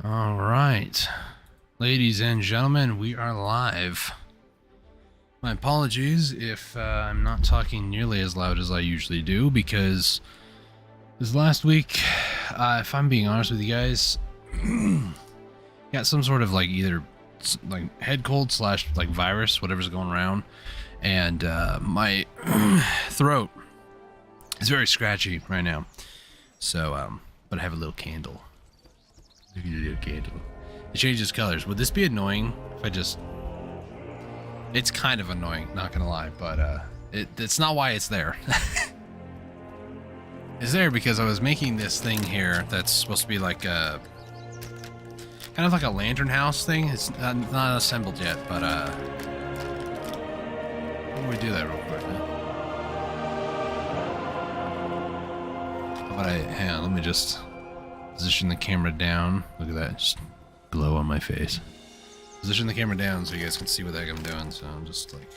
All right, ladies and gentlemen, we are live. My apologies if I'm not talking nearly as loud as I usually do, because this last week, if I'm being honest with you guys, got some sort of either head cold slash virus, whatever's going around, and my throat is very scratchy right now. So, but I have a little candle. It changes colors. Would this be annoying if I just... It's kind of annoying, not gonna lie, but it's not why it's there. It's there because I was making this thing here that's supposed to be like a... kind of like a lantern house thing. It's not assembled yet, but how do we do that real quick, huh? How about hang on, let me just position the camera down. Look at that, just glow on my face. Position the camera down so you guys can see what the heck I'm doing. So I'm just like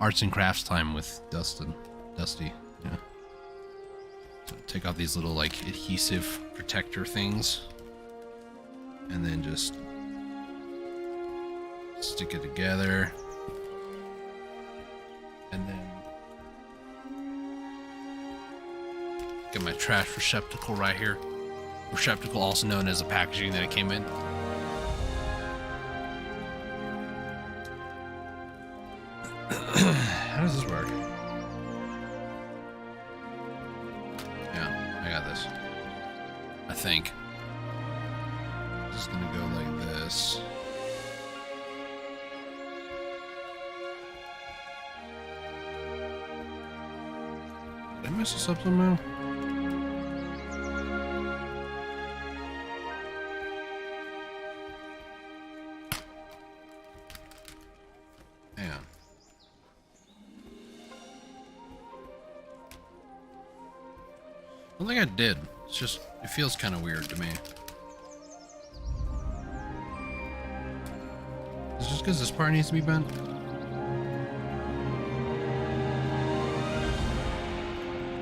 arts and crafts time with Dusty. Yeah. So take off these little adhesive protector things, and then just stick it together, and then get my trash receptacle right here. Receptacle, also known as the packaging that it came in. How does this work? Yeah, I got this. I think. Just gonna go like this. Did I mess this up somehow? I don't think I did. It's just, it feels kind of weird to me. Is it just because this part needs to be bent?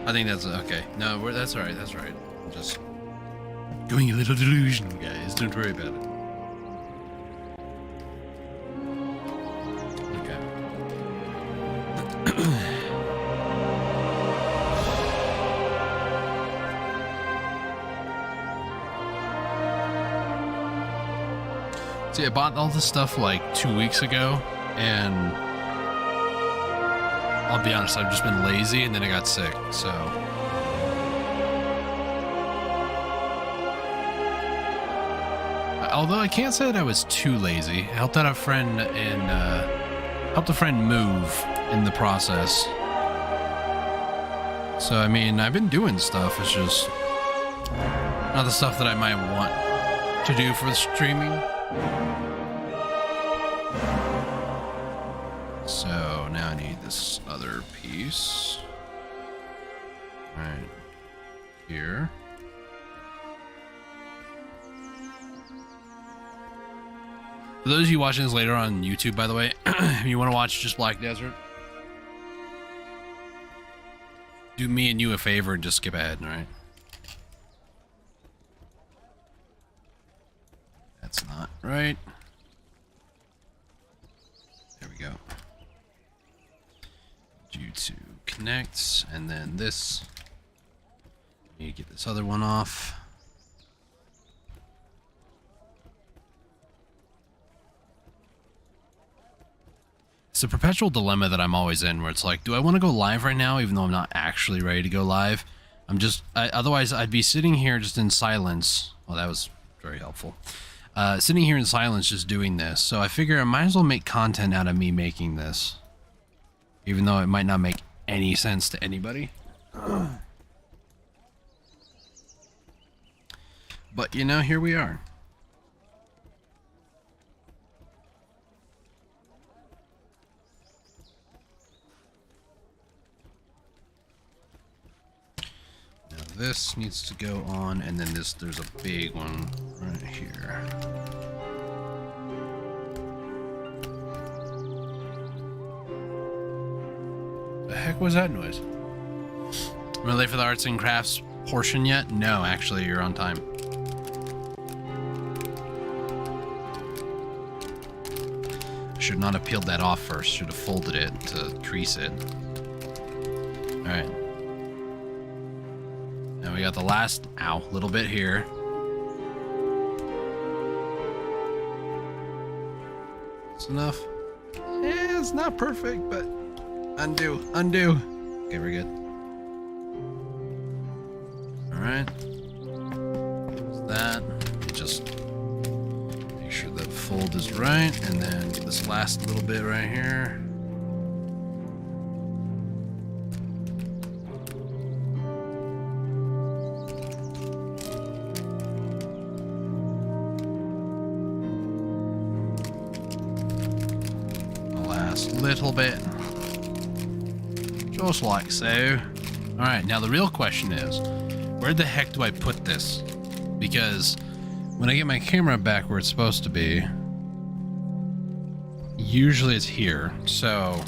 I think that's okay. No, that's alright, that's right. I'm just going a little delusional, guys. Don't worry about it. See, I bought all this stuff 2 weeks ago, and I'll be honest, I've just been lazy, and then I got sick, so. Although I can't say that I was too lazy. I helped out a friend and helped a friend move in the process. So, I mean, I've been doing stuff, it's just not the stuff that I might want to do for the streaming. So now I need this other piece right here. For those of you watching this later on YouTube, by the way, if you want to watch just Black Desert, do me and you a favor and just skip ahead, alright? That's not right. There we go. Due to connects, and then this. Need to get this other one off. It's a perpetual dilemma that I'm always in, where it's like, do I want to go live right now, even though I'm not actually ready to go live? Otherwise I'd be sitting here just in silence. Well, that was very helpful. Sitting here in silence just doing this. So I figure I might as well make content out of me making this. Even though it might not make any sense to anybody. But, here we are. Now this needs to go on, and then there's a big one right here. The heck was that noise? I'm gonna late for the arts and crafts portion yet? No, actually, you're on time. Should not have peeled that off first. Should have folded it to crease it. Alright. Now we got the last, little bit here. It's enough. Yeah, it's not perfect, but undo. Okay, we're good. Alright. That. Just make sure that fold is right, and then this last little bit right here. Little bit, just like so. All right, now the real question is, where the heck do I put this? Because when I get my camera back where it's supposed to be, usually it's here. So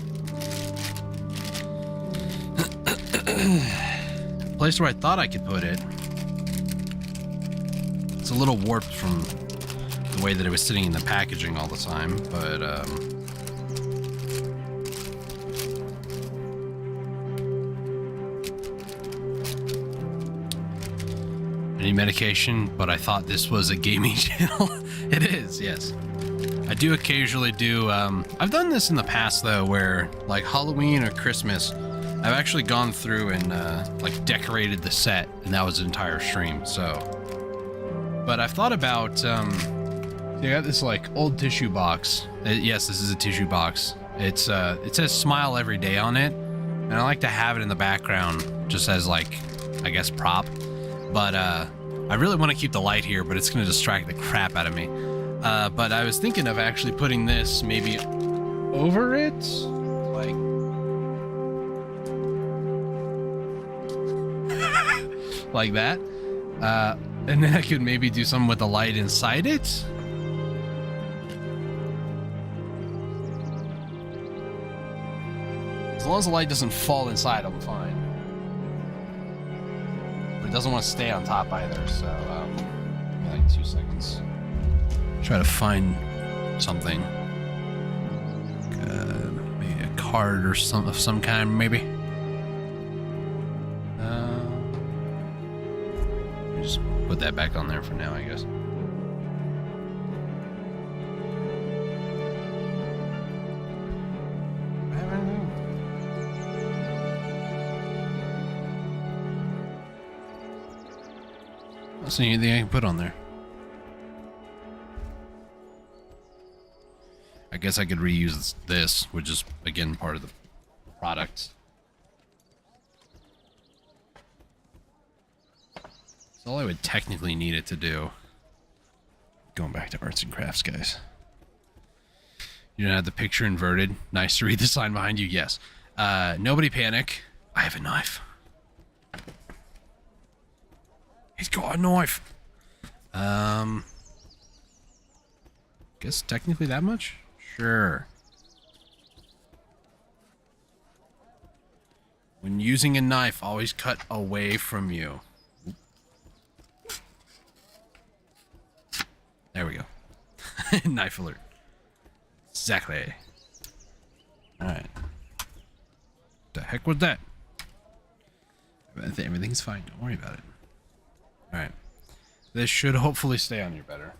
the place where I thought I could put it, it's a little warped from the way that it was sitting in the packaging all the time, but any medication, but I thought this was a gaming channel. It is, yes. I do occasionally do, I've done this in the past though, where like Halloween or Christmas, I've actually gone through and like decorated the set, and that was an entire stream, so. But I've thought about, I got this like old tissue box. Yes, this is a tissue box. It's, it says smile every day on it, and I like to have it in the background just as like, I guess, prop. But I really want to keep the light here, but it's going to distract the crap out of me. But I was thinking of actually putting this maybe over it, like like that. And then I could maybe do something with the light inside it. As long as the light doesn't fall inside, I'm fine. It doesn't want to stay on top either, so give me like 2 seconds. Try to find something, maybe a card or of some kind, maybe. Just put that back on there for now, I guess. I don't see anything I can put on there. I guess I could reuse this, which is, again, part of the product. That's all I would technically need it to do. Going back to arts and crafts, guys. You don't have the picture inverted. Nice to read the sign behind you. Yes. Nobody panic. I have a knife. He's got a knife. Guess technically that much? Sure. When using a knife, always cut away from you. There we go. Knife alert. Exactly. Alright. The heck was that? Everything's fine. Don't worry about it. Alright. This should hopefully stay on you better.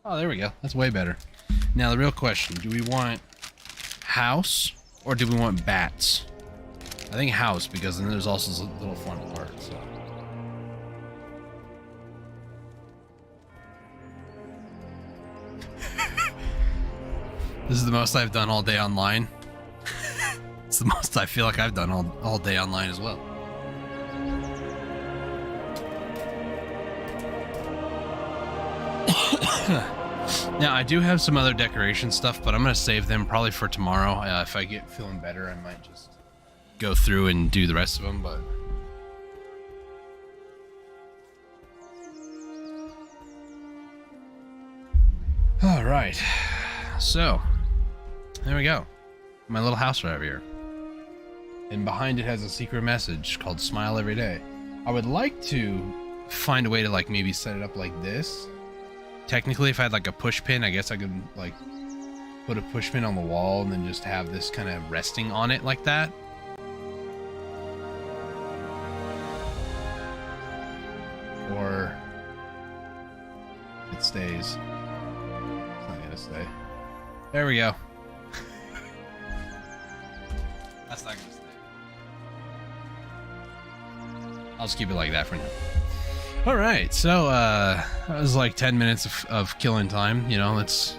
Oh, there we go. That's way better. Now, the real question. Do we want house or do we want bats? I think house, because then there's also a little fun part, so. This is the most I've done all day online. It's the most I feel like I've done all day online as well. Now, I do have some other decoration stuff, but I'm going to save them probably for tomorrow. If I get feeling better, I might just go through and do the rest of them, but... Alright. So, there we go. My little house right over here. and behind it has a secret message called "Smile Every Day." I would like to find a way to like maybe set it up like this. Technically, if I had like a push pin, I guess I could like put a push pin on the wall and then just have this kind of resting on it like that. Or it stays. It's not gonna stay. There we go. That's not gonna stay. I'll just keep it like that for now. Alright, so that was like 10 minutes of killing time. You know, let's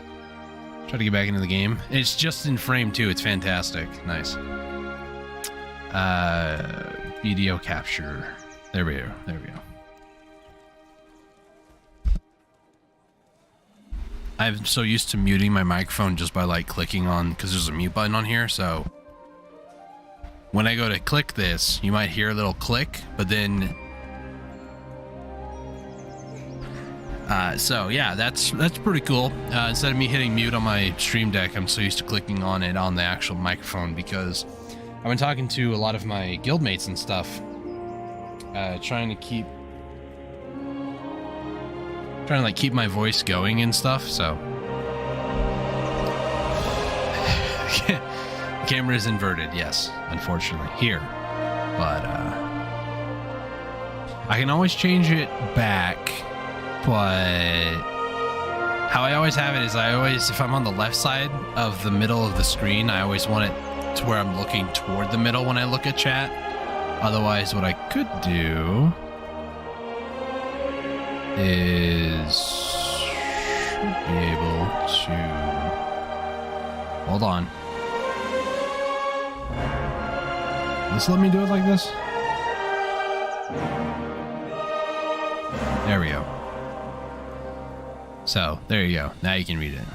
try to get back into the game. It's just in frame too. It's fantastic. Nice. Video capture. There we go. There we go. I'm so used to muting my microphone just by like clicking on, because there's a mute button on here, so when I go to click this, you might hear a little click, but then so yeah, that's pretty cool. Instead of me hitting mute on my stream deck, I'm so used to clicking on it on the actual microphone, because I've been talking to a lot of my guildmates and stuff, trying to keep my voice going and stuff. So the camera is inverted, yes, unfortunately here, but I can always change it back. But how I always have it is if I'm on the left side of the middle of the screen, I always want it to where I'm looking toward the middle when I look at chat. Otherwise, what I could do is should be able to hold on. Just let me do it like this. There we go. So there you go. Now you can read it.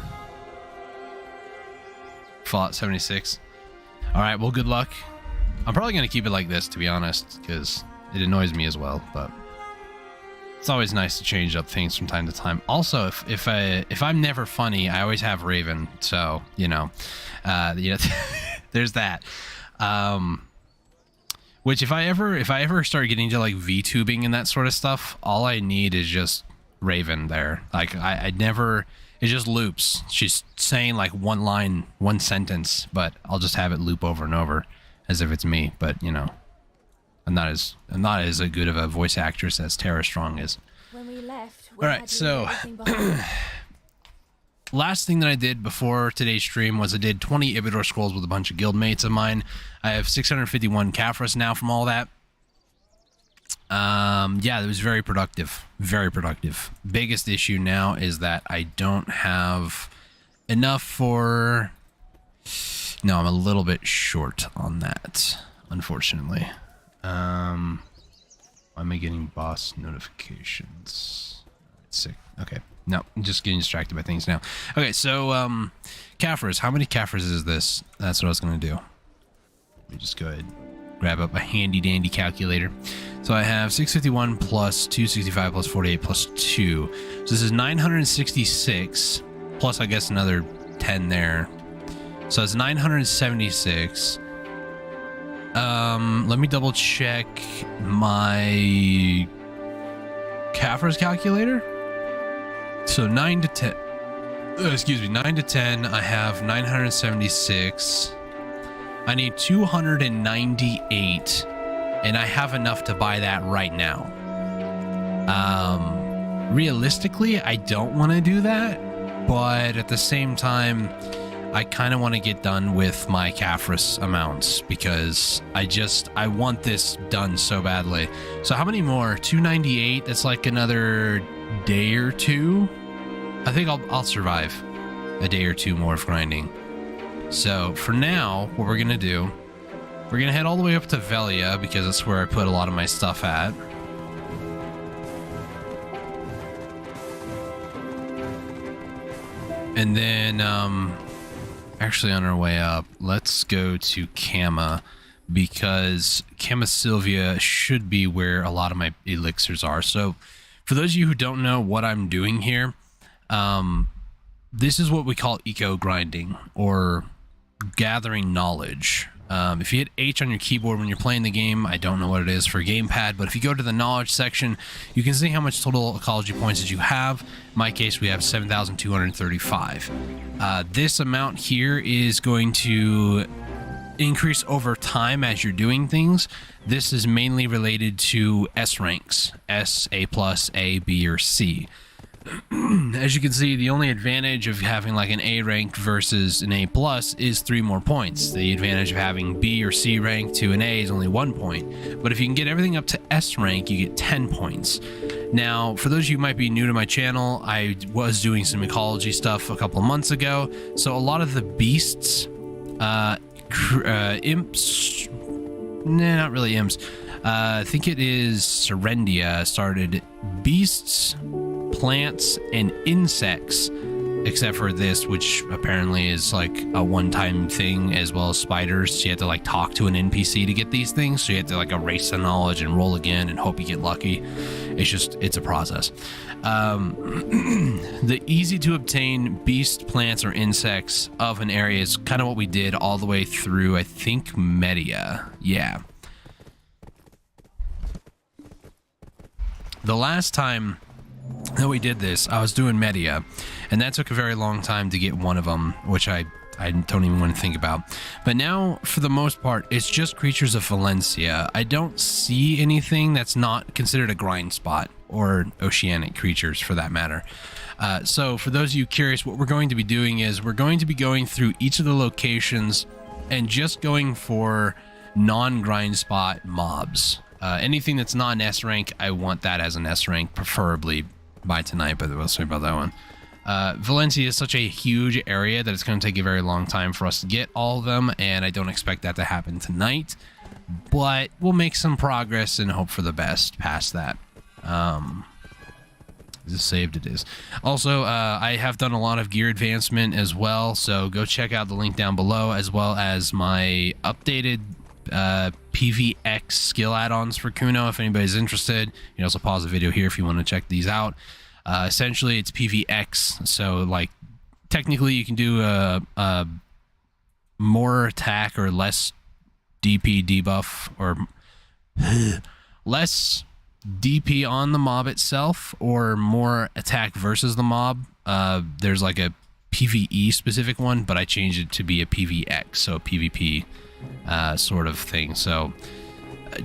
Fallout 76. All right. Well, good luck. I'm probably gonna keep it like this, to be honest, because it annoys me as well. But it's always nice to change up things from time to time. Also, if I'm never funny, I always have Raven. So you know, there's that. Which if I ever start getting into like VTubing and that sort of stuff, all I need is just Raven there. Like I never, it just loops. She's saying like one line, one sentence, but I'll just have it loop over and over as if it's me. But you know, I'm not as good of a voice actress as Tara Strong is. When we left, all right, so last thing that I did before today's stream was I did 20 Ibidor scrolls with a bunch of guildmates of mine. I have 651 Caphras now from all that. Yeah, it was very productive. Very productive. Biggest issue now is that I don't have enough for... No, I'm a little bit short on that, unfortunately. Why am I getting boss notifications? Sick. Okay. No, I'm just getting distracted by things now. Okay, so, Caphras. How many Caphras is this? That's what I was going to do. Let me just go ahead and grab up a handy-dandy calculator. So I have 651 plus 265 plus 48 plus 2. So this is 966, plus I guess another 10 there. So it's 976. Let me double check my Caphras calculator. So 9 to 10, 9 to 10, I have 976. I need 298, and I have enough to buy that right now. Realistically, I don't want to do that, but at the same time, I kind of want to get done with my Caphras amounts, because I want this done so badly. So how many more? 298, that's like another day or two. I think I'll survive a day or two more of grinding. So for now, what we're gonna do, we're gonna head all the way up to Velia, because that's where I put a lot of my stuff at. And then actually on our way up, let's go to Kama, because Kama Sylvia should be where a lot of my elixirs are. So for those of you who don't know what I'm doing here, this is what we call eco grinding, or gathering knowledge. If you hit H on your keyboard when you're playing the game, I don't know what it is for a gamepad, but if you go to the knowledge section, you can see how much total ecology points that you have. In my case, we have 7,235. This amount here is going to increase over time as you're doing things. This is mainly related to S ranks, S, A+, A, B, or C. As you can see, the only advantage of having like an A rank versus an A+ is 3 more points. The advantage of having B or C rank to an A is only 1 point. But if you can get everything up to S rank, you get 10 points. Now, for those of you who might be new to my channel, I was doing some ecology stuff a couple of months ago. So a lot of the beasts, imps, nah, not really imps. I think it is Serendia started beasts, plants, and insects, except for this, which apparently is like a one-time thing, as well as spiders. So you have to like talk to an NPC to get these things, so you have to like erase the knowledge and roll again and hope you get lucky. It's a process. The easy to obtain beast, plants, or insects of an area is kind of what we did all the way through, I think, Media. Yeah. The last time that we did this, I was doing Media, and that took a very long time to get one of them, which I don't even want to think about. But now, for the most part, it's just creatures of Valencia. I don't see anything that's not considered a grind spot, or oceanic creatures for that matter. So for those of you curious, what we're going to be doing is we're going to be going through each of the locations and just going for non-grind spot mobs. Anything that's not an S rank, I want that as an S rank, preferably by tonight, but we'll see about that one. Valencia is such a huge area that it's going to take a very long time for us to get all of them, and I don't expect that to happen tonight, but we'll make some progress and hope for the best past that. Is this saved? It is. Also, I have done a lot of gear advancement as well, so go check out the link down below, as well as my updated PVX skill add-ons for Kuno if anybody's interested. You can also pause the video here if you want to check these out. Essentially, it's PVX, so like technically you can do a more attack or less DP debuff, or less DP on the mob itself, or more attack versus the mob. There's like a PvE specific one, but I changed it to be a PVX, so a PvP sort of thing. So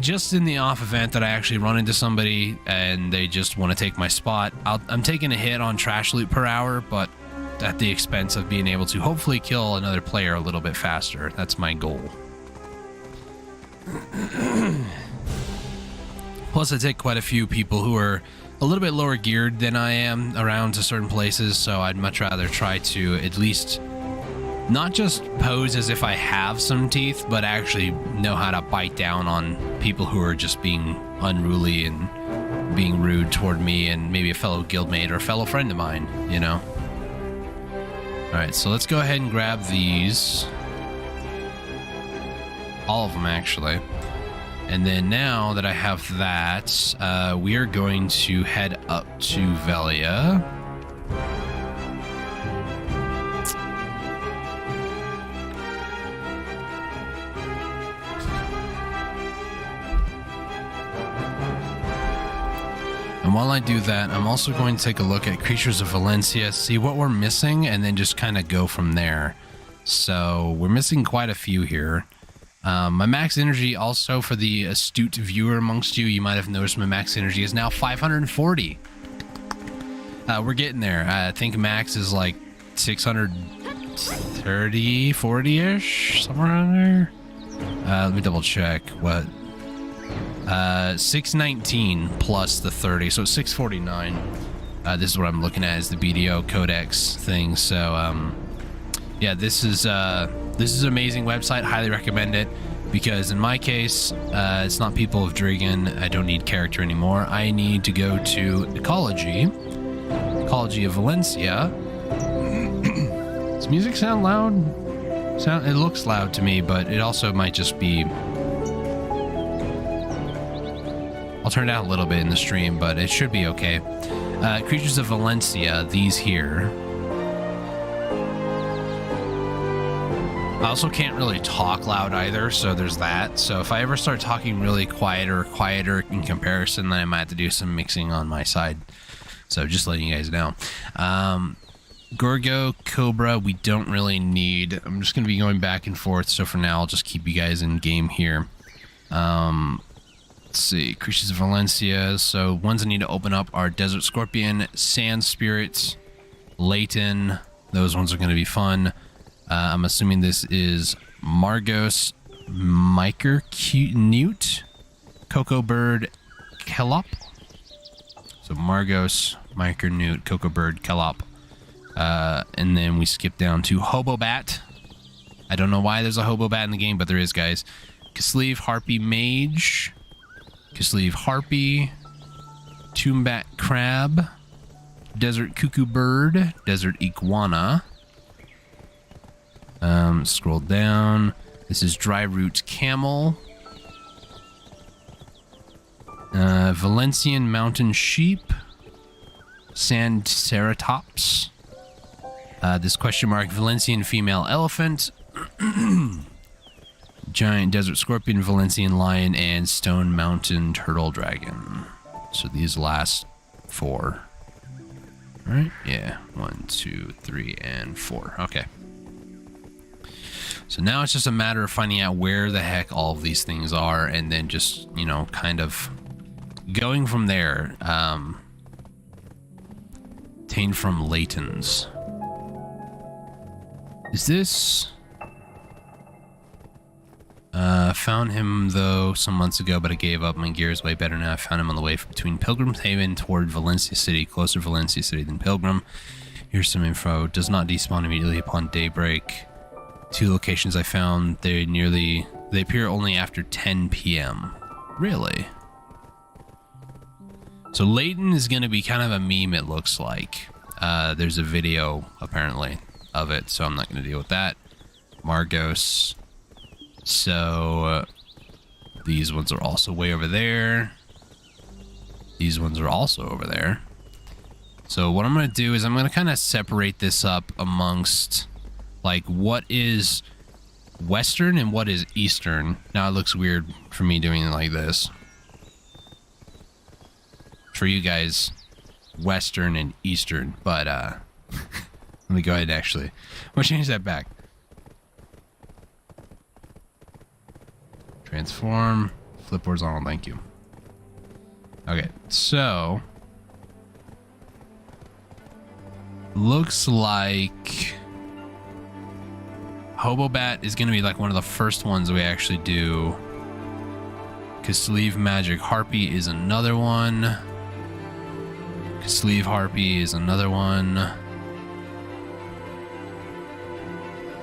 just in the off event that I actually run into somebody and they just want to take my spot, I'm taking a hit on trash loot per hour, but at the expense of being able to hopefully kill another player a little bit faster. That's my goal. Plus, I take quite a few people who are a little bit lower geared than I am around to certain places, so I'd much rather try to at least not just pose as if I have some teeth, but actually know how to bite down on people who are just being unruly and being rude toward me and maybe a fellow guildmate or a fellow friend of mine, you know? Alright, so let's go ahead and grab these. All of them, actually. And then now that I have that, we are going to head up to Velia. And while I do that, I'm also going to take a look at Creatures of Valencia, see what we're missing, and then just kind of go from there. So we're missing quite a few here. My max energy, also for the astute viewer amongst you, you might have noticed my max energy is now 540. We're getting there. I think max is like 630, 40-ish, somewhere around there. Let me double check what. 619 plus the 30, so 649. This is what I'm looking at, is the BDO Codex thing. So yeah, this is an amazing website. Highly recommend it, because in my case, it's not People of Drigan. I don't need character anymore. I need to go to Ecology of Valencia. Does music sound loud? It looks loud to me, but it also might just be. I'll turn it down a little bit in the stream, but it should be okay. Creatures of Valencia, these here. I also can't really talk loud either, so there's that. So if I ever start talking really quieter in comparison, then I might have to do some mixing on my side. So just letting you guys know. Gorgo, Cobra, we don't really need. I'm just going to be going back and forth, so for now I'll just keep you guys in game here. Let's see, Creatures of Valencia. So ones I need to open up are Desert Scorpion, Sand Spirits, Leighton. Those ones are going to be fun. I'm assuming this is Margos, Miker, Newt, Cocoa Bird, Kelop. So Margos, Miker, Newt, Cocoa Bird, Kelop. And then we skip down to Hobobat. I don't know why there's a Hobobat in the game, but there is, guys. Kisleeve, Harpy, Mage. Kisleeve, Harpy. Tombbat, Crab. Desert Cuckoo Bird. Desert Iguana. Scroll down. This is Dry Root Camel. Valencian Mountain Sheep. Sand Ceratops. This question mark Valencian Female Elephant. Giant Desert Scorpion, Valencian Lion, and Stone Mountain Turtle Dragon. So these last 4. Right? Yeah. 1, 2, 3, and 4. Okay. So now it's just a matter of finding out where the heck all of these things are, and then just, you know, kind of going from there. Obtained from Leighton's. Is this... found him, though, some months ago, but I gave up. My gear is way better now. I found him on the way between Pilgrim's Haven toward Valencia City, closer to Valencia City than Pilgrim. Here's some info. Does not despawn immediately upon daybreak. 2 locations I found, they appear only after 10 p.m. Really? So Leighton is going to be kind of a meme, it looks like. There's a video, apparently, of it, so I'm not going to deal with that. Margos. So, these ones are also way over there. These ones are also over there. So what I'm going to do is I'm going to kind of separate this up amongst, like, what is Western and what is Eastern. Now it looks weird for me doing it like this. For you guys, Western and Eastern, but, let me go ahead and actually, I'm going to change that back. Transform, flip horizontal, thank you. Okay, so looks like Hobobat is going to be like one of the first ones we actually do. Kisleeve Magic Harpy is another one. Kisleeve Harpy is another one.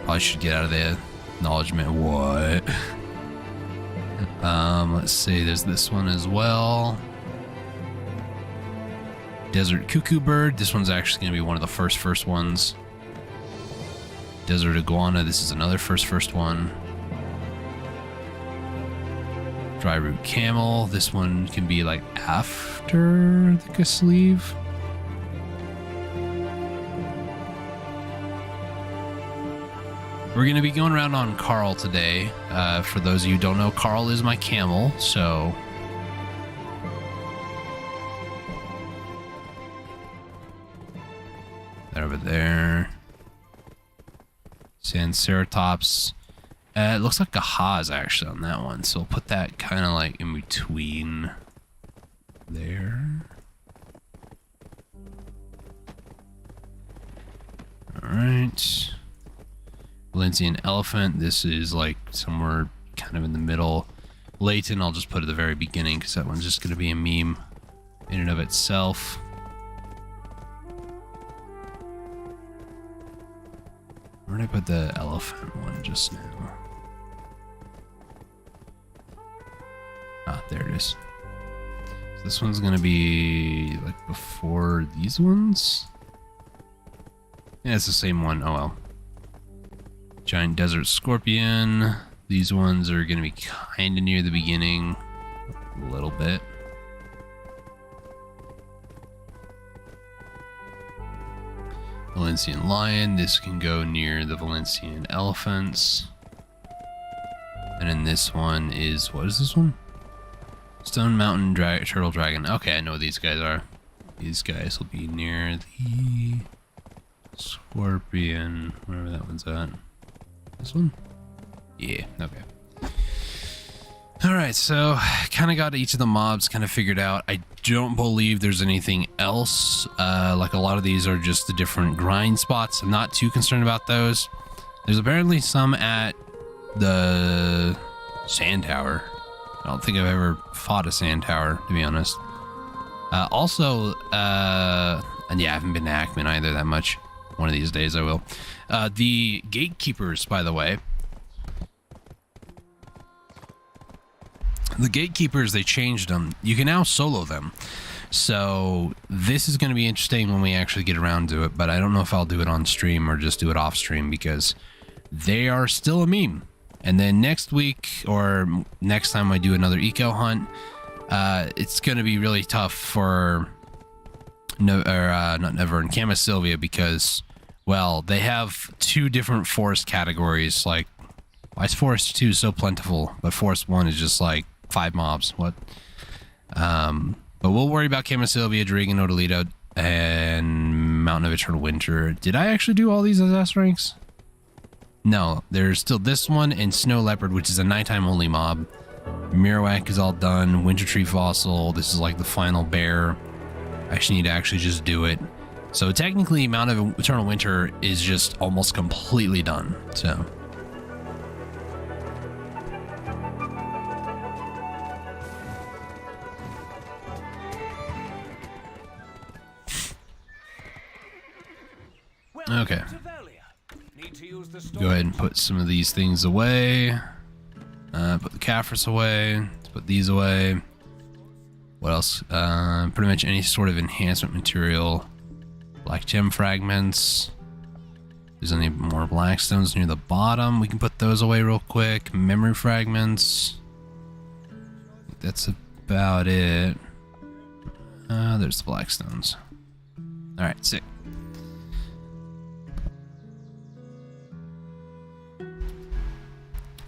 Probably should get out of the acknowledgement. What? Let's see, there's this one as well. Desert Cuckoo Bird, this one's actually going to be one of the first ones. Desert Iguana, this is another first one. Dry Root Camel, this one can be like after the Kisleeve. We're going to be going around on Carl today. For those of you who don't know, Carl is my camel, so... That over there. Sanceratops. It looks like a Haas actually on that one, so we'll put that kind of like in between there. Alright. Valencian Elephant, this is like somewhere kind of in the middle. Leighton, I'll just put at the very beginning because that one's just going to be a meme in and of itself. Where did I put the elephant one just now? Ah, there it is. So this one's going to be like before these ones. Yeah, it's the same one. Oh well. Giant Desert Scorpion. These ones are going to be kind of near the beginning. A little bit. Valencian lion. This can go near the Valencian elephants. And then this one is, what is this one? Stone Mountain Turtle Dragon. Okay, I know what these guys are. These guys will be near the Scorpion, wherever that one's at. This one? Yeah, okay. Alright, so kind of got each of the mobs kind of figured out. I don't believe there's anything else. Like a lot of these are just the different grind spots. I'm not too concerned about those. There's apparently some at the sand tower. I don't think I've ever fought a sand tower, to be honest. And yeah, I haven't been to Ackman either that much. One of these days I will. The gatekeepers, by the way. The gatekeepers, they changed them. You can now solo them. So this is going to be interesting when we actually get around to it, but I don't know if I'll do it on stream or just do it off stream because they are still a meme. And then next week or next time I do another eco hunt, it's going to be really tough for not Never and Camus Sylvia because, well, they have two different forest categories. Like, why is Forest 2 so plentiful, but Forest 1 is just like 5 mobs? What? But we'll worry about Camus Sylvia, Dragon Odolito, and Mountain of Eternal Winter. Did I actually do all these as S ranks? No, there's still this one and Snow Leopard, which is a nighttime only mob. Mirawak is all done. Winter Tree Fossil. This is like the final bear. I actually need to just do it. So technically, Mount of Eternal Winter is just almost completely done. So. Okay. Go ahead and put some of these things away. Put the Caphras away. Let's put these away. What else? Pretty much any sort of enhancement material. Black gem fragments. If there's any more black stones near the bottom, we can put those away real quick. Memory fragments. I think that's about it. There's the black stones. Alright, sick.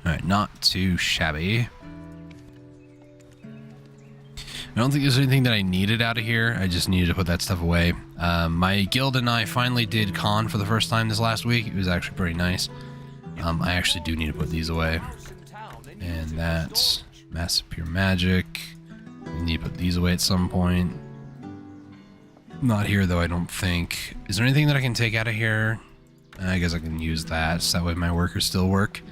Alright, not too shabby. I don't think there's anything that I needed out of here. I just needed to put that stuff away. My guild and I finally did con for the first time this last week. It was actually pretty nice. I actually do need to put these away. And that's Massive Pure Magic. We need to put these away at some point. Not here though, I don't think. Is there anything that I can take out of here? I guess I can use that, so that way my workers still work.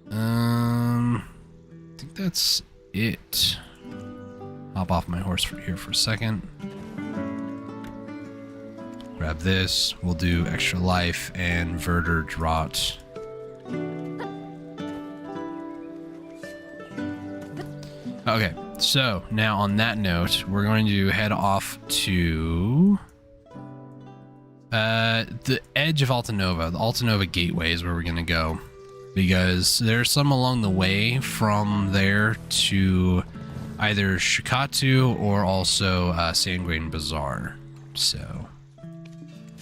I think that's it. Hop off my horse here for a second. Grab this. We'll do extra life and Verder Draught. Okay, so now on that note, we're going to head off to the edge of Altanova. The Altanova Gateway is where we're going to go. Because there's some along the way from there to either Shikatu or also Sandgrain Bazaar. So.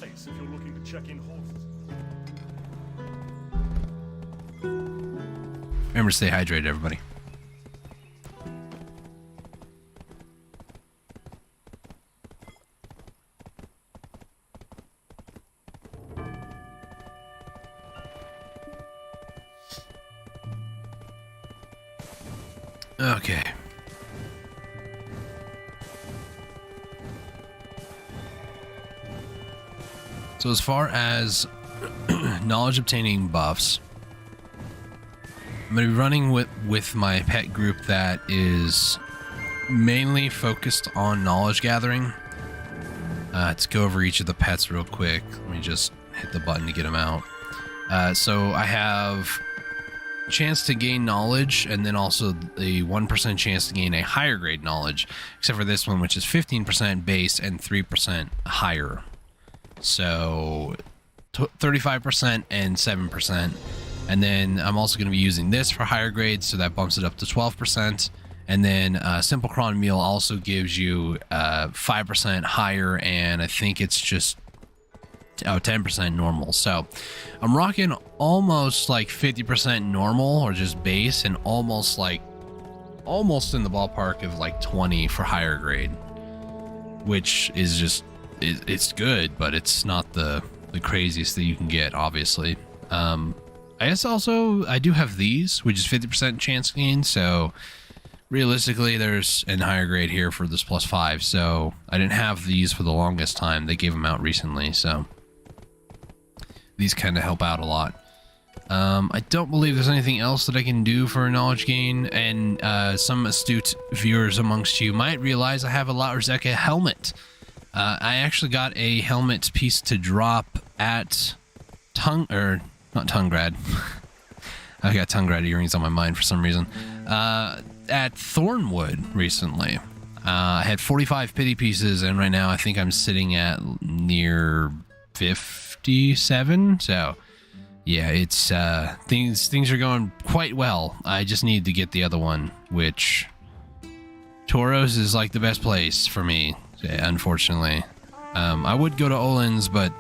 If you're looking to check in Remember to stay hydrated, everybody. Okay. So as far as knowledge obtaining buffs, I'm going to be running with my pet group that is mainly focused on knowledge gathering. Let's go over each of the pets real quick. Let me just hit the button to get them out. So I have chance to gain knowledge, and then also the 1% chance to gain a higher grade knowledge, except for this one, which is 15% base and 3% higher. So 35% and 7%. And then I'm also going to be using this for higher grades, so that bumps it up to 12%. And then Simple Cron Meal also gives you 5% higher, and I think it's just 10% normal. So I'm rocking almost like 50% normal or just base, and almost in the ballpark of like 20 for higher grade, which is just, it's good, but it's not the craziest that you can get, obviously. I guess also I do have these, which is 50% chance gain, so realistically there's an higher grade here for this +5, so I didn't have these for the longest time. They gave them out recently, so these kind of help out a lot. I don't believe there's anything else that I can do for knowledge gain, and some astute viewers amongst you might realize I have a La Urzeka helmet. I actually got a helmet piece to drop at not Tungrad. I got Tungrad earrings on my mind for some reason. At Thornwood recently. I had 45 pity pieces, and right now I think I'm sitting at near 57. So yeah, it's things are going quite well. I just need to get the other one, which Toros is like the best place for me, unfortunately. I would go to Olin's, but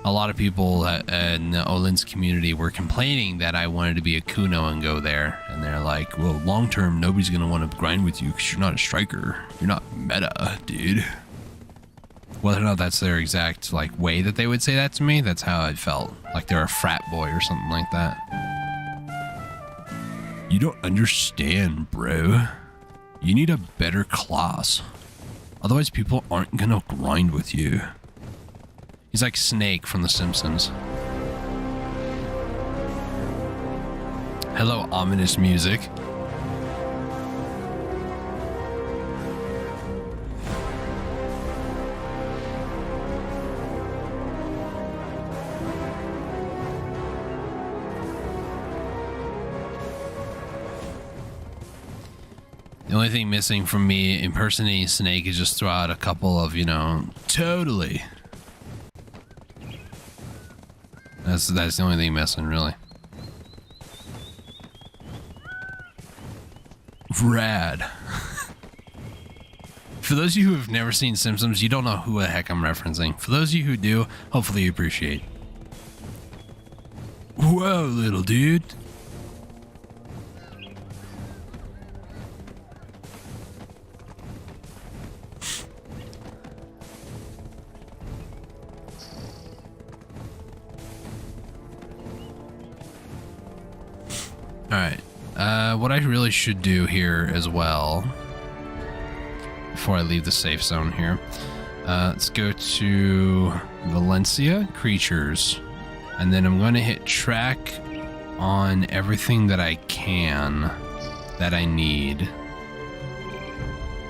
a lot of people in the Olin's community were complaining that I wanted to be a Kuno and go there, and they're like, well, long term nobody's gonna want to grind with you because you're not a striker, you're not meta, dude. Whether or not that's their exact like way that they would say that to me, that's how I felt, like they're a frat boy or something like that. You don't understand, bro. You need a better class, otherwise people aren't gonna grind with you. He's like Snake from The Simpsons. Hello, ominous music. The only thing missing from me impersonating Snake is just throw out a couple of, totally. That's the only thing missing, really. Rad. For those of you who have never seen Simpsons, you don't know who the heck I'm referencing. For those of you who do, hopefully you appreciate. Whoa, little dude. Alright, what I really should do here as well, before I leave the safe zone here, let's go to Valencia, creatures, and then I'm going to hit track on everything that I can, that I need.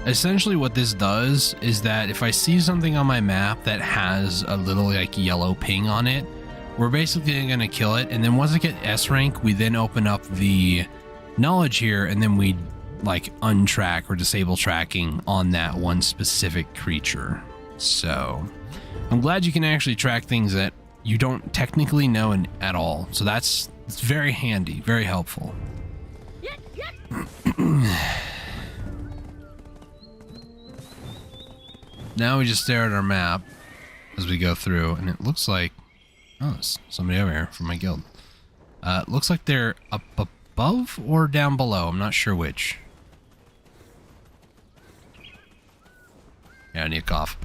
Essentially what this does is that if I see something on my map that has a little like yellow ping on it, we're basically going to kill it, and then once I get S rank, we then open up the knowledge here, and then we like untrack or disable tracking on that one specific creature. So I'm glad you can actually track things that you don't technically know at all. So it's very handy, very helpful. Now we just stare at our map as we go through, and it looks like, oh, there's somebody over here from my guild. Looks like they're up above or down below. I'm not sure which. Yeah, I need a cough.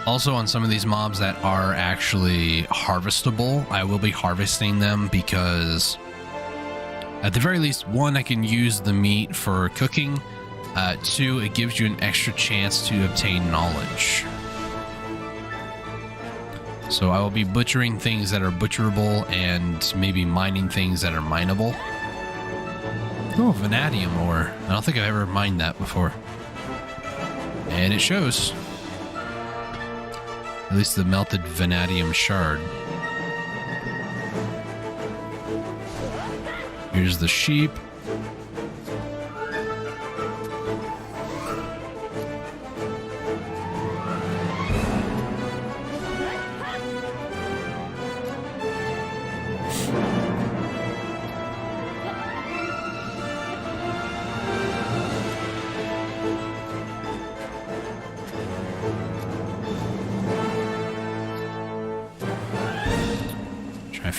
Also, on some of these mobs that are actually harvestable, I will be harvesting them because at the very least, one, I can use the meat for cooking. Two, it gives you an extra chance to obtain knowledge. So I will be butchering things that are butcherable and maybe mining things that are mineable. Oh, vanadium ore. I don't think I've ever mined that before. And it shows. At least the melted vanadium shard. Here's the sheep.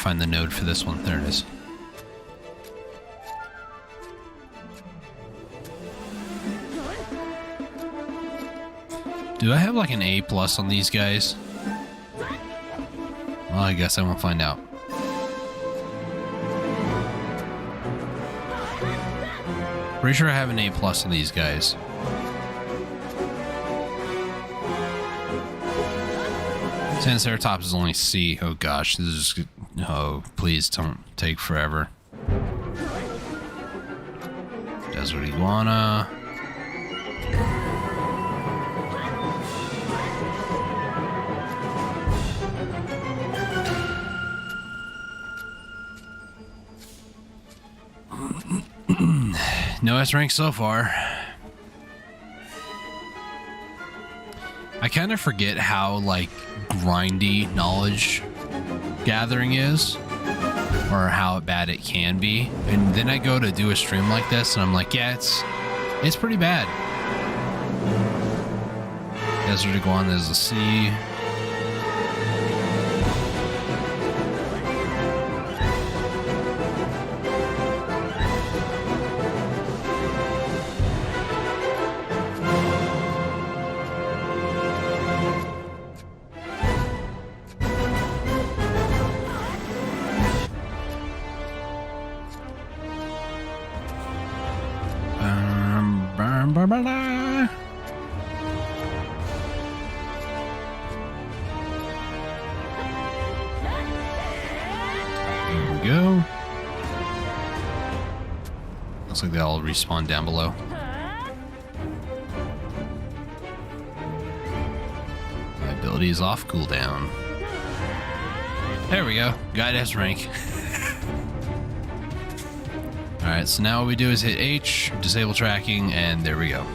find the node for this one. There it is. Do I have like an A+ on these guys? Well, I guess I won't find out. Pretty sure I have an A+ on these guys. Triceratops is only C. Oh gosh, this is just... Oh, please don't take forever. Desert iguana. No S rank so far. I kind of forget how, like, grindy knowledge gathering is, or how bad it can be. And then I go to do a stream like this, and I'm like, yeah, it's pretty bad. Desert iguana is a C. There we go. Looks like they all respawn down below. My ability is off cooldown. There we go. Guide S rank. Alright, so now what we do is hit H, disable tracking, and there we go.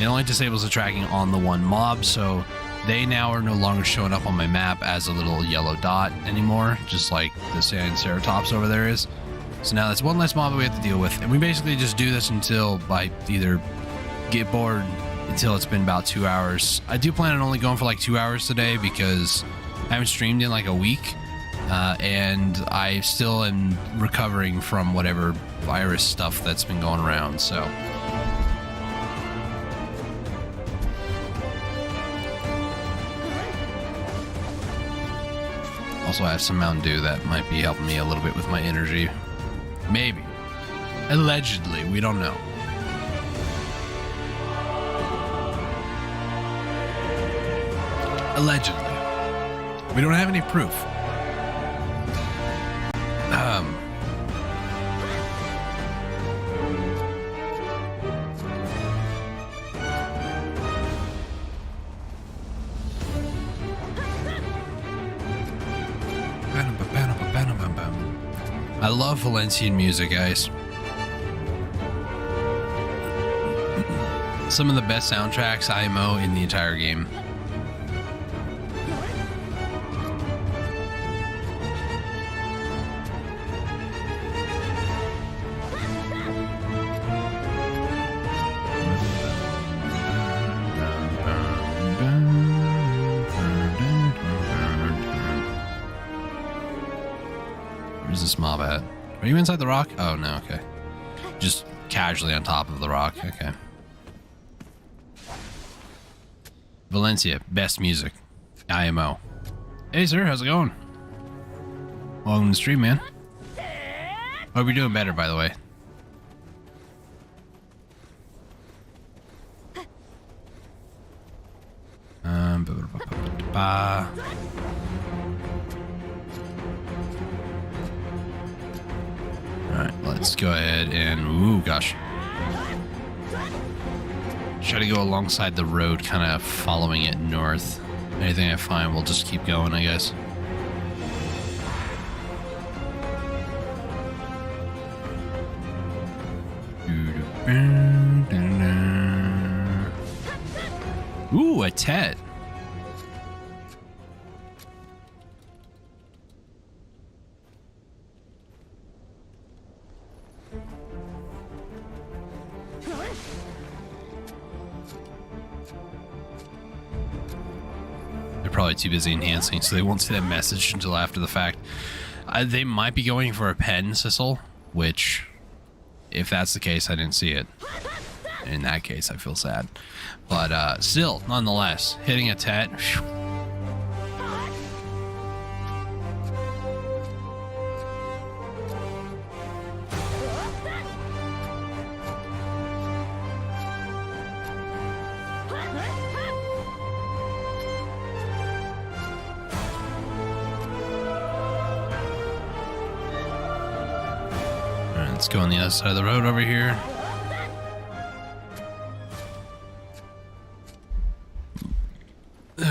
It only disables the tracking on the one mob, so they now are no longer showing up on my map as a little yellow dot anymore, just like the Triceratops over there is. So now that's one less mob that we have to deal with, and we basically just do this until I either get bored until it's been about 2 hours. I do plan on only going for like 2 hours today because I haven't streamed in like a week. And I still am recovering from whatever virus stuff that's been going around, so. Also, I have some Mountain Dew that might be helping me a little bit with my energy. Maybe. Allegedly, we don't know. Allegedly. We don't have any proof. I love Valencian music, guys. Some of the best soundtracks IMO in the entire game. Where's this mob at? Are you inside the rock? Oh, no, okay. Just casually on top of the rock, okay. Valencia, best music. IMO. Hey, sir, how's it going? Welcome to the stream, man. Hope you're doing better, by the way. Alright, let's go ahead and... Ooh, gosh. Try to go alongside the road, kind of following it north. Anything I find, we'll just keep going, I guess. Ooh, a Tet. They're probably too busy enhancing, so they won't see that message until after the fact. They might be going for a pen, Sissel, which, if that's the case, I didn't see it. In that case, I feel sad. But still, nonetheless, hitting a tet. Whew. Alright, let's go on the other side of the road over here.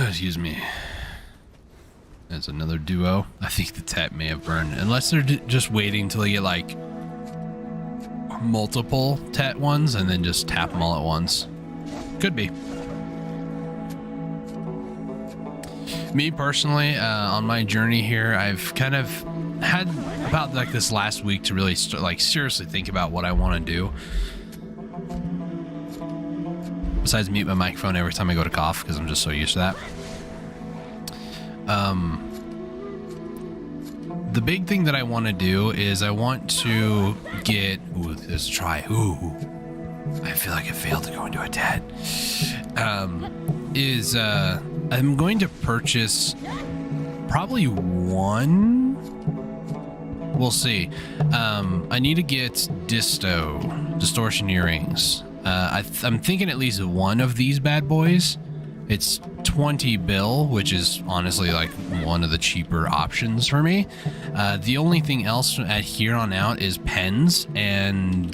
Excuse me. There's another duo. I think the tet may have burned. Unless they're just waiting till they get like multiple tet ones and then just tap them all at once. Could be. Me personally, on my journey here, I've kind of had about like this last week to really seriously think about what I want to do. Besides mute my microphone every time I go to cough because I'm just so used to that. The big thing that I want to do is I want to get... Ooh, let's try. Ooh. I feel like I failed to go into a tet. I'm going to purchase probably one. We'll see. I need to get distortion earrings. I'm thinking at least one of these bad boys. It's 20 bill, which is honestly like one of the cheaper options for me. The only thing else at here on out is pens, and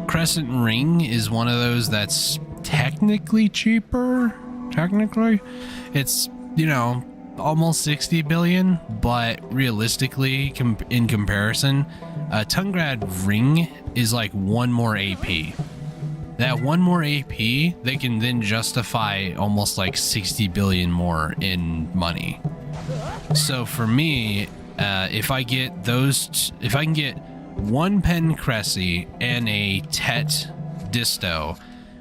Crescent Ring is one of those that's technically cheaper. Technically, it's, you know, almost 60 billion, but realistically, in comparison, Tungrad Ring is like one more AP. That one more AP, they can then justify almost like 60 billion more in money. So for me, if I get if I can get one pen Cressy and a tet disto,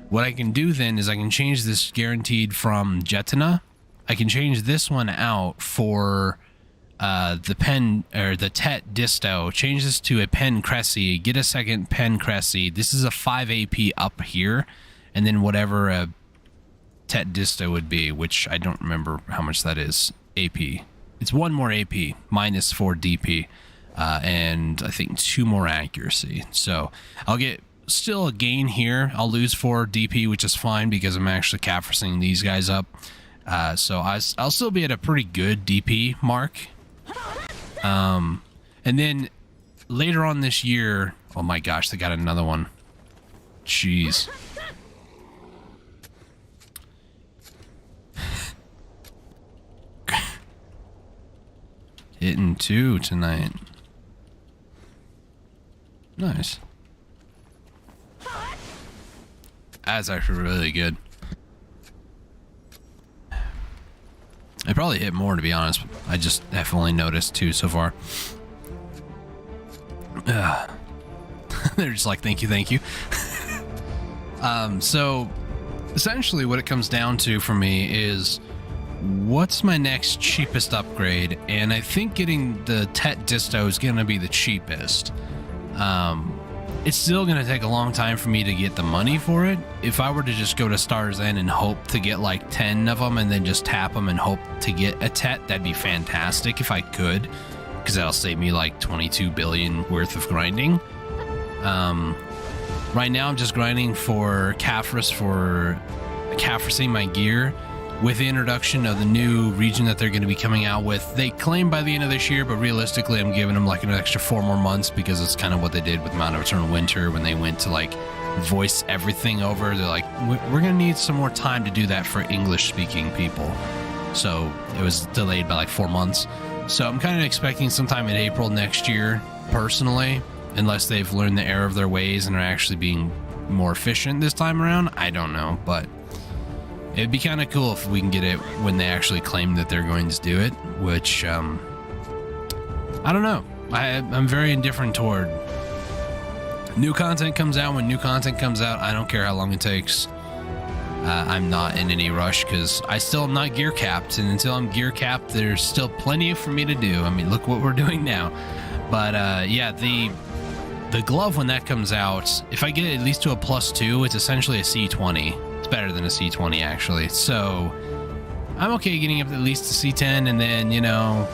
what I can do then is I can change this guaranteed from Jetina. I can change this one out for the pen or the tet disto, change this to a pen Cressy, get a second pen Cressy. This is a 5 AP up here, and then whatever a tet disto would be, which I don't remember how much that is AP. It's one more AP minus 4 DP, and I think 2 more accuracy. So I'll get still a gain here. I'll lose 4 DP, which is fine because I'm actually capturing these guys up. So I'll still be at a pretty good DP mark. And then later on this year, oh my gosh, they got another one. Jeez. Hitting 2 tonight. Nice. That's actually really good. I probably hit more, to be honest. I just have only noticed 2 so far. They're just like, thank you. So essentially what it comes down to for me is what's my next cheapest upgrade, and I think getting the tet disto is going to be the cheapest. It's still going to take a long time for me to get the money for it. If I were to just go to Star's End and hope to get like 10 of them and then just tap them and hope to get a tet, that'd be fantastic if I could, because that'll save me like 22 billion worth of grinding. Right now I'm just grinding for Caphras for Caphrasing my gear. With the introduction of the new region that they're going to be coming out with, they claim by the end of this year, but realistically I'm giving them like an extra 4 more months because it's kind of what they did with Mountain of Eternal Winter when they went to like voice everything over. They're like, we're going to need some more time to do that for English speaking people. So it was delayed by like 4 months. So I'm kind of expecting sometime in April next year, personally, unless they've learned the error of their ways and are actually being more efficient this time around. I don't know, but it'd be kind of cool if we can get it when they actually claim that they're going to do it, which, I don't know. I'm very indifferent toward new content comes out. When new content comes out, I don't care how long it takes. I'm not in any rush because I still am not gear capped, and until I'm gear capped, there's still plenty for me to do. I mean, look what we're doing now. But yeah, the glove, when that comes out, if I get it at least to a +2, it's essentially a C20. It's better than a C20 actually. So I'm okay getting up at least to C10, and then, you know,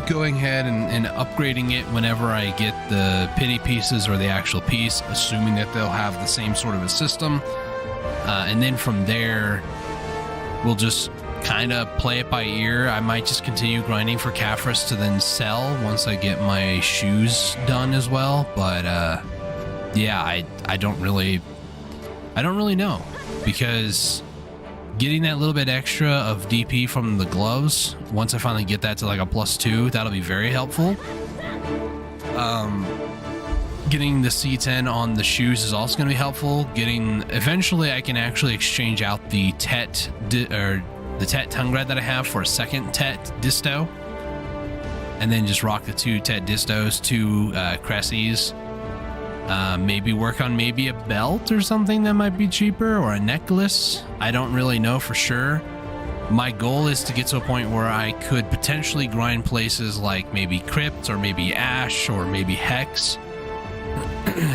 going ahead and upgrading it whenever I get the pity pieces or the actual piece, assuming that they'll have the same sort of a system. And then from there, we'll just kind of play it by ear. I might just continue grinding for Caphras to then sell once I get my shoes done as well. But yeah, I don't really know, because getting that little bit extra of DP from the gloves, once I finally get that to like a +2, that'll be very helpful. Getting the C10 on the shoes is also going to be helpful. Eventually I can actually exchange out the Tet Tungred that I have for a second Tet Disto, and then just rock the 2 Tet Distos, 2 Cressies. Maybe work on maybe a belt or something that might be cheaper, or a necklace. I don't really know for sure. My goal is to get to a point where I could potentially grind places like maybe Crypt or maybe Ash or maybe Hex.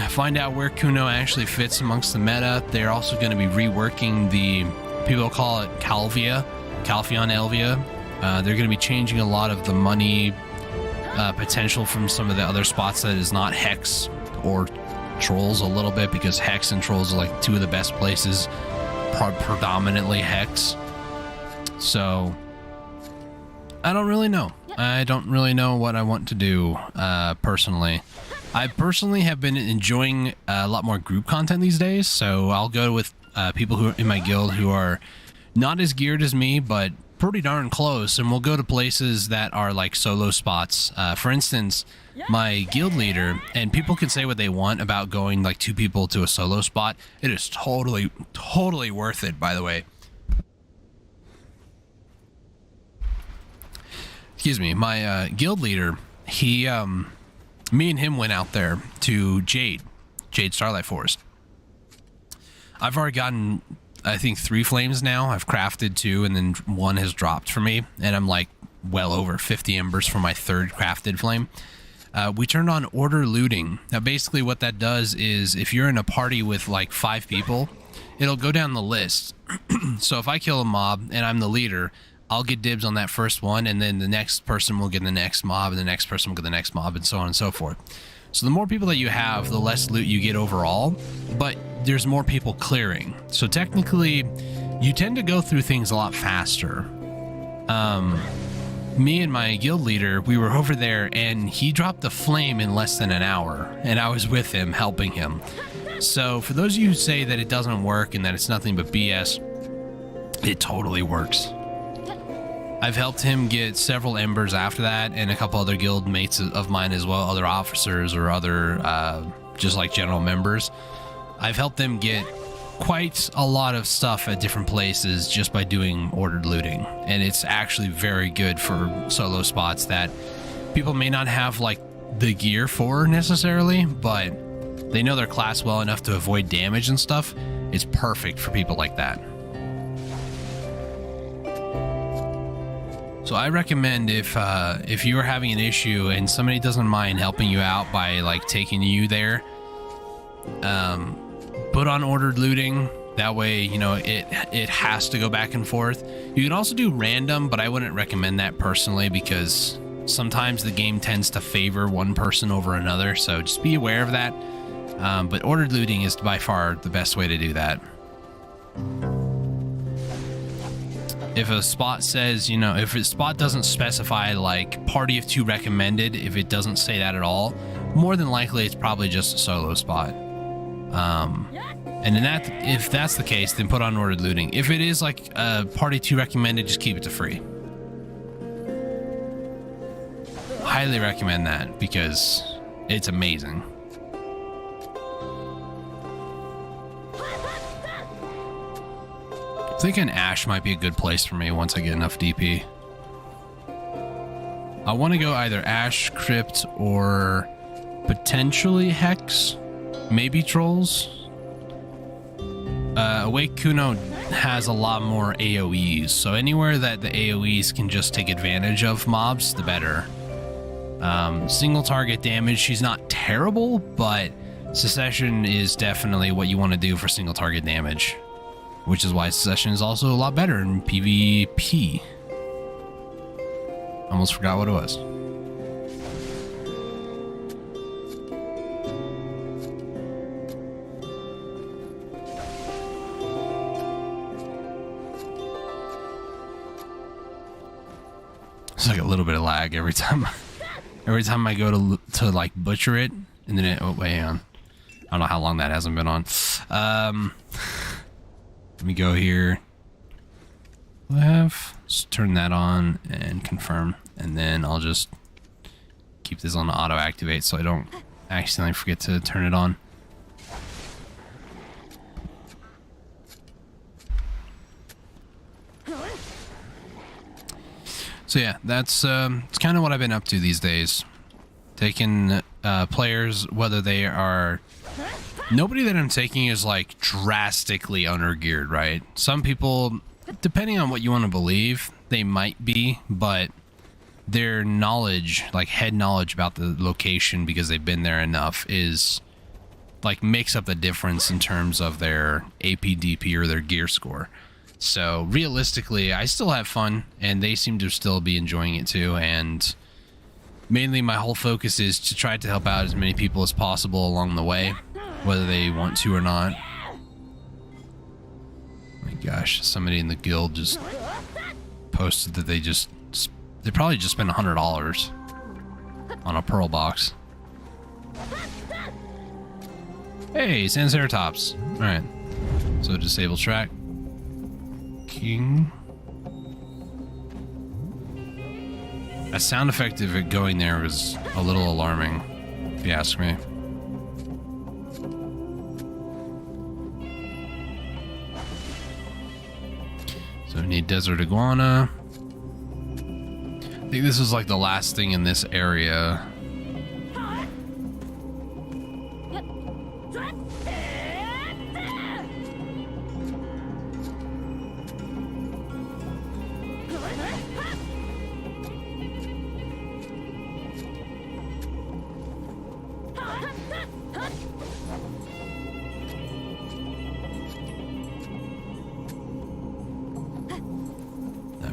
Find out where Kuno actually fits amongst the meta. They're also going to be reworking the, people call it Calvion Elvia. They're going to be changing a lot of the money potential from some of the other spots that is not Hex or Trolls a little bit, because Hex and Trolls are like 2 of the best places, predominantly Hex. So I don't really know. I don't really know what I want to do personally. I personally have been enjoying a lot more group content these days, so I'll go with people who are in my guild who are not as geared as me, but pretty darn close, and we'll go to places that are like solo spots. For instance, my guild leader, and people can say what they want about going like 2 people to a solo spot. It is totally worth it, by the way. Excuse me. My guild leader, he me and him went out there to Jade Starlight Forest. I've already gotten, I think, 3 flames now. I've crafted 2, and then 1 has dropped for me, and I'm like well over 50 embers for my 3rd crafted flame. We turned on order looting. Now basically what that does is, if you're in a party with like 5 people, it'll go down the list. So if I kill a mob and I'm the leader, I'll get dibs on that first one, and then the next person will get the next mob, and the next person will get the next mob, and so on and so forth. So the more people that you have, the less loot you get overall, but there's more people clearing. So technically, you tend to go through things a lot faster. Me and my guild leader, we were over there, and he dropped the flame in less than an hour, and I was with him, helping him. So for those of you who say that it doesn't work and that it's nothing but BS, it totally works. I've helped him get several embers after that, and a couple other guild mates of mine as well, other officers or other just like general members. I've helped them get quite a lot of stuff at different places just by doing ordered looting, and it's actually very good for solo spots that people may not have like the gear for necessarily, but they know their class well enough to avoid damage and stuff. It's perfect for people like that. So I recommend, if you are having an issue and somebody doesn't mind helping you out by like taking you there, put on ordered looting. That way, you know, it has to go back and forth. You can also do random, but I wouldn't recommend that personally, because sometimes the game tends to favor one person over another. So just be aware of that. But ordered looting is by far the best way to do that. If a spot says, you know, if a spot doesn't specify like party of 2 recommended, if it doesn't say that at all, more than likely it's probably just a solo spot. And if that's the case, then put on ordered looting. If it is like party 2 recommended, just keep it to free. Highly recommend that, because it's amazing. I think an Ash might be a good place for me once I get enough DP. I want to go either Ash, Crypt, or potentially Hex. Maybe Trolls. Awake Kuno has a lot more AoEs, so anywhere that the AoEs can just take advantage of mobs, the better. Single target damage, she's not terrible, but Secession is definitely what you want to do for single target damage, which is why Secession is also a lot better in PvP. Almost forgot what it was. It's like a little bit of lag every time I go to like butcher it, and then it, oh wait, hang on. I don't know how long that hasn't been on. Let me go here. What do I have? Just turn that on and confirm, and then I'll just keep this on auto activate so I don't accidentally forget to turn it on. So yeah, that's it's kind of what I've been up to these days. Taking players, whether they are... Nobody that I'm taking is like drastically undergeared, right? Some people, depending on what you want to believe, they might be, but their knowledge, like head knowledge about the location because they've been there enough, is like makes up the difference in terms of their AP, DP, or their gear score. So realistically, I still have fun, and they seem to still be enjoying it too, and mainly my whole focus is to try to help out as many people as possible along the way, whether they want to or not. Oh my gosh, somebody in the guild just posted that they probably just spent $100 on a pearl box. Hey, Sanceratops. Alright, so disable track. King. That sound effect of it going there was a little alarming, if you ask me. So we need Desert Iguana. I think this is like the last thing in this area.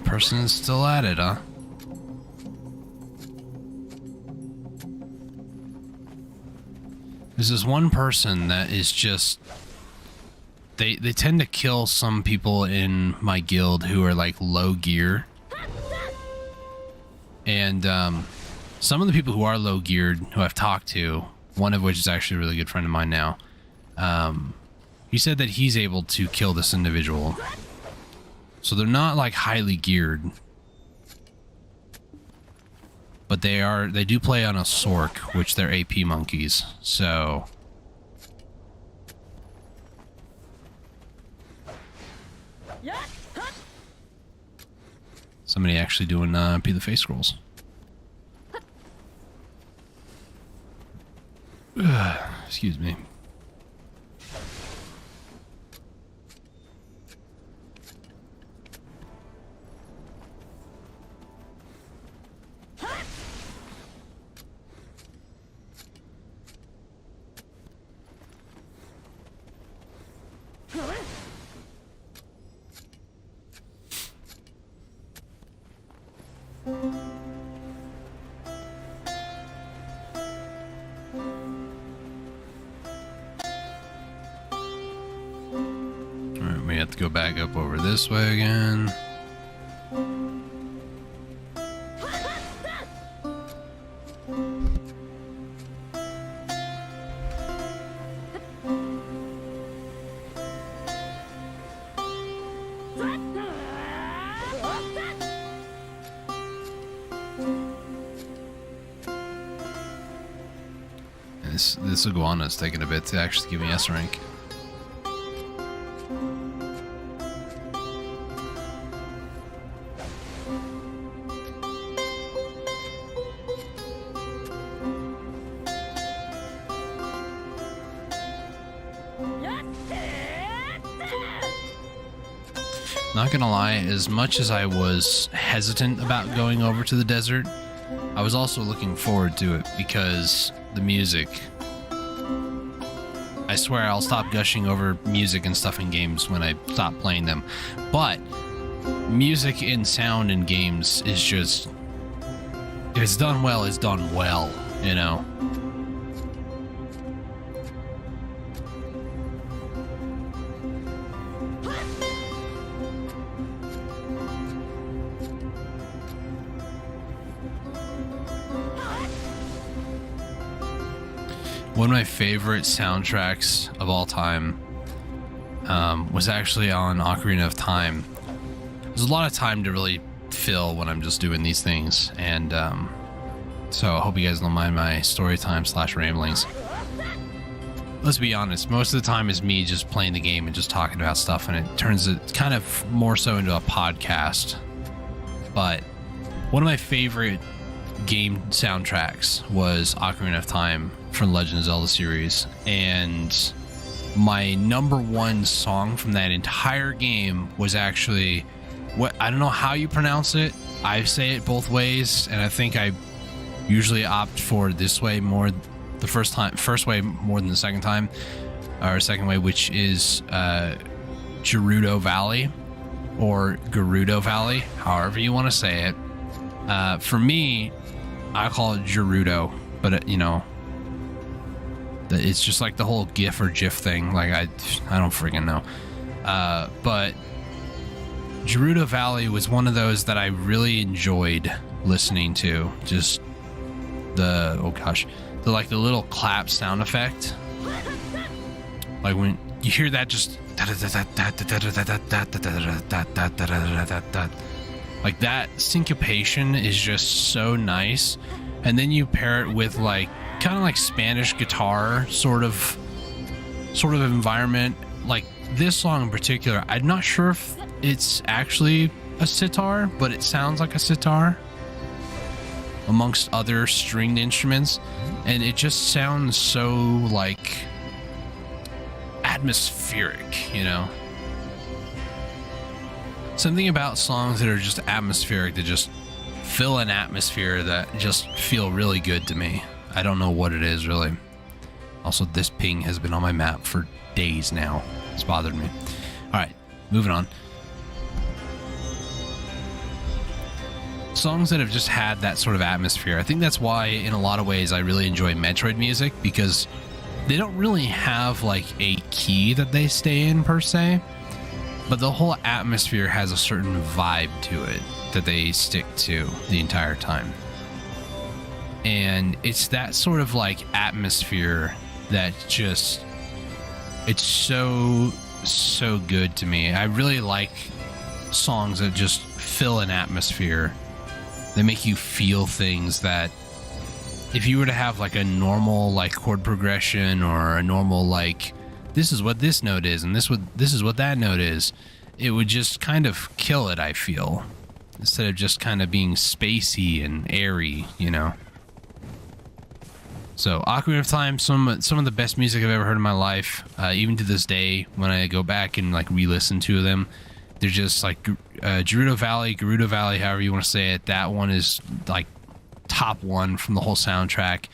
Person is still at it, huh? There's this one person that is just... They tend to kill some people in my guild who are like low gear. And some of the people who are low geared, who I've talked to, one of which is actually a really good friend of mine now, he said that he's able to kill this individual. So they're not like highly geared, but they do play on a Sork, which they're AP monkeys. So somebody actually doing P the face scrolls. Excuse me. Alright, we have to go back up over this way again. This iguana is taking a bit to actually give me S rank. Not gonna lie, as much as I was hesitant about going over to the desert, I was also looking forward to it because the music. I swear I'll stop gushing over music and stuff in games when I stop playing them. But music and sound in games is just, if it's done well, it's done well, you know? One of my favorite soundtracks of all time was actually on Ocarina of Time. There's a lot of time to really fill when I'm just doing these things, and so I hope you guys don't mind my story time / ramblings. Let's be honest, most of the time is me just playing the game and just talking about stuff, and it turns it kind of more so into a podcast. But one of my favorite game soundtracks was Ocarina of Time from Legend of Zelda series, and my number one song from that entire game was actually, what, I don't know how you pronounce it. I say it both ways, and I think I usually opt for this way more, the first way more than the second time, or second way, which is Gerudo Valley or Gerudo Valley, however you want to say it. For me, I call it Gerudo, but you know, it's just like the whole GIF or GIF thing. Like I don't freaking know. But Gerudo Valley was one of those that I really enjoyed listening to. Just the, oh gosh, the like the little clap sound effect. Like when you hear that, just like that syncopation is just so nice. And then you pair it with like kind of like Spanish guitar sort of environment. Like this song in particular, I'm not sure if it's actually a sitar, but it sounds like a sitar amongst other stringed instruments, and it just sounds so like atmospheric, you know? Something about songs that are just atmospheric, that just fill an atmosphere, that just feel really good to me. I don't know what it is, really. Also, this ping has been on my map for days now. It's bothered me. Alright, moving on. Songs that have just had that sort of atmosphere. I think that's why, in a lot of ways, I really enjoy Metroid music, because they don't really have, like, a key that they stay in, per se. But the whole atmosphere has a certain vibe to it that they stick to the entire time. And it's that sort of like atmosphere that just, it's so good to me. I really like songs that just fill an atmosphere. They make you feel things that if you were to have like a normal like chord progression, or a normal like, this is what this note is and this is what that note is, it would just kind of kill it, I feel, instead of just kind of being spacey and airy, you know. So Ocarina of Time, some of the best music I've ever heard in my life. Even to this day, when I go back and like re-listen to them, they're just like Gerudo Valley, however you want to say it. That one is like top one from the whole soundtrack.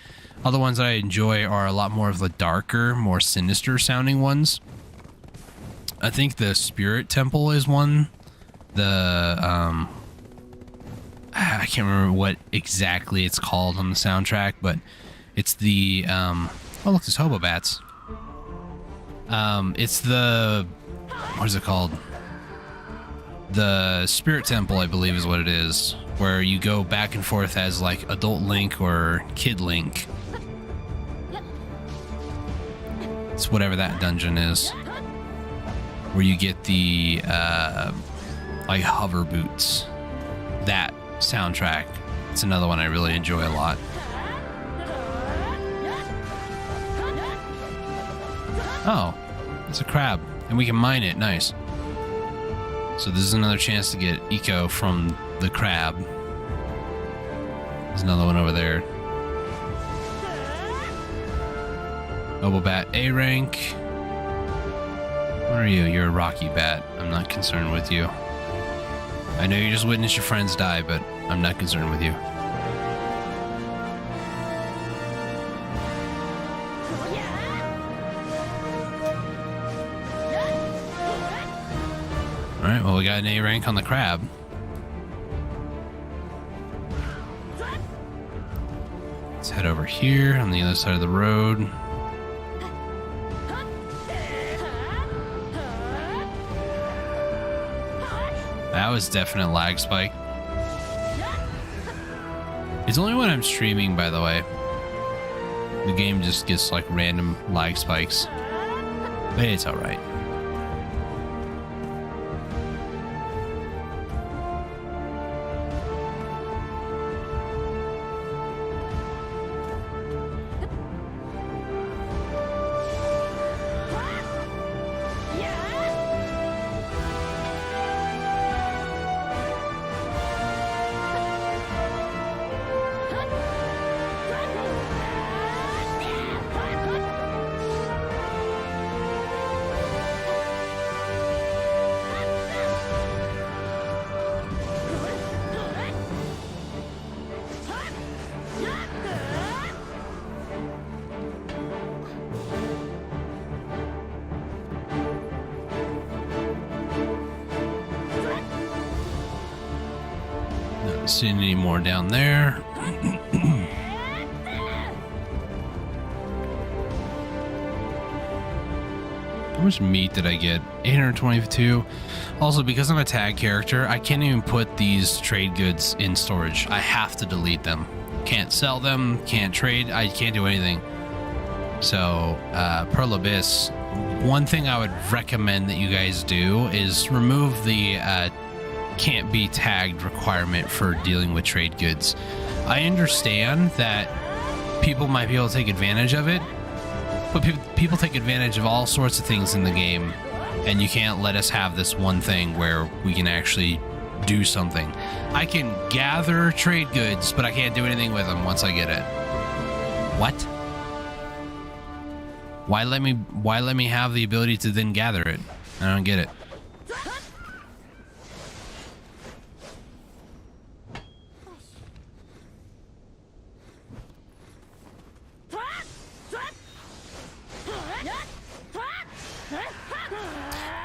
Other ones that I enjoy are a lot more of the darker, more sinister sounding ones. I think the Spirit Temple is one. I can't remember what exactly it's called on the soundtrack, but it's the oh look, there's hobo bats. It's the, what is it called? The Spirit Temple, I believe, is what it is, where you go back and forth as like adult Link or kid Link. It's whatever that dungeon is, where you get the like hover boots. That soundtrack, it's another one I really enjoy a lot. Oh, it's a crab, and we can mine it. Nice. So this is another chance to get eco from the crab. There's another one over there. Noble bat A rank. What are you? You're a rocky bat. I'm not concerned with you. I know you just witnessed your friends die, but I'm not concerned with you. Alright, well, we got an A rank on the crab. Let's head over here on the other side of the road. That was definite lag spike. It's only when I'm streaming, by the way. The game just gets like random lag spikes. But it's alright. Not seeing any more down there. How much meat did I get? 822. Also, because I'm a tag character, I can't even put these trade goods in storage. I have to delete them. Can't sell them, can't trade, I can't do anything. So, Pearl Abyss, one thing I would recommend that you guys do is remove the can't be tagged requirement for dealing with trade goods. I understand that people might be able to take advantage of it, but people take advantage of all sorts of things in the game, and you can't let us have this one thing where we can actually do something. I can gather trade goods, but I can't do anything with them once I get it. What? Why let me have the ability to then gather it? I don't get it.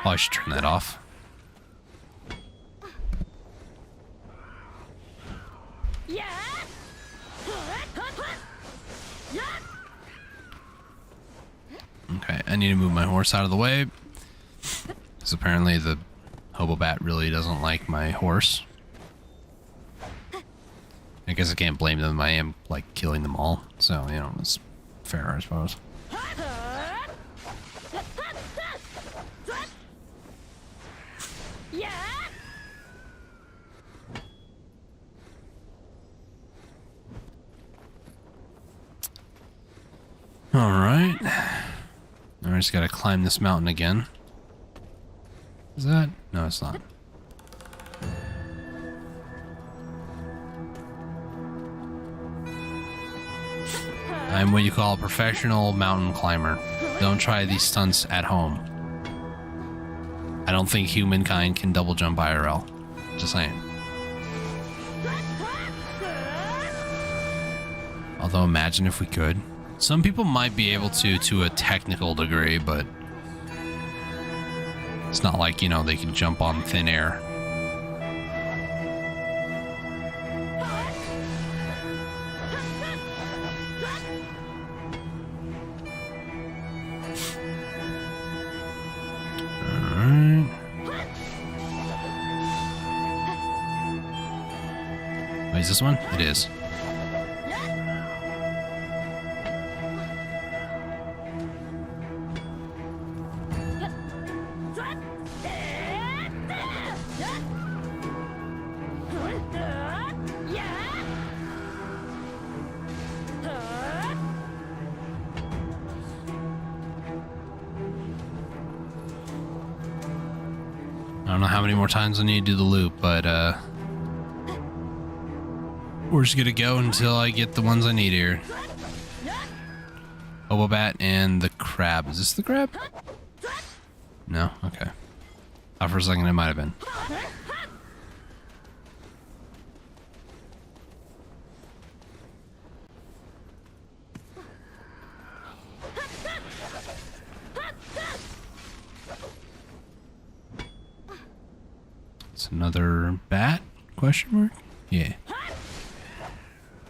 Oh, I should turn that off. Okay, I need to move my horse out of the way, because apparently the Hobobat really doesn't like my horse. I guess I can't blame them. I am, like, killing them all, so, you know, it's fair, I suppose. Alright. Now I just gotta climb this mountain again. Is that? No, it's not. I'm what you call a professional mountain climber. Don't try these stunts at home. I don't think humankind can double jump IRL. Just saying. Although imagine if we could. Some people might be able to a technical degree, but it's not like, you know, they can jump on thin air. Alright. Wait, is this one? It is. I don't know how many more times I need to do the loop, but we're just gonna go until I get the ones I need here. Hobobat and the crab. Is this the crab? No? Okay. Thought for a second it might have been. Another bat? Question mark? Yeah.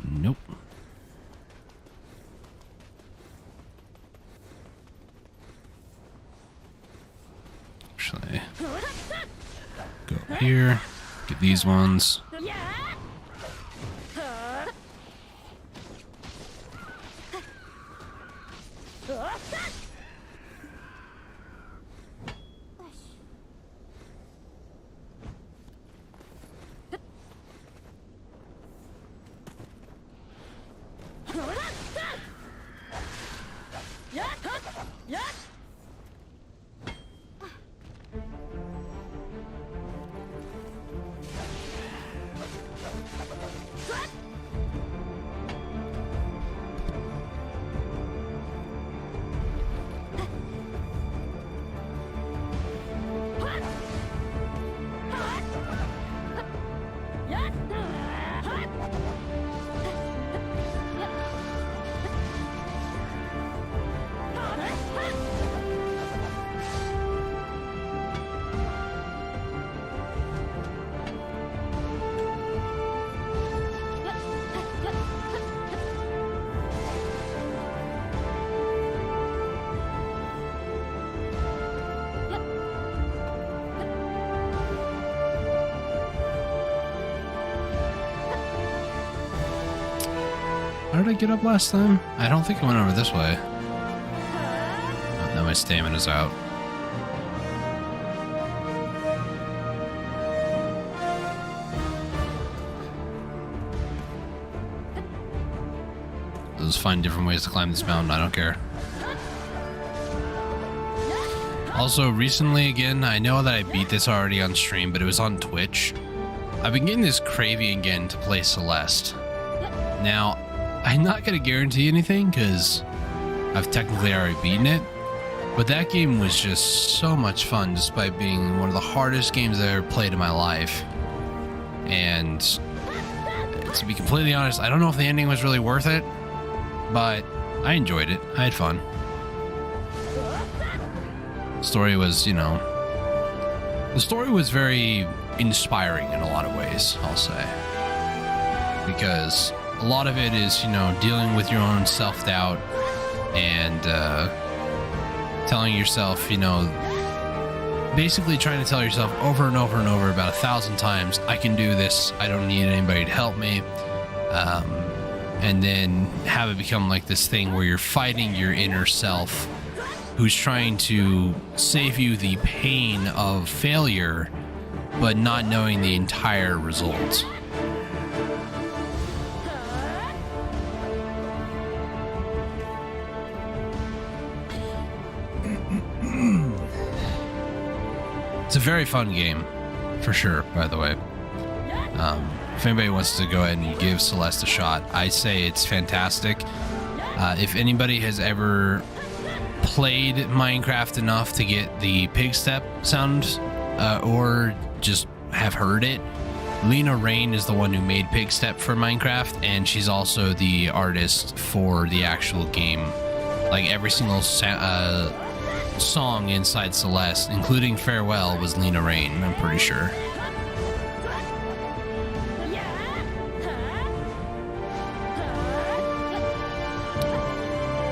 Nope. Actually, go here. Get these ones. How did I get up last time? I don't think I went over this way. Oh, now my stamina's out. Let's find different ways to climb this mountain. I don't care. Also, recently, again, I know that I beat this already on stream, but it was on Twitch. I've been getting this craving again to play Celeste. Now, I'm not going to guarantee anything because I've technically already beaten it, but that game was just so much fun despite being one of the hardest games I've ever played in my life. And to be completely honest, I don't know if the ending was really worth it, but I enjoyed it. I had fun. Story was, you know, the story was very inspiring in a lot of ways, I'll say, because a lot of it is, you know, dealing with your own self-doubt and telling yourself, you know, basically trying to tell yourself over and over and over about 1,000 times, I can do this, I don't need anybody to help me, and then have it become like this thing where you're fighting your inner self who's trying to save you the pain of failure, but not knowing the entire result. It's a very fun game, for sure, by the way. If anybody wants to go ahead and give Celeste a shot, I say it's fantastic. If anybody has ever played Minecraft enough to get the pig step sound, or just have heard it, Lena Raine is the one who made pig step for Minecraft, and she's also the artist for the actual game. Like every single song inside Celeste, including Farewell, was Lena Raine, I'm pretty sure.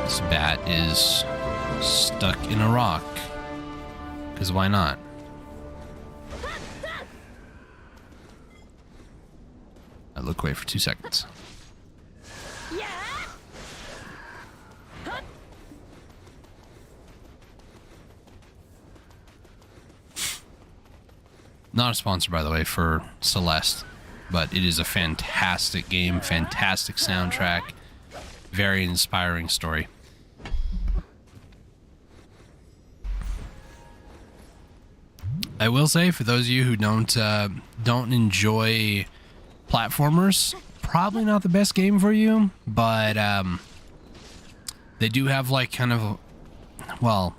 This bat is stuck in a rock, because why not? I look away for 2 seconds. Not a sponsor, by the way, for Celeste, but it is a fantastic game, fantastic soundtrack, very inspiring story. I will say, for those of you who don't enjoy platformers, probably not the best game for you, but they do have like kind of, well,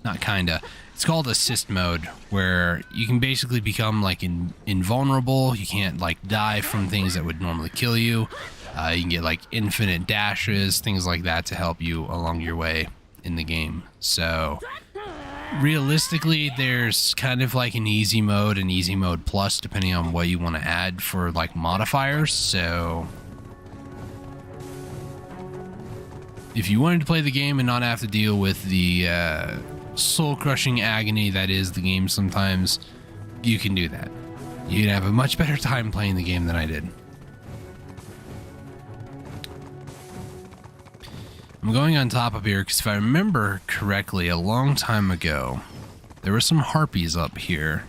not kinda. It's called assist mode, where you can basically become like invulnerable. You can't like die from things that would normally kill you. You can get like infinite dashes, things like that to help you along your way in the game. So Realistically, there's kind of like an easy mode and easy mode plus, depending on what you want to add for like modifiers. So if you wanted to play the game and not have to deal with the soul-crushing agony that is the game sometimes, you can do that. You'd have a much better time playing the game than I did. I'm going on top of here because if I remember correctly, a long time ago, there were some harpies up here.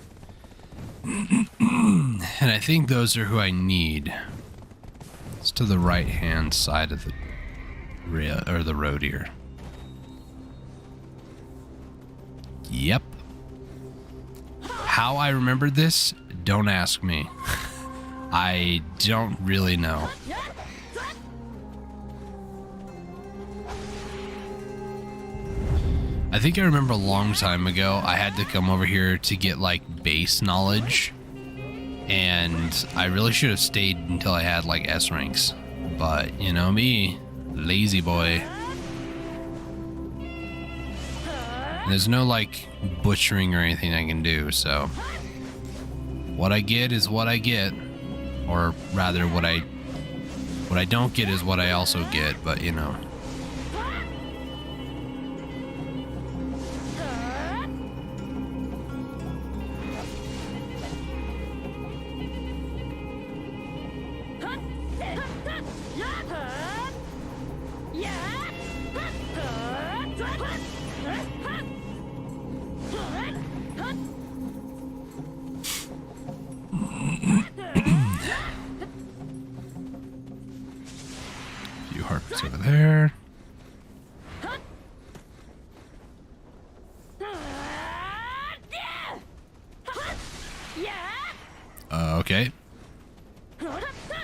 And I think those are who I need. It's to the right-hand side of the rail, or the road here. Yep. How I remembered this, don't ask me. I don't really know. I think I remember a long time ago I had to come over here to get like base knowledge, and I really should have stayed until I had like S ranks, but you know me, lazy boy. And there's no like butchering or anything I can do, so what I get is what I get, or rather what I don't get is what I also get, but you know. Few harpies over there. Okay.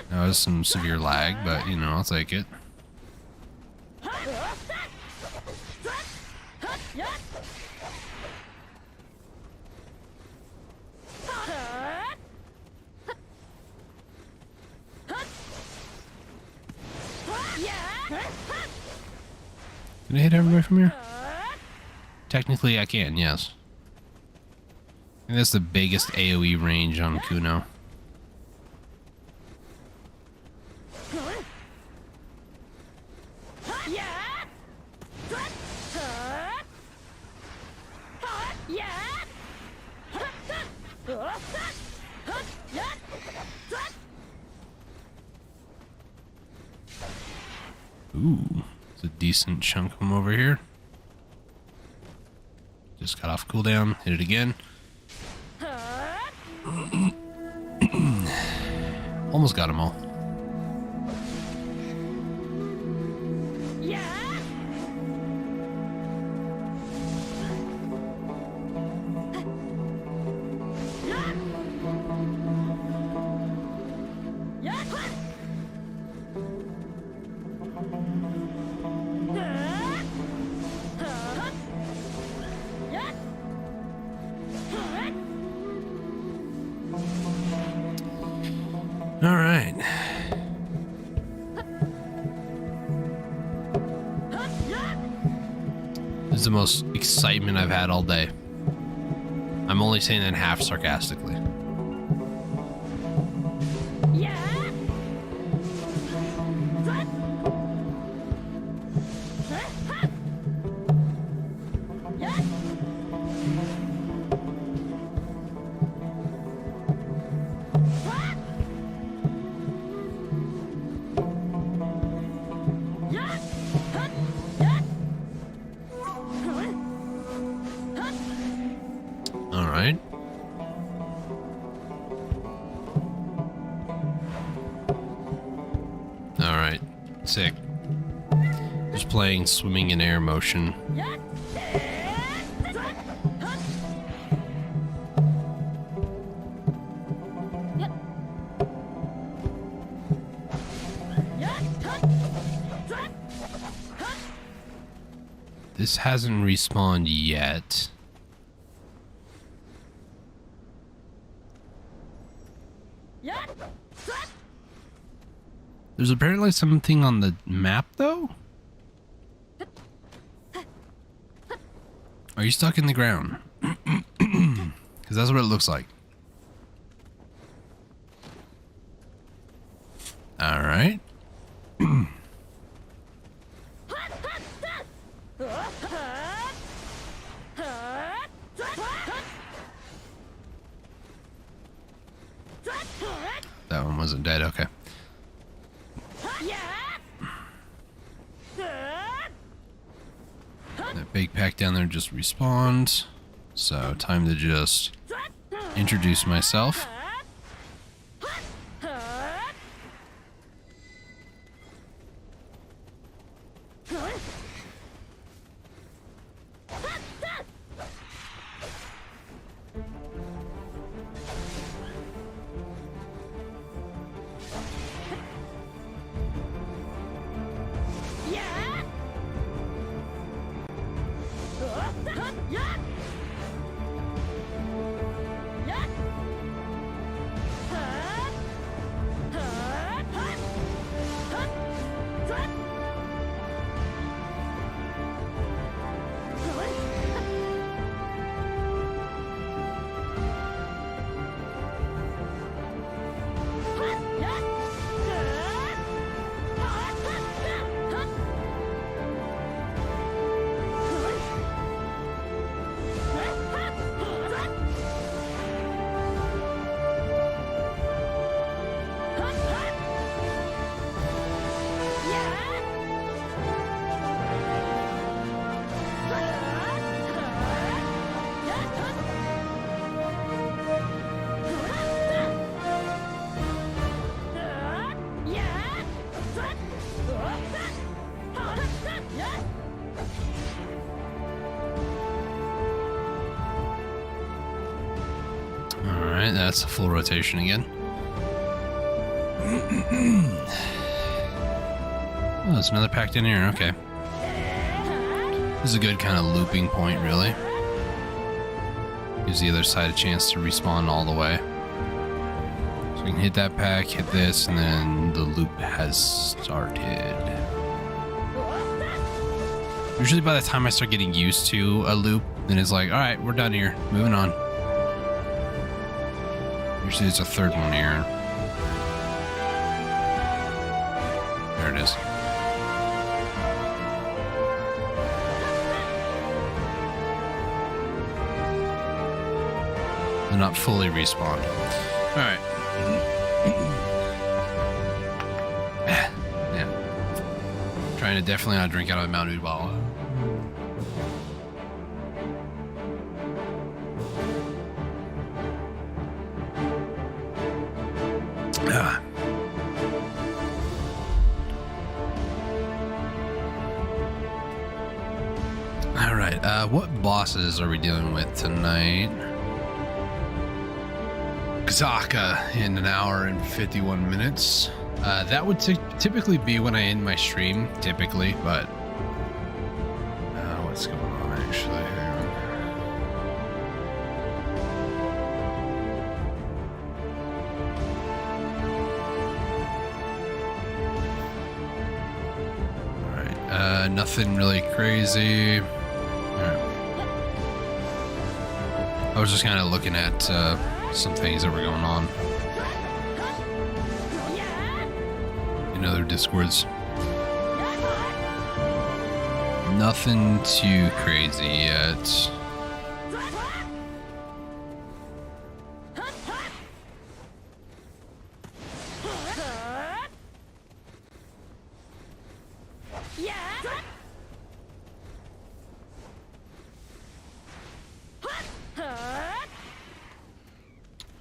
That was some severe lag, but you know, I'll take it. Can I hit everybody from here? Technically I can, yes. And that's the biggest AoE range on Kuno. Ooh, it's a decent chunk of them over here. Just got off cooldown, hit it again. Almost got them all. All right. This is the most excitement I've had all day. I'm only saying that half sarcastically. Alright. Alright. Sick. Just playing swimming in air motion. This hasn't respawned yet. There's apparently something on the map, though? Are you stuck in the ground? Because that's what it looks like. Alright. That one wasn't dead, okay. That big pack down there just respawned. So, time to just introduce myself. Alright, that's a full rotation again. Oh, there's another pack in here, okay. This is a good kind of looping point, really. Gives the other side a chance to respawn all the way. So we can hit that pack, hit this, and then the loop has started. Usually by the time I start getting used to a loop, then it's like, alright, we're done here, moving on. Usually there's a third one here. There it is. They're not fully respawned. Alright. Yeah. Trying to definitely not drink out of a Mountain Dew bottle. Alright, what bosses are we dealing with tonight? Kazaka in an hour and 51 minutes. That would typically be when I end my stream, typically, but what's going on actually? Hang on. Alright, nothing really crazy. I was just kind of looking at some things that were going on in other Discords. Nothing too crazy yet.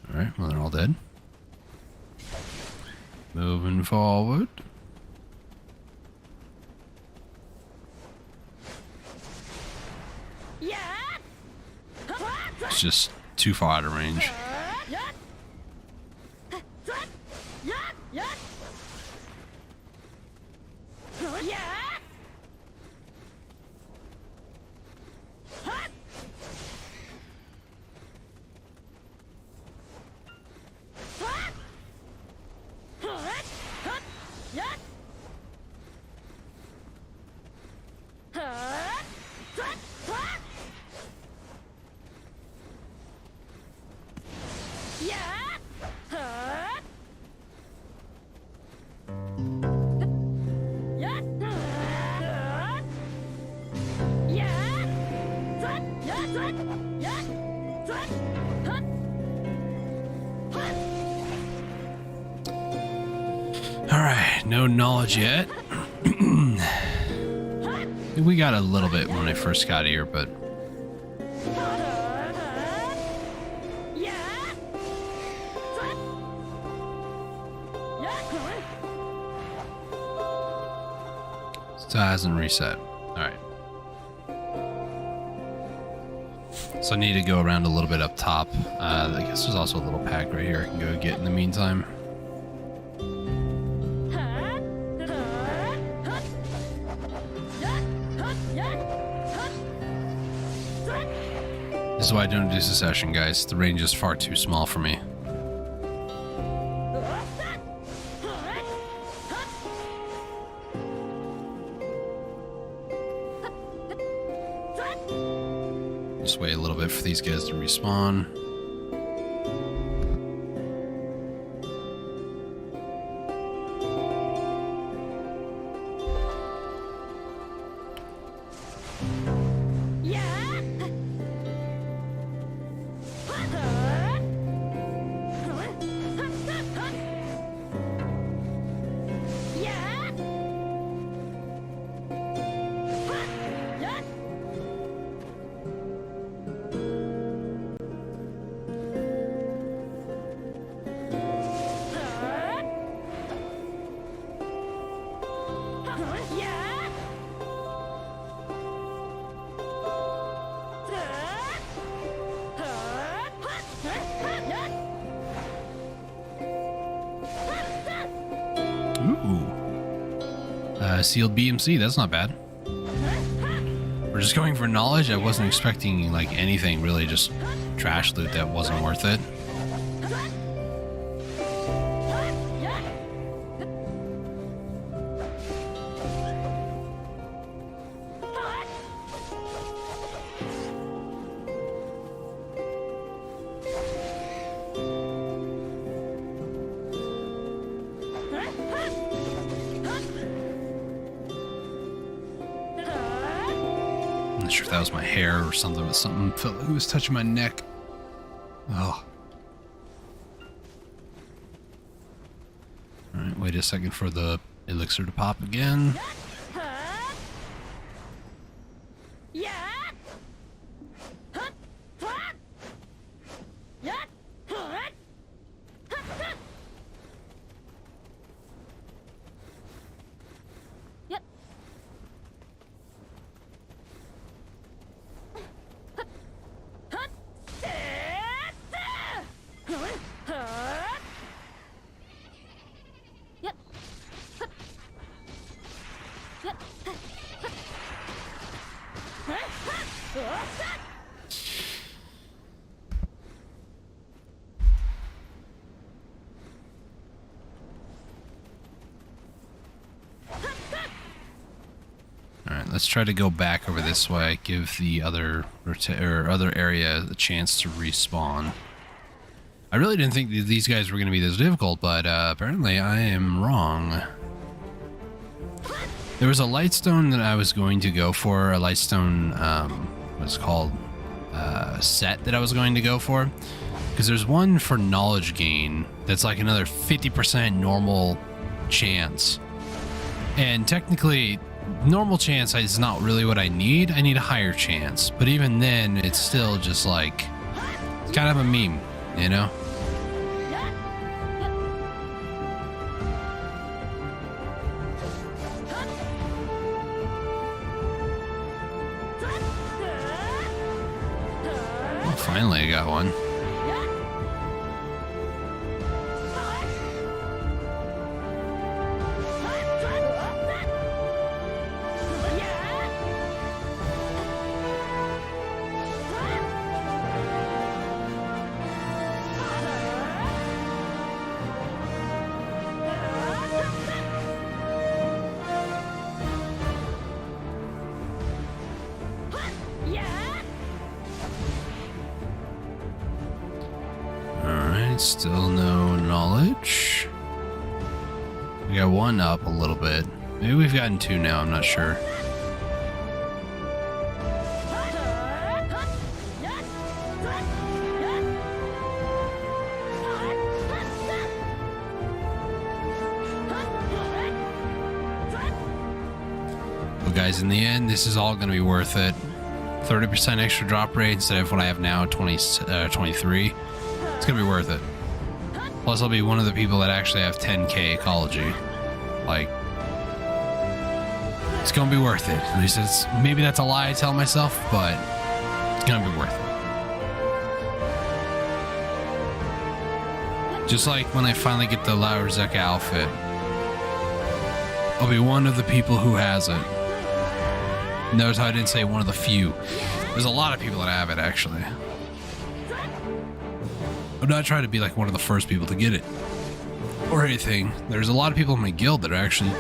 Alright, well, they're all dead. Moving forward. It's just too far out of range. no knowledge yet. We got a little bit when I first got here, but still hasn't reset. Alright. So I need to go around a little bit up top. I guess there's also a little pack right here I can go get in the meantime. This is why I don't do Secession, guys. The range is far too small for me. Just wait a little bit for these guys to respawn. Sealed BMC, that's not bad. We're just going for knowledge. I wasn't expecting like anything really, just trash loot that wasn't worth it. Not sure if that was my hair or something, but something felt like it was touching my neck. Oh. Alright, wait a second for the elixir to pop again. Alright, let's try to go back over this way, give the other area a chance to respawn. I really didn't think these guys were going to be this difficult, but apparently I am wrong. There was a lightstone that I was going to go for, a lightstone, what's it called, set that I was going to go for. Because there's one for knowledge gain that's like another 50% normal chance. And technically, normal chance is not really what I need. I need a higher chance. But even then, it's still just like, kind of a meme, you know? Well, finally I got one. Still no knowledge. We got one up a little bit. Maybe we've gotten two now, I'm not sure. guys, in the end, this is all going to be worth it. 30% extra drop rate instead of what I have now, 23. It's going to be worth it. Plus, I'll be one of the people that actually have 10k ecology. Like, it's going to be worth it. At least it's, maybe that's a lie I tell myself, but it's going to be worth it. Just like when I finally get the Lauerzeka outfit, I'll be one of the people who has it. Notice how I didn't say one of the few. There's a lot of people that have it, actually. I'm not trying to be like one of the first people to get it or anything. There's a lot of people in my guild that are actually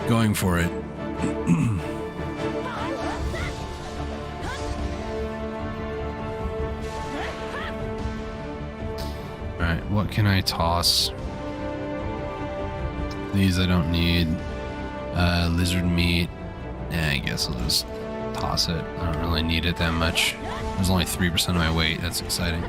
going for it. Alright, what can I toss? These I don't need. Lizard meat. Yeah, I guess I'll just toss it. I don't really need it that much. There's only 3% of my weight. That's exciting.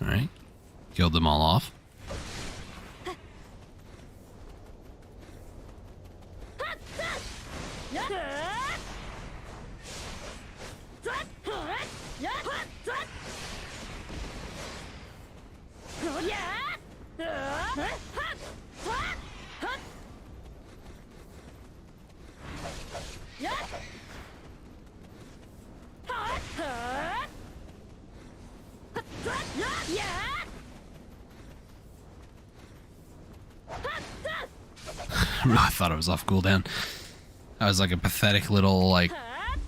Alright. Killed them all off. I really thought I was off cooldown. I was like a pathetic little like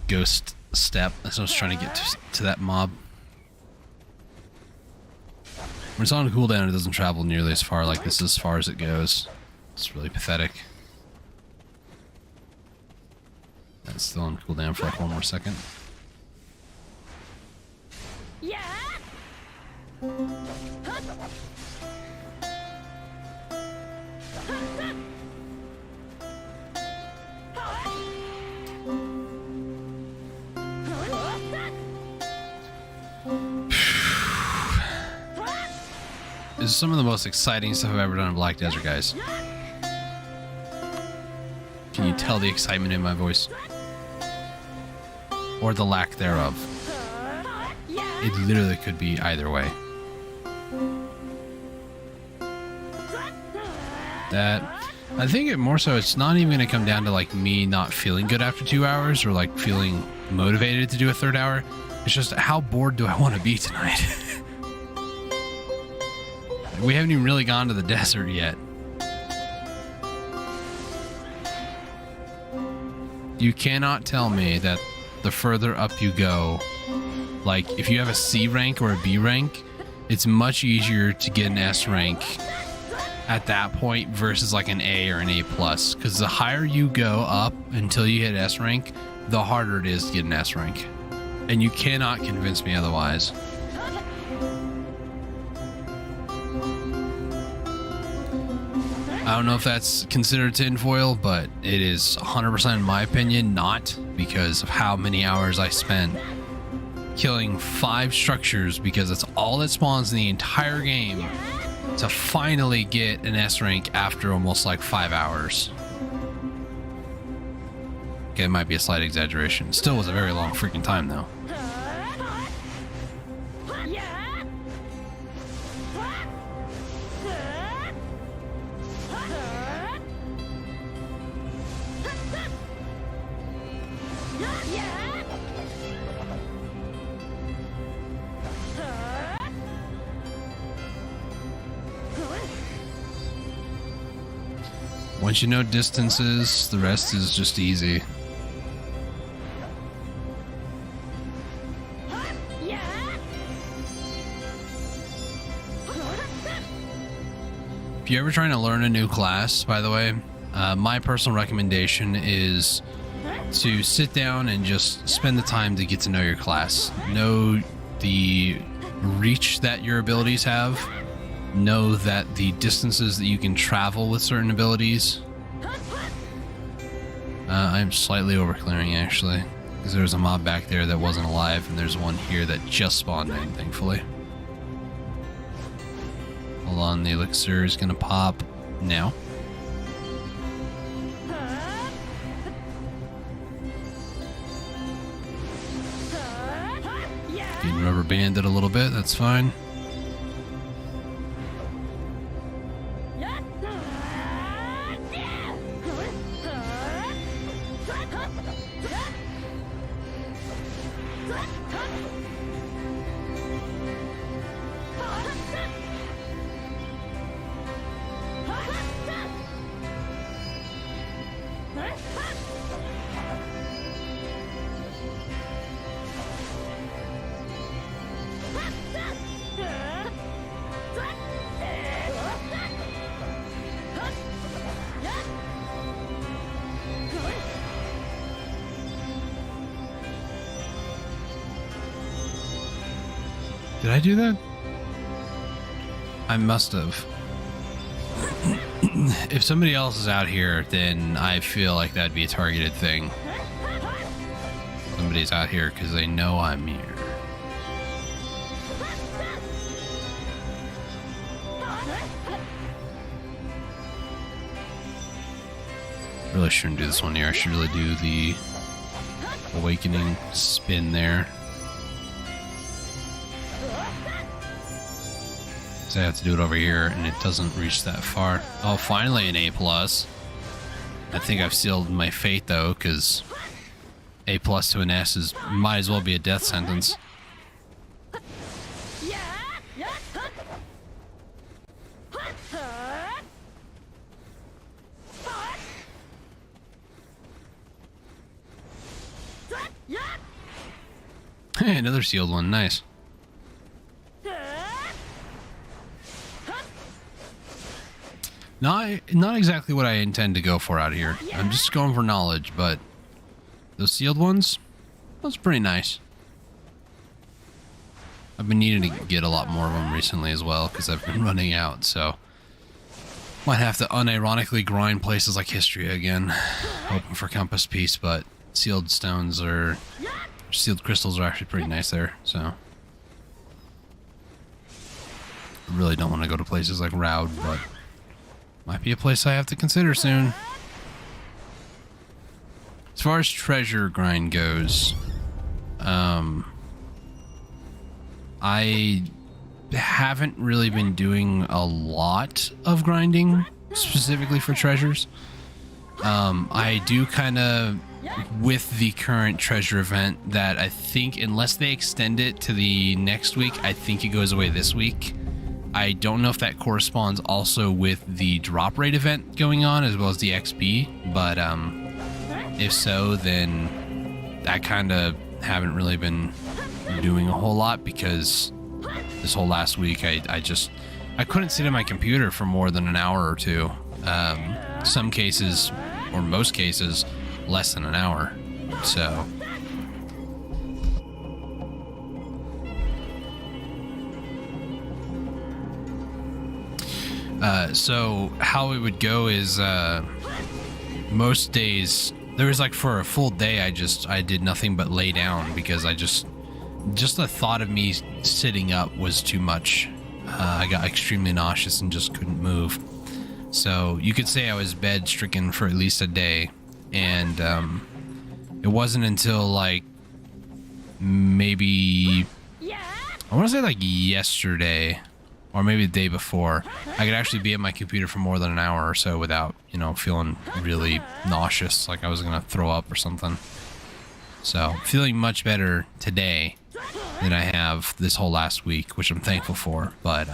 ghost step as I was trying to get to that mob. When it's on cooldown, it doesn't travel nearly as far. Like, this is as far as it goes. It's really pathetic. That's still on cooldown for like one more second. This is some of the most exciting stuff I've ever done in Black Desert, guys. Can you tell the excitement in my voice? Or the lack thereof? It literally could be either way. I think it more so, it's not even going to come down to like me not feeling good after 2 hours or like feeling motivated to do a third hour. It's just, how bored do I want to be tonight? We haven't even really gone to the desert yet. You cannot tell me that the further up you go, like if you have a C rank or a B rank, it's much easier to get an S rank at that point versus like an A or an A plus, because the higher you go up until you hit S rank, the harder it is to get an S rank, and you cannot convince me otherwise. I don't know if that's considered tinfoil, but it is 100% in my opinion not, because of how many hours I spent killing 5 structures, because that's all that spawns in the entire game, to finally get an S rank after almost like 5 hours. Okay, it might be a slight exaggeration. It still was a very long freaking time though. Once you know distances, the rest is just easy. If you're ever trying to learn a new class, by the way, my personal recommendation is to sit down and just spend the time to get to know your class. Know the reach that your abilities have. Know that the distances that you can travel with certain abilities. I'm slightly overclearing, actually, because there's a mob back there that wasn't alive, and there's one here that just spawned in, thankfully. Hold on, the elixir is gonna pop now. Getting rubber banded a little bit, that's fine. Did I do that? I must have. If somebody else is out here, then I feel like that'd be a targeted thing. Somebody's out here because they know I'm here. Really shouldn't do this one here. I should really do the awakening spin there. So I have to do it over here, and it doesn't reach that far. Oh, finally an A+. I think I've sealed my fate, though, because A+ to an S is might as well be a death sentence. Hey, another sealed one. Nice. Not exactly what I intend to go for out here. I'm just going for knowledge, but those sealed ones, those are pretty nice. I've been needing to get a lot more of them recently as well, because I've been running out, so might have to unironically grind places like History again, hoping for Compass Piece, but sealed stones or sealed crystals are actually pretty nice there, so I really don't want to go to places like Roud, but might be a place I have to consider soon. As far as treasure grind goes, I haven't really been doing a lot of grinding specifically for treasures. I do kind of, with the current treasure event that I think, unless they extend it to the next week, I think it goes away this week. I don't know if that corresponds also with the drop rate event going on as well as the XP, but if so, then I kind of haven't really been doing a whole lot because this whole last week I couldn't sit at my computer for more than an hour or two. Some cases, or most cases, less than an hour. So so how it would go is most days there was like for a full day I did nothing but lay down because I just the thought of me sitting up was too much. I got extremely nauseous and just couldn't move. So you could say I was bed stricken for at least a day, and it wasn't until like maybe I want to say like yesterday or maybe the day before I could actually be at my computer for more than an hour or so without, you know, feeling really nauseous, like I was gonna throw up or something. So feeling much better today than I have this whole last week, which I'm thankful for, but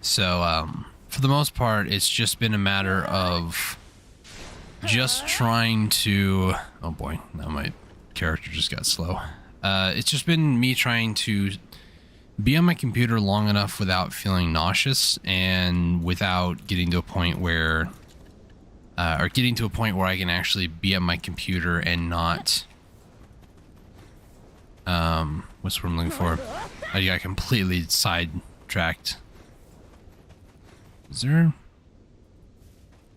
so for the most part, it's just been a matter of just trying to... Oh boy, now my character just got slow. It's just been me trying to be on my computer long enough without feeling nauseous and without getting to a point where... or getting to a point where I can actually be at my computer and not... what's what I'm looking for? I got completely sidetracked. Is there...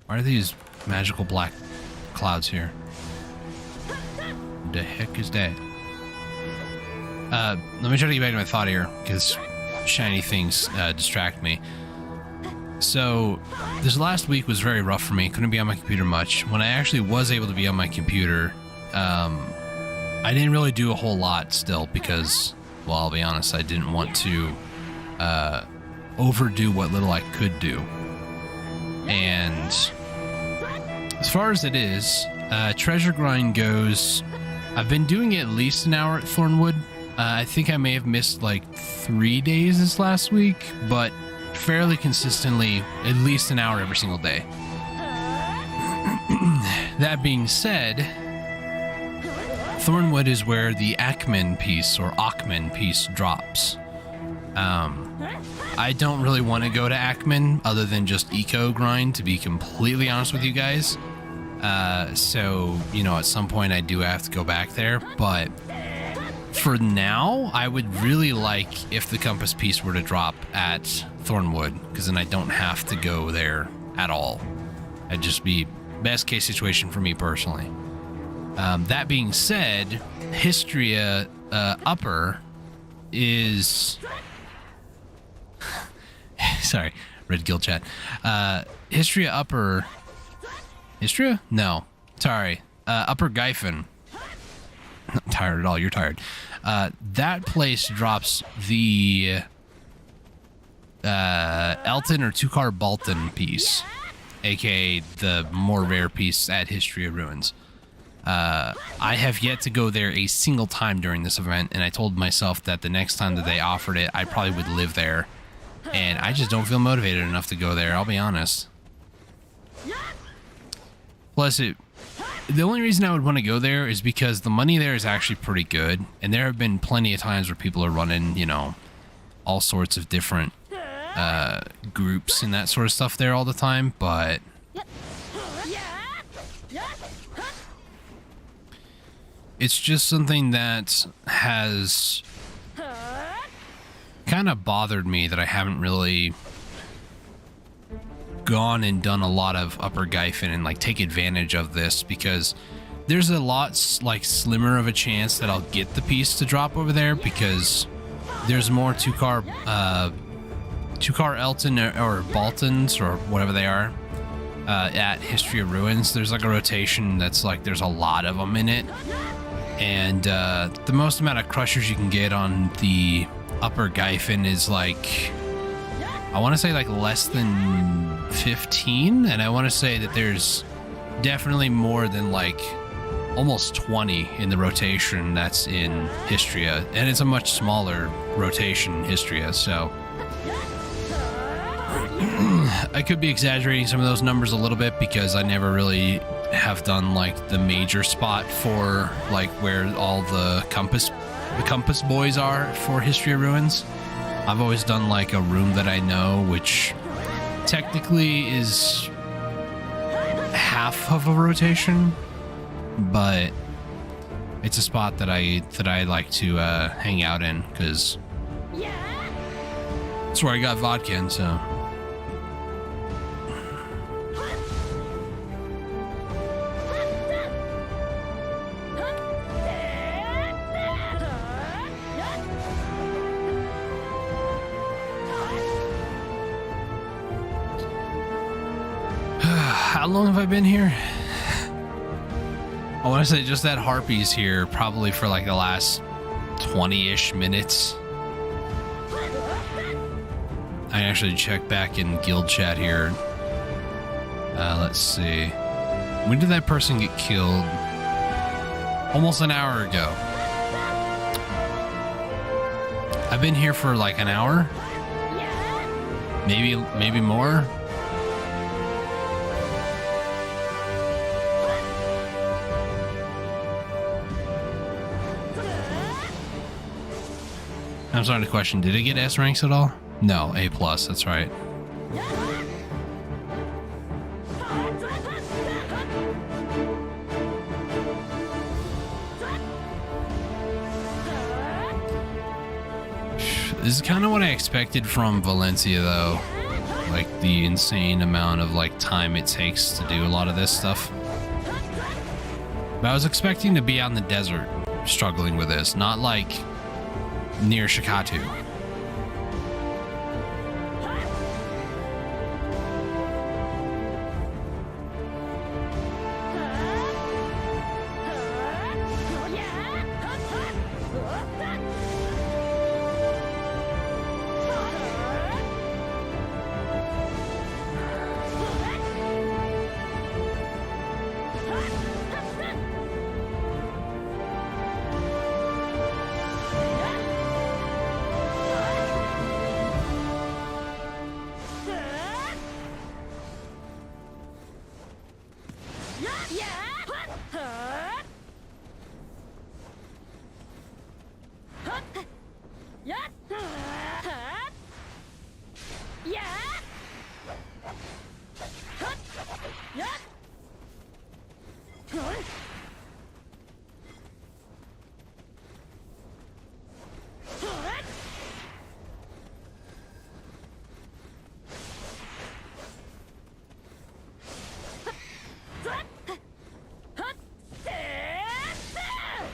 Why are these magical black clouds here? The heck is that? Let me try to get back to my thought here, because shiny things distract me. So, this last week was very rough for me. Couldn't be on my computer much. When I actually was able to be on my computer, I didn't really do a whole lot still because, well, I'll be honest, I didn't want to overdo what little I could do. And as far as it is, treasure grind goes, I've been doing it at least an hour at Thornwood. I think I may have missed like 3 days this last week, but fairly consistently at least an hour every single day. That being said, Thornwood is where the Ackman piece drops. I don't really want to go to Ackman other than just eco grind, to be completely honest with you guys. So, you know, at some point I do have to go back there, but for now, I would really like if the compass piece were to drop at Thornwood, because then I don't have to go there at all. That'd just be best case situation for me personally. That being said, Histria Upper is... Sorry, Red Guild chat. Histria Upper... Histria? No. Sorry. Upper Gyphon. Not tired at all. You're tired. That place drops the Elton or Tukar Balton piece, aka the more rare piece at Histria Ruins. I have yet to go there a single time during this event, and I told myself that the next time that they offered it, I probably would live there. And I just don't feel motivated enough to go there, I'll be honest. Plus, the only reason I would want to go there is because the money there is actually pretty good, and there have been plenty of times where people are running, you know, all sorts of different groups and that sort of stuff there all the time, but it's just something that has kind of bothered me that I haven't really gone and done a lot of Upper Gyphon and like take advantage of this, because there's a lot like slimmer of a chance that I'll get the piece to drop over there, because there's more Tukar Elton or Baltons or whatever they are at History of Ruins. There's like a rotation that's like there's a lot of them in it, and the most amount of crushers you can get on the Upper Gyphon is like, I want to say like less than 15, and I want to say that there's definitely more than like almost 20 in the rotation that's in Histria, and it's a much smaller rotation in Histria, so I could be exaggerating some of those numbers a little bit because I never really have done like the major spot for like where all the compass boys are for History of Ruins. I've always done like a room that I know, which technically is half of a rotation, but it's a spot that I like to hang out in because that's where I got vodka in, so. How long have I been here? I want to say just that Harpy's here probably for like the last 20-ish minutes. I actually checked back in guild chat here. Let's see. When did that person get killed? Almost an hour ago. I've been here for like an hour. Maybe more. I'm starting to question, did it get S ranks at all? No, A+, that's right. This is kind of what I expected from Valencia, though. Like, the insane amount of, like, time it takes to do a lot of this stuff. But I was expecting to be out in the desert struggling with this, not, like, near Shikatu.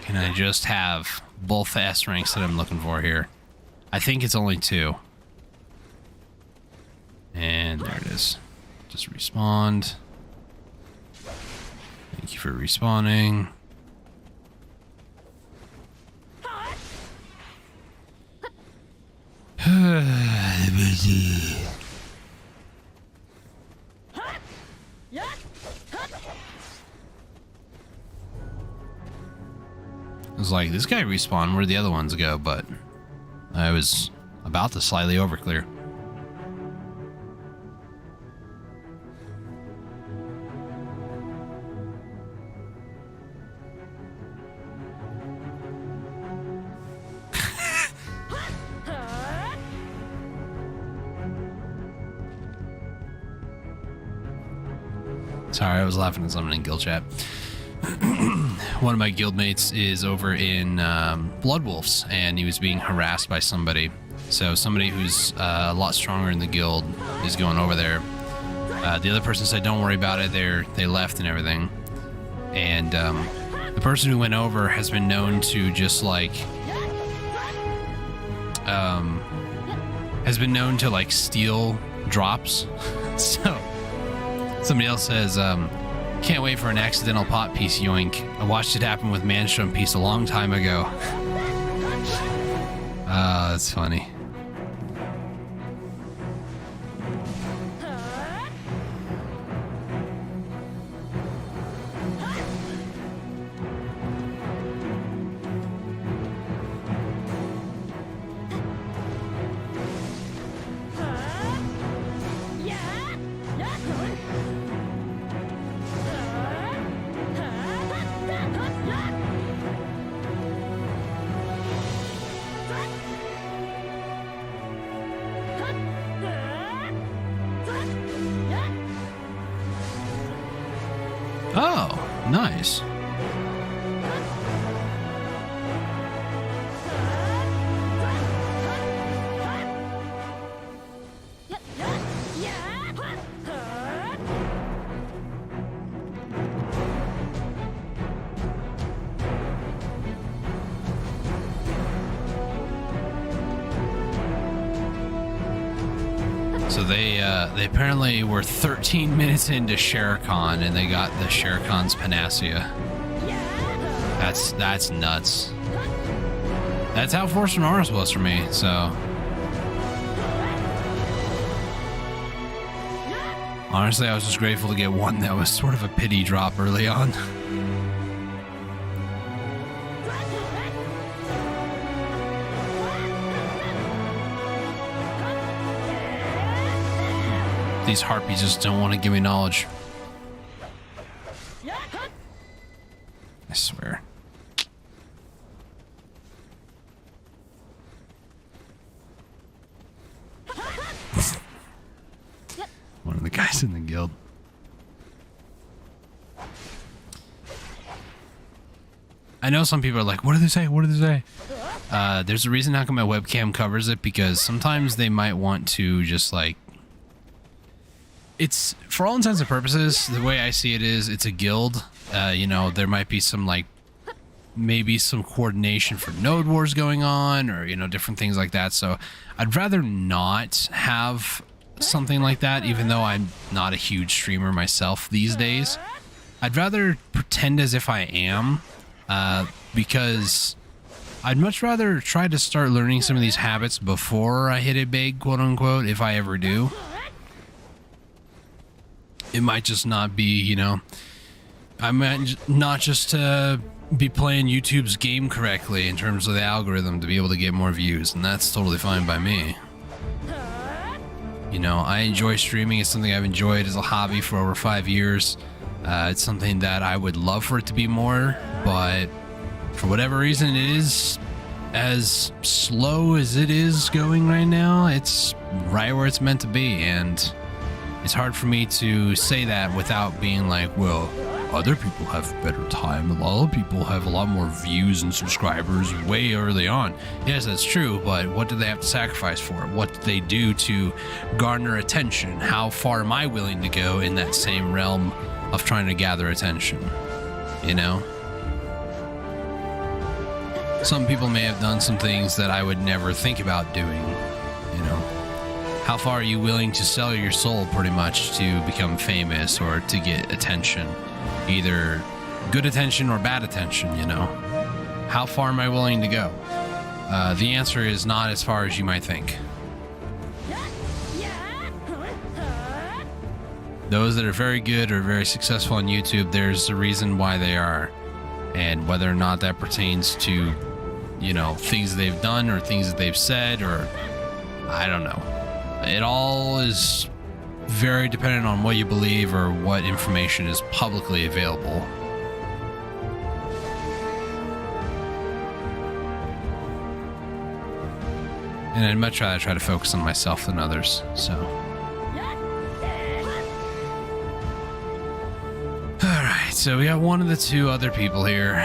Can I just have both the S ranks that I'm looking for here? I think it's only 2. And there it is. Just respawned. Thank you for respawning. I was like, this guy respawned, where'd the other ones go? But I was about to slightly overclear. Sorry, I was laughing at something in guild chat. One of my guildmates is over in Blood Wolves, and he was being harassed by somebody. So somebody who's a lot stronger in the guild is going over there. The other person said, "Don't worry about it." They left and everything. And the person who went over has been known to just like steal drops. So somebody else says, "Can't wait for an accidental pot piece, yoink. I watched it happen with Manstrom piece a long time ago." That's funny. Oh, nice. So they apparently were 13 minutes into Sherikon and they got the Sherikon's Panacea. That's nuts. That's how Force from Mars was for me, so. Honestly, I was just grateful to get one that was sort of a pity drop early on. These harpies just don't want to give me knowledge. I swear. It's in the guild. I know some people are like, what do they say? What do they say? There's a reason how come my webcam covers it, because sometimes they might want to just like... It's, for all intents and purposes, the way I see it is, it's a guild. You know, there might be some like, maybe some coordination for node wars going on, or, you know, different things like that. So I'd rather not have something like that, even though I'm not a huge streamer myself these days. I'd rather pretend as if I am, because I'd much rather try to start learning some of these habits before I hit it big, quote unquote, if I ever do. It might just not be, you know, I might not just be playing YouTube's game correctly in terms of the algorithm to be able to get more views, and that's totally fine by me. You know, I enjoy streaming. It's something I've enjoyed as a hobby for over 5 years. It's something that I would love for it to be more, but for whatever reason, it is as slow as it is going right now. It's right where it's meant to be, and it's hard for me to say that without being like, well, other people have better time. A lot of people have a lot more views and subscribers way early on. Yes, that's true, but what do they have to sacrifice for it? What do they do to garner attention? How far am I willing to go in that same realm of trying to gather attention? You know? Some people may have done some things that I would never think about doing, you know? How far are you willing to sell your soul, pretty much, to become famous or to get attention? Either good attention or bad attention, you know? How far am I willing to go? The answer is not as far as you might think. Those that are very good or very successful on YouTube, there's a reason why they are. And whether or not that pertains to, you know, things they've done or things that they've said, or I don't know. It all is very dependent on what you believe or what information is publicly available. And I'd much rather try to focus on myself than others, so. Alright, so we got one of the two other people here.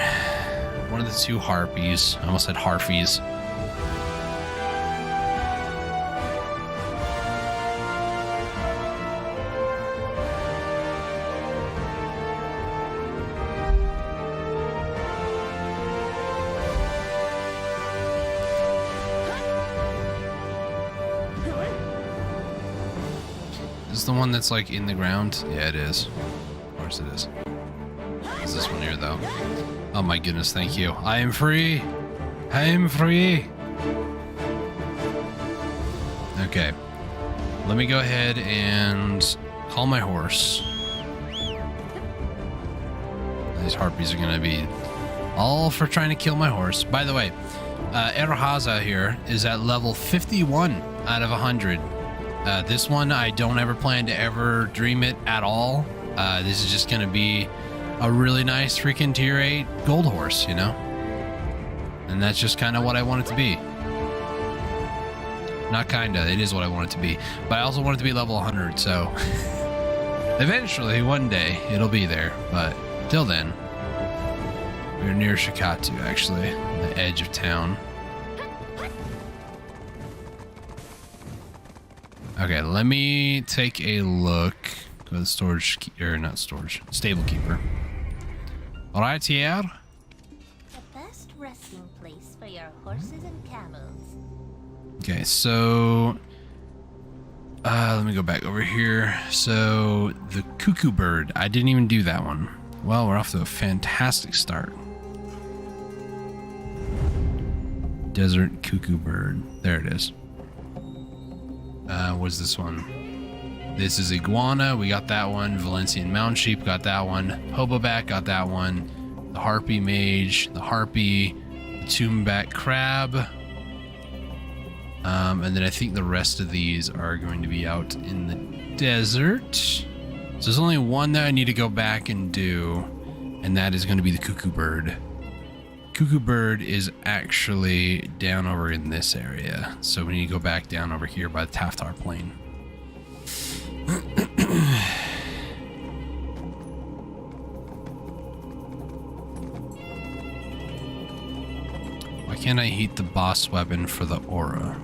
One of the two harpies. I almost said harfies. Is the one that's like in the ground? Yeah, it is. Of course it is. Is this one here though? Oh my goodness, thank you. I am free. I am free. Okay. Let me go ahead and call my horse. These harpies are gonna be all for trying to kill my horse. By the way, Erohaza here is at level 51 out of 100. This one, I don't ever plan to ever dream it at all. This is just going to be a really nice freaking tier 8 gold horse, you know? And that's just kind of what I want it to be. Not kinda, it is what I want it to be. But I also want it to be level 100, so... eventually, one day, it'll be there. But till then, we're near Shikatu, actually, on the edge of town. Okay, let me take a look. Go to the storage, or not storage, stable keeper. All right, here. The best resting place for your horses and camels. Okay, so let me go back over here. So the cuckoo bird, I didn't even do that one. Well, we're off to a fantastic start. Desert cuckoo bird. There it is. What's this one? This is iguana. We got that one. Valencian mountain sheep. Got that one. Hoboback. Got that one. The harpy mage. The harpy. The tombback crab. And then I think the rest of these are going to be out in the desert. So there's only one that I need to go back and do, and that is going to be the cuckoo bird. Cuckoo bird is actually down over in this area, so we need to go back down over here by the Taftar plain. can I heat the boss weapon for the aura?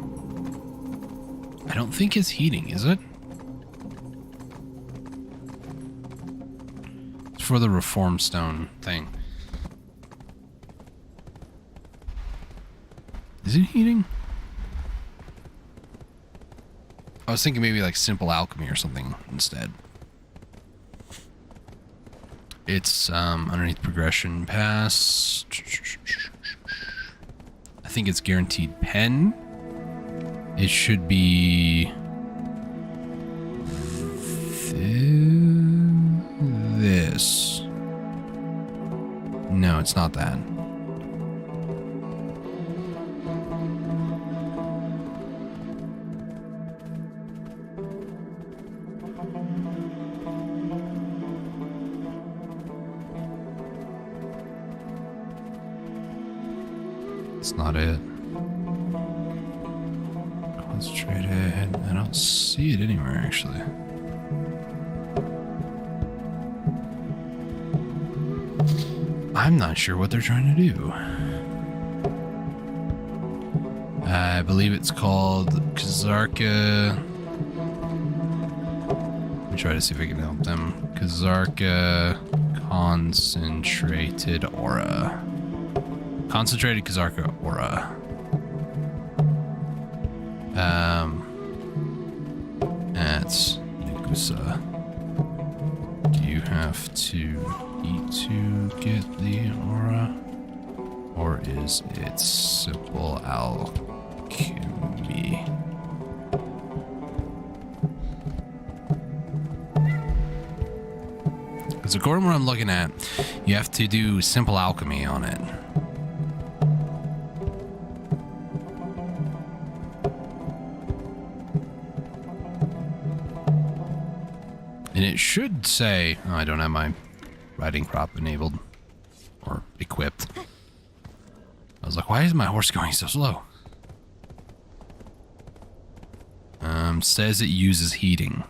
I don't think it's heating, is it? It's for the reform stone thing. Is it heating? I was thinking maybe like simple alchemy or something instead. It's underneath progression pass. I think it's guaranteed pen. It should be this. No, it's not that. It's not it. Concentrated. I don't see it anywhere, actually. I'm not sure what they're trying to do. I believe it's called Kazarka. Let me try to see if I can help them. Kazarka Concentrated Aura. Concentrated Kazarka Aura. That's Nikusa. Do you have to eat to get the aura? Or is it simple alchemy? Because according to what I'm looking at, you have to do simple alchemy on it. And it should say, oh, I don't have my riding crop enabled or equipped. I was like, why is my horse going so slow? Says it uses heating.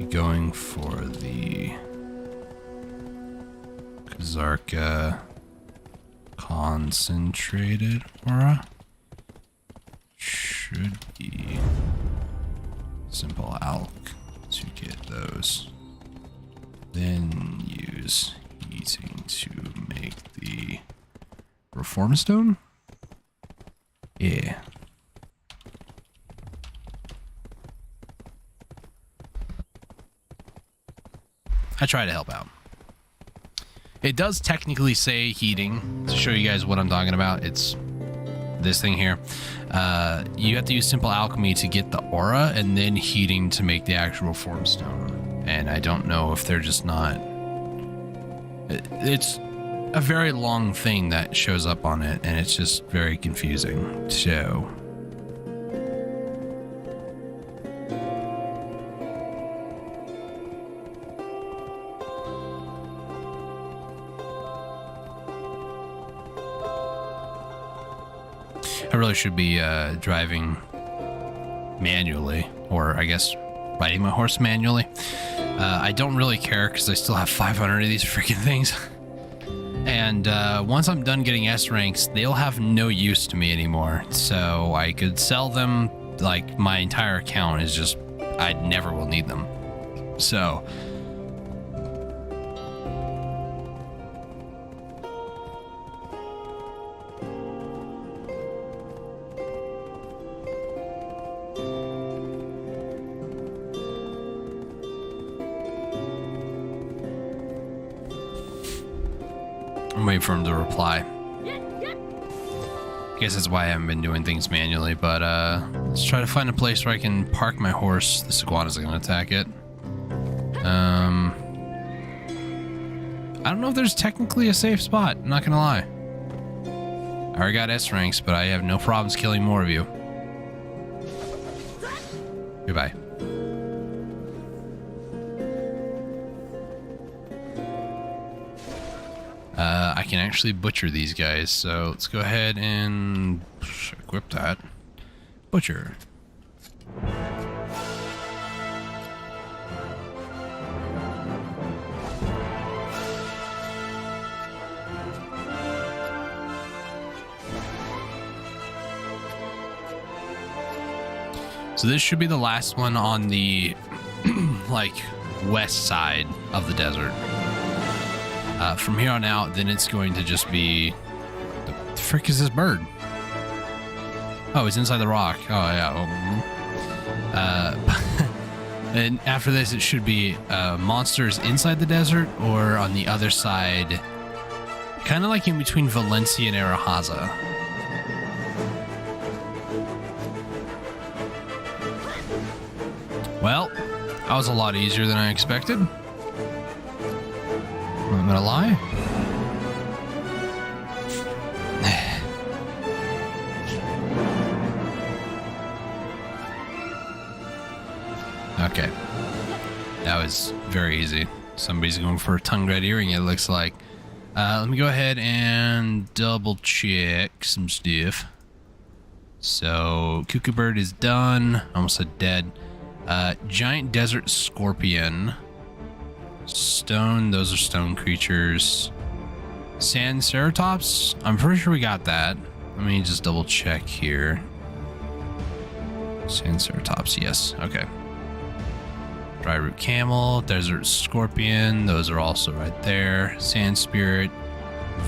Going for the Kazarka Concentrated Aura. Should be simple alch to get those. Then use heating to make the reform stone? Yeah. I try to help out. It does technically say heating. To show you guys what I'm talking about, it's this thing here. You have to use simple alchemy to get the aura, and then heating to make the actual form stone. And I don't know if they're just not... It's a very long thing that shows up on it, and it's just very confusing. So... I really should be driving manually, or I guess riding my horse manually. I don't really care because I still have 500 of these freaking things. And once I'm done getting S ranks, they'll have no use to me anymore. So I could sell them, like my entire account is just, I never will need them. So... I'm waiting for him to reply. I guess that's why I haven't been doing things manually, but let's try to find a place where I can park my horse. This iguana's gonna attack it. I don't know if there's technically a safe spot, I'm not gonna lie. I already got S ranks, but I have no problems killing more of you. Goodbye. I can actually butcher these guys, so let's go ahead and equip that. Butcher. So this should be the last one on the like west side of the desert. From here on out, then it's going to just be... The frick is this bird? Oh, it's inside the rock. Oh, yeah. And after this, it should be monsters inside the desert or on the other side. Kind of like in between Valencia and Arahaza. Well, that was a lot easier than I expected. I'm not gonna lie. Okay. That was very easy. Somebody's going for a tongue red earring, it looks like. Let me go ahead and double check some stuff. So, Cuckoo Bird is done. Almost said dead. Giant desert scorpion. Stone, those are stone creatures. Sand ceratops, I'm pretty sure we got that. Let me just double check here. Sand ceratops, yes, okay. Dry root camel, desert scorpion, those are also right there. Sand spirit,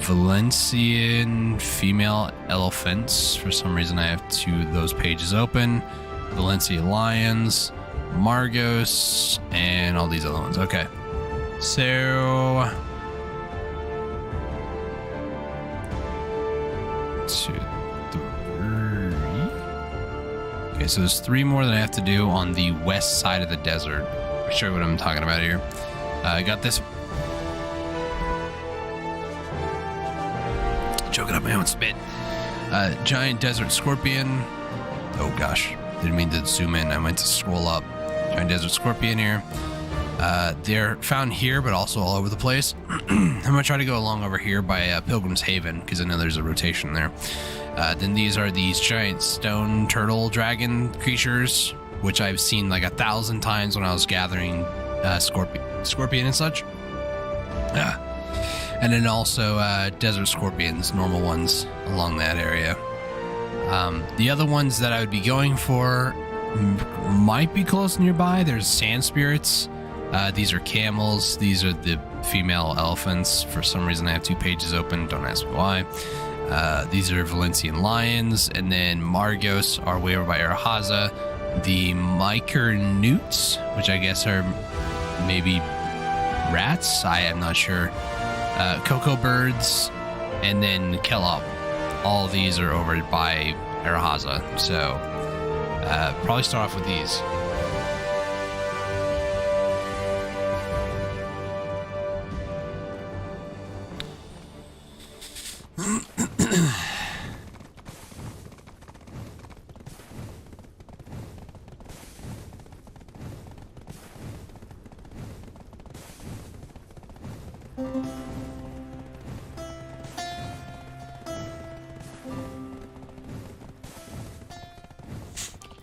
Valencian female elephants. For some reason I have two of those pages open. Valencia lions, Margos, and all these other ones. Okay. So... 2, 3. Okay, so there's 3 more that I have to do on the west side of the desert. I'll show you what I'm talking about here. I got this... Choking up my own spit. Giant desert scorpion. Oh gosh, didn't mean to zoom in. I meant to scroll up. Giant desert scorpion here. They're found here, but also all over the place. I'm gonna try to go along over here by Pilgrim's Haven because I know there's a rotation there. Then these are these giant stone turtle dragon creatures, which I've seen like 1,000 times when I was gathering scorpion and such. And then also desert scorpions, normal ones along that area. The other ones that I would be going for might be close nearby. There's sand spirits. These are camels. These are the female elephants. For some reason, I have 2 pages open. Don't ask me why. These are Valencian lions. And then Margos are way over by Arahaza. The Miker newts, which I guess are maybe rats. I am not sure. Cocoa birds. And then Kellop. All of these are over by Arahaza. So, probably start off with these.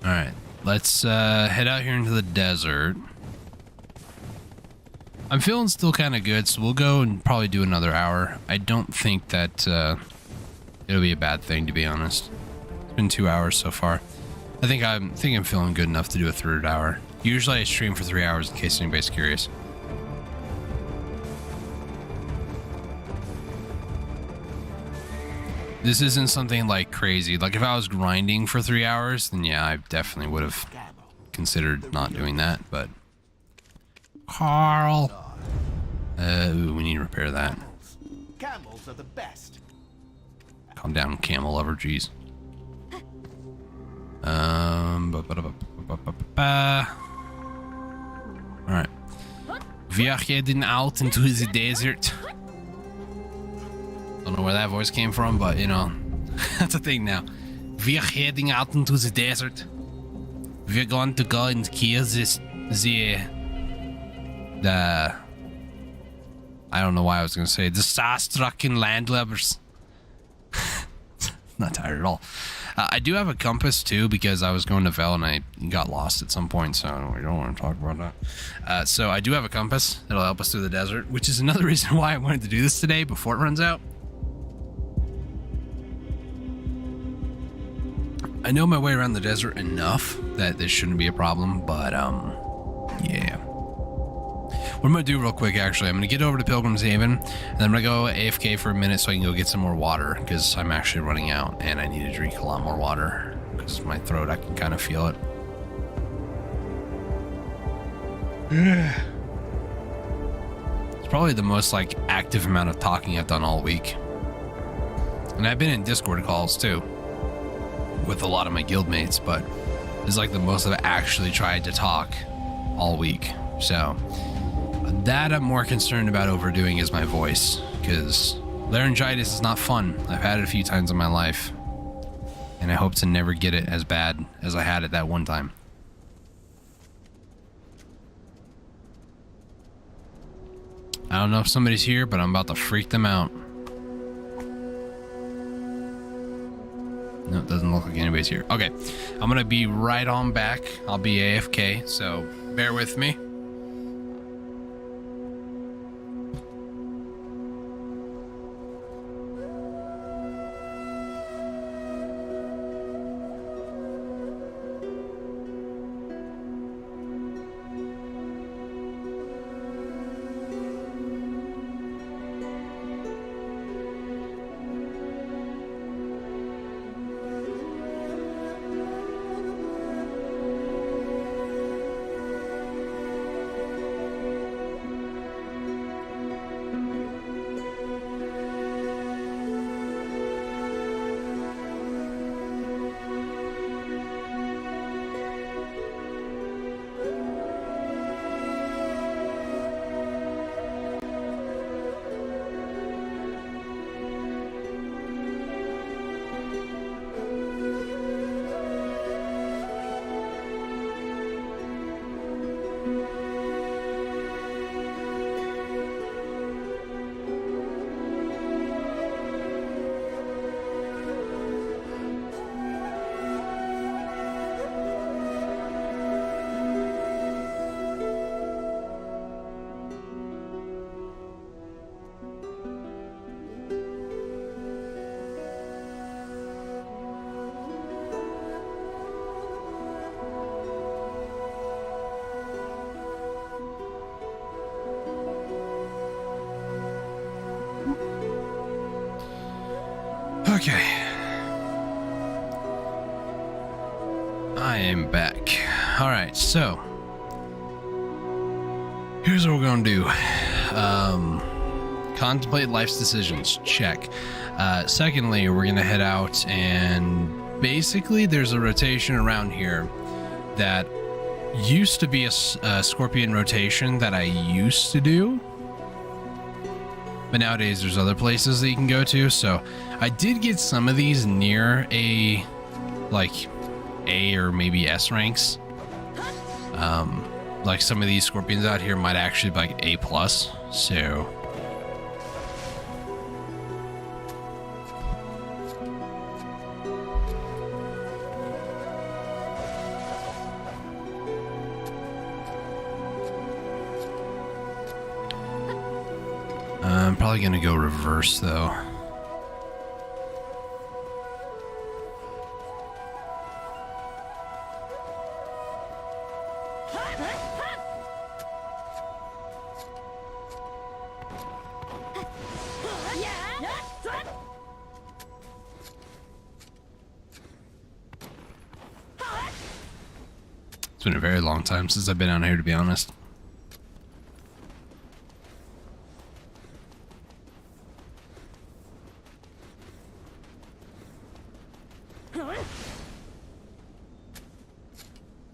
Alright, let's head out here into the desert. I'm feeling still kind of good, so we'll go and probably do another hour. I don't think that it'll be a bad thing, to be honest. It's been 2 hours so far. I think I'm feeling good enough to do a 3rd hour. Usually I stream for 3 hours in case anybody's curious. This isn't something like crazy. Like if I was grinding for 3 hours, then yeah, I definitely would have considered not doing that, but... Carl! Ooh, we need to repair that. Camels are the best. Calm down, camel lover, jeez. Alright. We are heading out into the desert. Don't know where that voice came from, but you know, that's a thing now. We are heading out into the desert. We're going to go and kill the I don't know why I was going to say the star-stricken landlubbers. Not tired at all. I do have a compass too because I was going to Vel and I got lost at some point, so we don't want to talk about that. So I do have a compass that'll help us through the desert, which is another reason why I wanted to do this today before it runs out. I know my way around the desert enough that this shouldn't be a problem, but yeah. What I'm gonna do real quick, actually, I'm gonna get over to Pilgrim's Haven, and I'm gonna go AFK for a minute so I can go get some more water, because I'm actually running out, and I need to drink a lot more water, because my throat, I can kind of feel it. It's probably the most, like, active amount of talking I've done all week. And I've been in Discord calls, too, with a lot of my guildmates, but it's like the most I've actually tried to talk all week. So that I'm more concerned about overdoing is my voice, because laryngitis is not fun. I've had it a few times in my life, and I hope to never get it as bad as I had it that one time. I don't know if somebody's here, but I'm about to freak them out. No, it doesn't look like anybody's here. Okay, I'm gonna be right on back. I'll be AFK, so bear with me. Okay. I am back. Alright, so here's what we're gonna do. Contemplate life's decisions. Check. Secondly, we're gonna head out, and basically there's a rotation around here that used to be a scorpion rotation that I used to do. But nowadays there's other places that you can go to, so I did get some of these near a, like, A or maybe S ranks. Like some of these scorpions out here might actually be like A+, so... I'm probably gonna go reverse though. It's been a very long time since I've been out here, to be honest.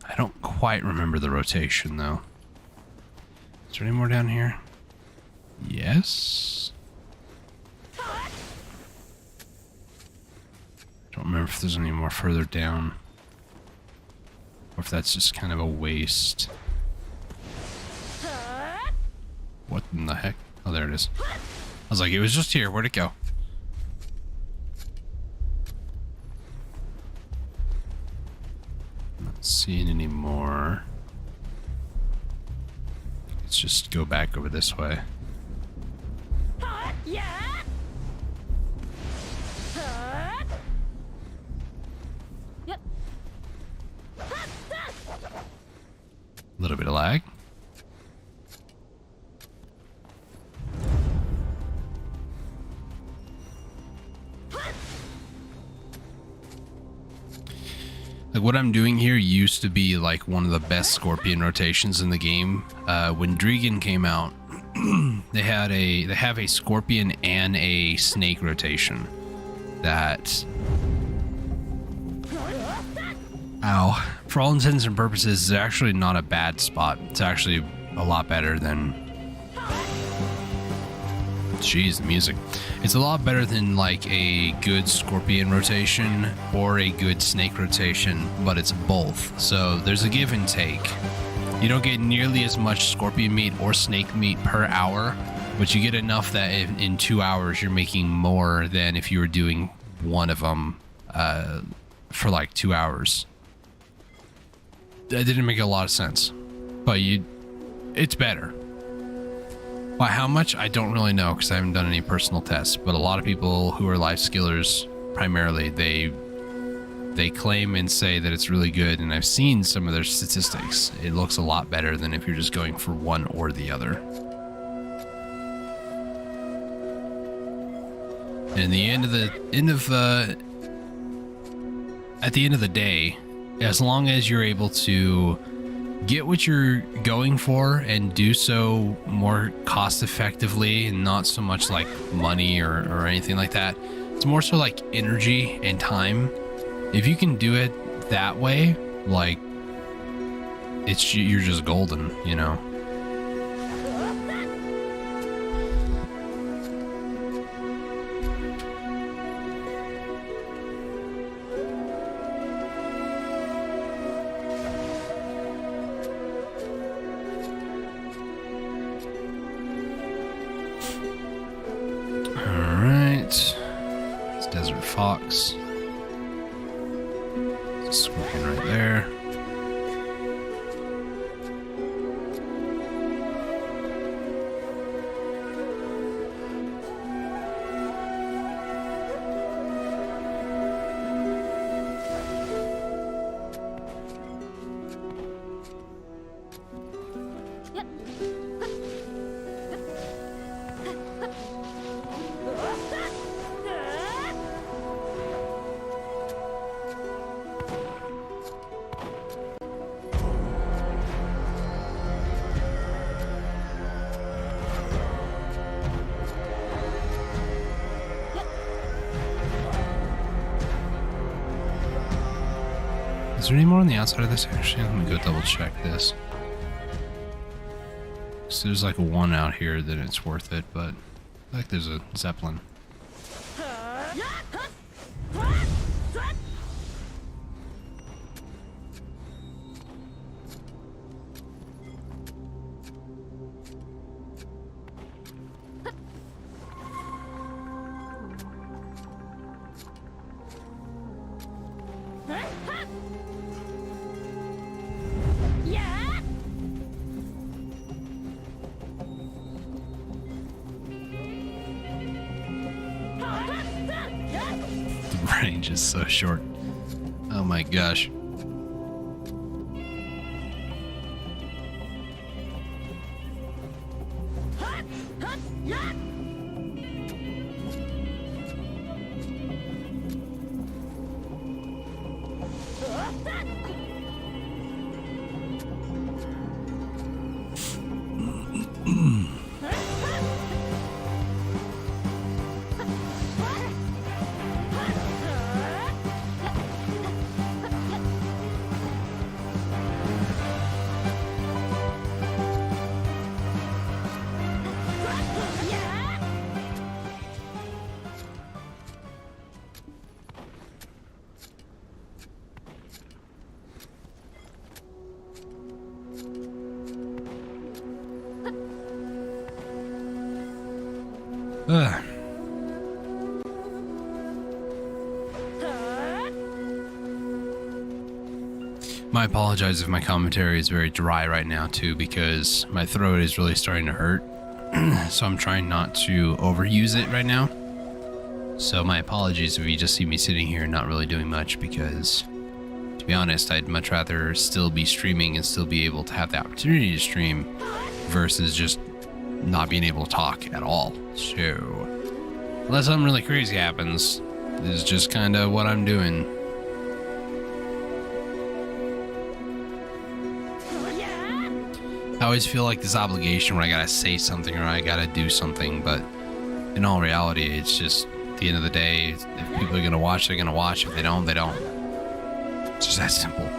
I don't quite remember the rotation, though. Is there any more down here? Yes. Don't remember if there's any more further down. Or if that's just kind of a waste. What in the heck? Oh, there it is. I was like, it was just here. Where'd it go? Not seeing any more. Let's just go back over this way. Like what I'm doing here used to be like one of the best Scorpion rotations in the game. When Dregan came out, they have a Scorpion and a Snake rotation that, ow, for all intents and purposes, is actually not a bad spot. It's actually a lot better than, jeez, the music. It's a lot better than like a good Scorpion rotation or a good Snake rotation, but it's both. So there's a give and take. You don't get nearly as much Scorpion meat or Snake meat per hour, but you get enough that in 2 hours you're making more than if you were doing one of them for like 2 hours. That didn't make a lot of sense, but it's better. By how much, I don't really know because I haven't done any personal tests, but a lot of people who are life skillers, primarily, they claim and say that it's really good, and I've seen some of their statistics. It looks a lot better than if you're just going for one or the other. And at the end of the day, as long as you're able to get what you're going for and do so more cost effectively and not so much like money or anything like that, it's more so like energy and time. If you can do it that way, like you're just golden, you know. Desert Fox. Scorpion right there. Is there any more on the outside of this? Actually, let me go double check this. So there's like one out here, then it's worth it, but I feel like there's a Zeppelin. The range is so short. Oh my gosh. Ugh. I apologize if my commentary is very dry right now too, because my throat is really starting to hurt. So I'm trying not to overuse it right now. So my apologies if you just see me sitting here not really doing much, because to be honest, I'd much rather still be streaming and still be able to have the opportunity to stream versus just not being able to talk at all. So unless something really crazy happens, this is just kind of what I'm doing. I always feel like this obligation where I gotta say something or I gotta do something, but in all reality, it's just at the end of the day, if people are gonna watch, they're gonna watch. If they don't, they don't. It's just that simple.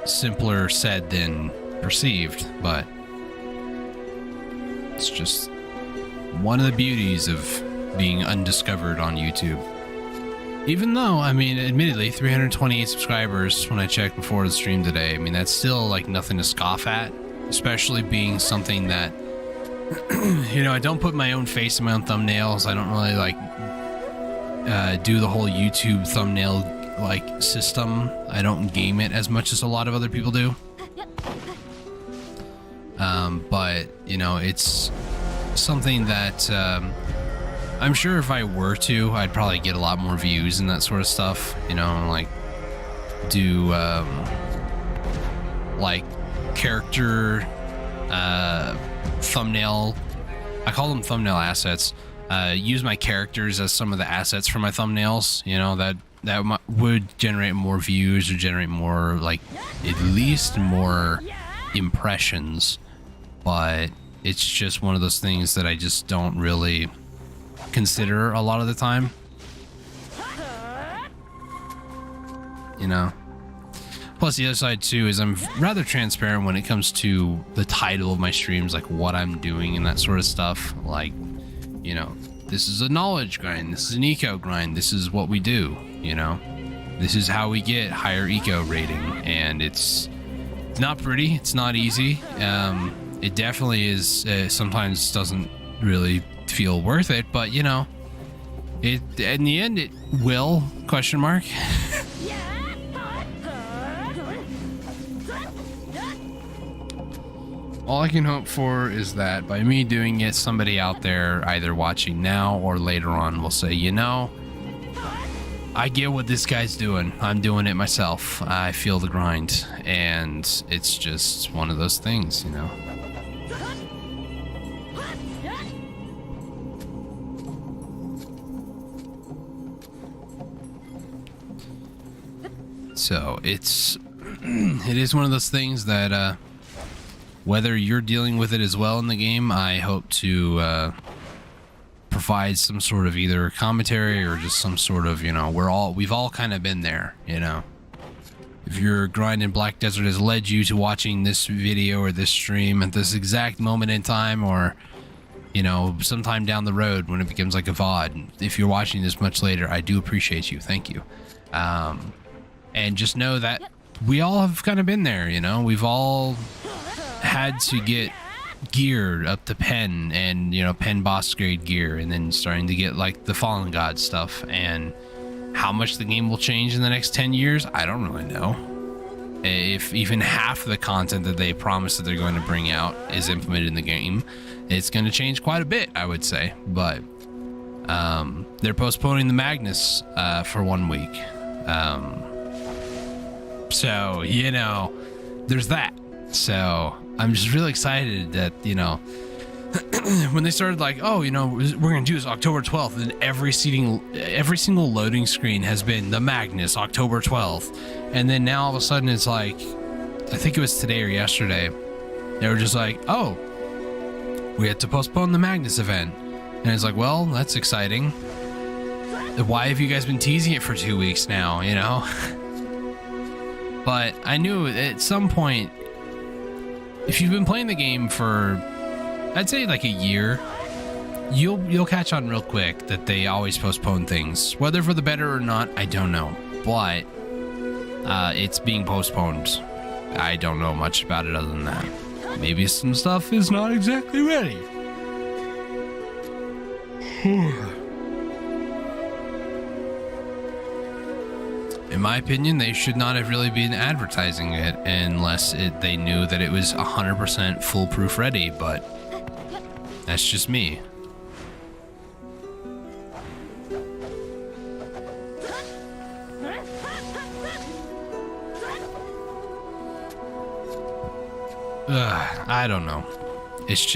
Simpler said than perceived, but it's just one of the beauties of being undiscovered on YouTube. Even though, I mean, admittedly, 328 subscribers when I checked before the stream today, I mean, that's still like nothing to scoff at, especially being something that, you know, I don't put my own face in my own thumbnails. I don't really like do the whole YouTube thumbnail like system. I don't game it as much as a lot of other people do. But, you know, it's something that I'm sure if I were to, I'd probably get a lot more views and that sort of stuff, you know, like do like character thumbnail, I call them thumbnail assets, use my characters as some of the assets for my thumbnails, you know, that would generate more views or generate more, like, at least more impressions. But it's just one of those things that I just don't really consider a lot of the time, you know. Plus the other side too is I'm rather transparent when it comes to the title of my streams, like what I'm doing and that sort of stuff. Like, you know, this is a knowledge grind, this is an eco grind, this is what we do, you know, this is how we get higher eco rating. And it's not pretty, it's not easy. It definitely is, sometimes doesn't really feel worth it, but you know, it in the end it will, question mark. All I can hope for is that by me doing it, somebody out there either watching now or later on will say, you know, I get what this guy's doing, I'm doing it myself, I feel the grind. And it's just one of those things, you know. So it is one of those things that whether you're dealing with it as well in the game, I hope to provide some sort of either commentary or just some sort of, you know, we've all kind of been there, you know. If your grind in Black Desert has led you to watching this video or this stream at this exact moment in time, or, you know, sometime down the road when it becomes like a VOD, if you're watching this much later, I do appreciate you. Thank you. And just know that we all have kind of been there, you know. We've all had to get geared up to pen and, you know, pen boss grade gear, and then starting to get like the Fallen God stuff. And how much the game will change in the next 10 years, I don't really know. If even half the content that they promise that they're going to bring out is implemented in the game, it's going to change quite a bit, I would say. But they're postponing the Magnus for 1 week. So, you know, there's that. So I'm just really excited that, you know, when they started like, oh, you know, we're going to do this October 12th, and every single loading screen has been the Magnus October 12th. And then now all of a sudden it's like, I think it was today or yesterday, they were just like, oh, we had to postpone the Magnus event. And it's like, well, that's exciting. Why have you guys been teasing it for 2 weeks now, you know? But I knew at some point, if you've been playing the game for, I'd say like a year, you'll catch on real quick that they always postpone things. Whether for the better or not, I don't know. But it's being postponed. I don't know much about it other than that. Maybe some stuff is not exactly ready. In my opinion, they should not have really been advertising it unless they knew that it was 100% foolproof ready, but that's just me. I don't know. It's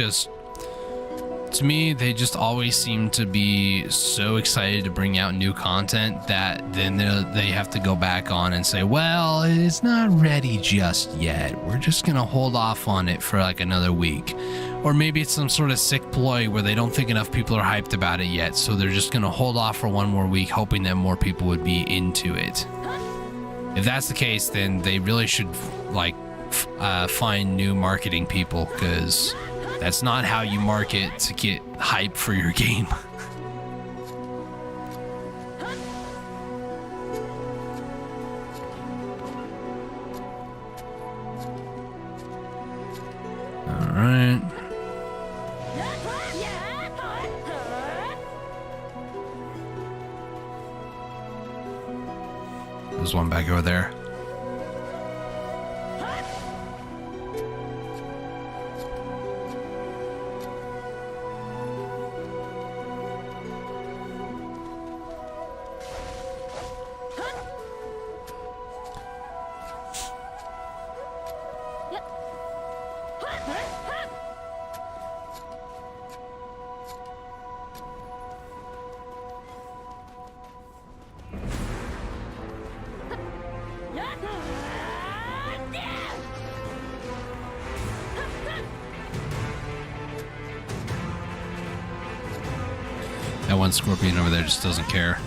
To me, they just always seem to be so excited to bring out new content that then they have to go back on and say, well, it's not ready just yet. We're just going to hold off on it for like another week. Or maybe it's some sort of sick ploy where they don't think enough people are hyped about it yet, so they're just going to hold off for one more week, hoping that more people would be into it. If that's the case, then they really should like find new marketing people, because that's not how you market to get hype for your game. All right. There's one back over there. That one scorpion over there just doesn't care.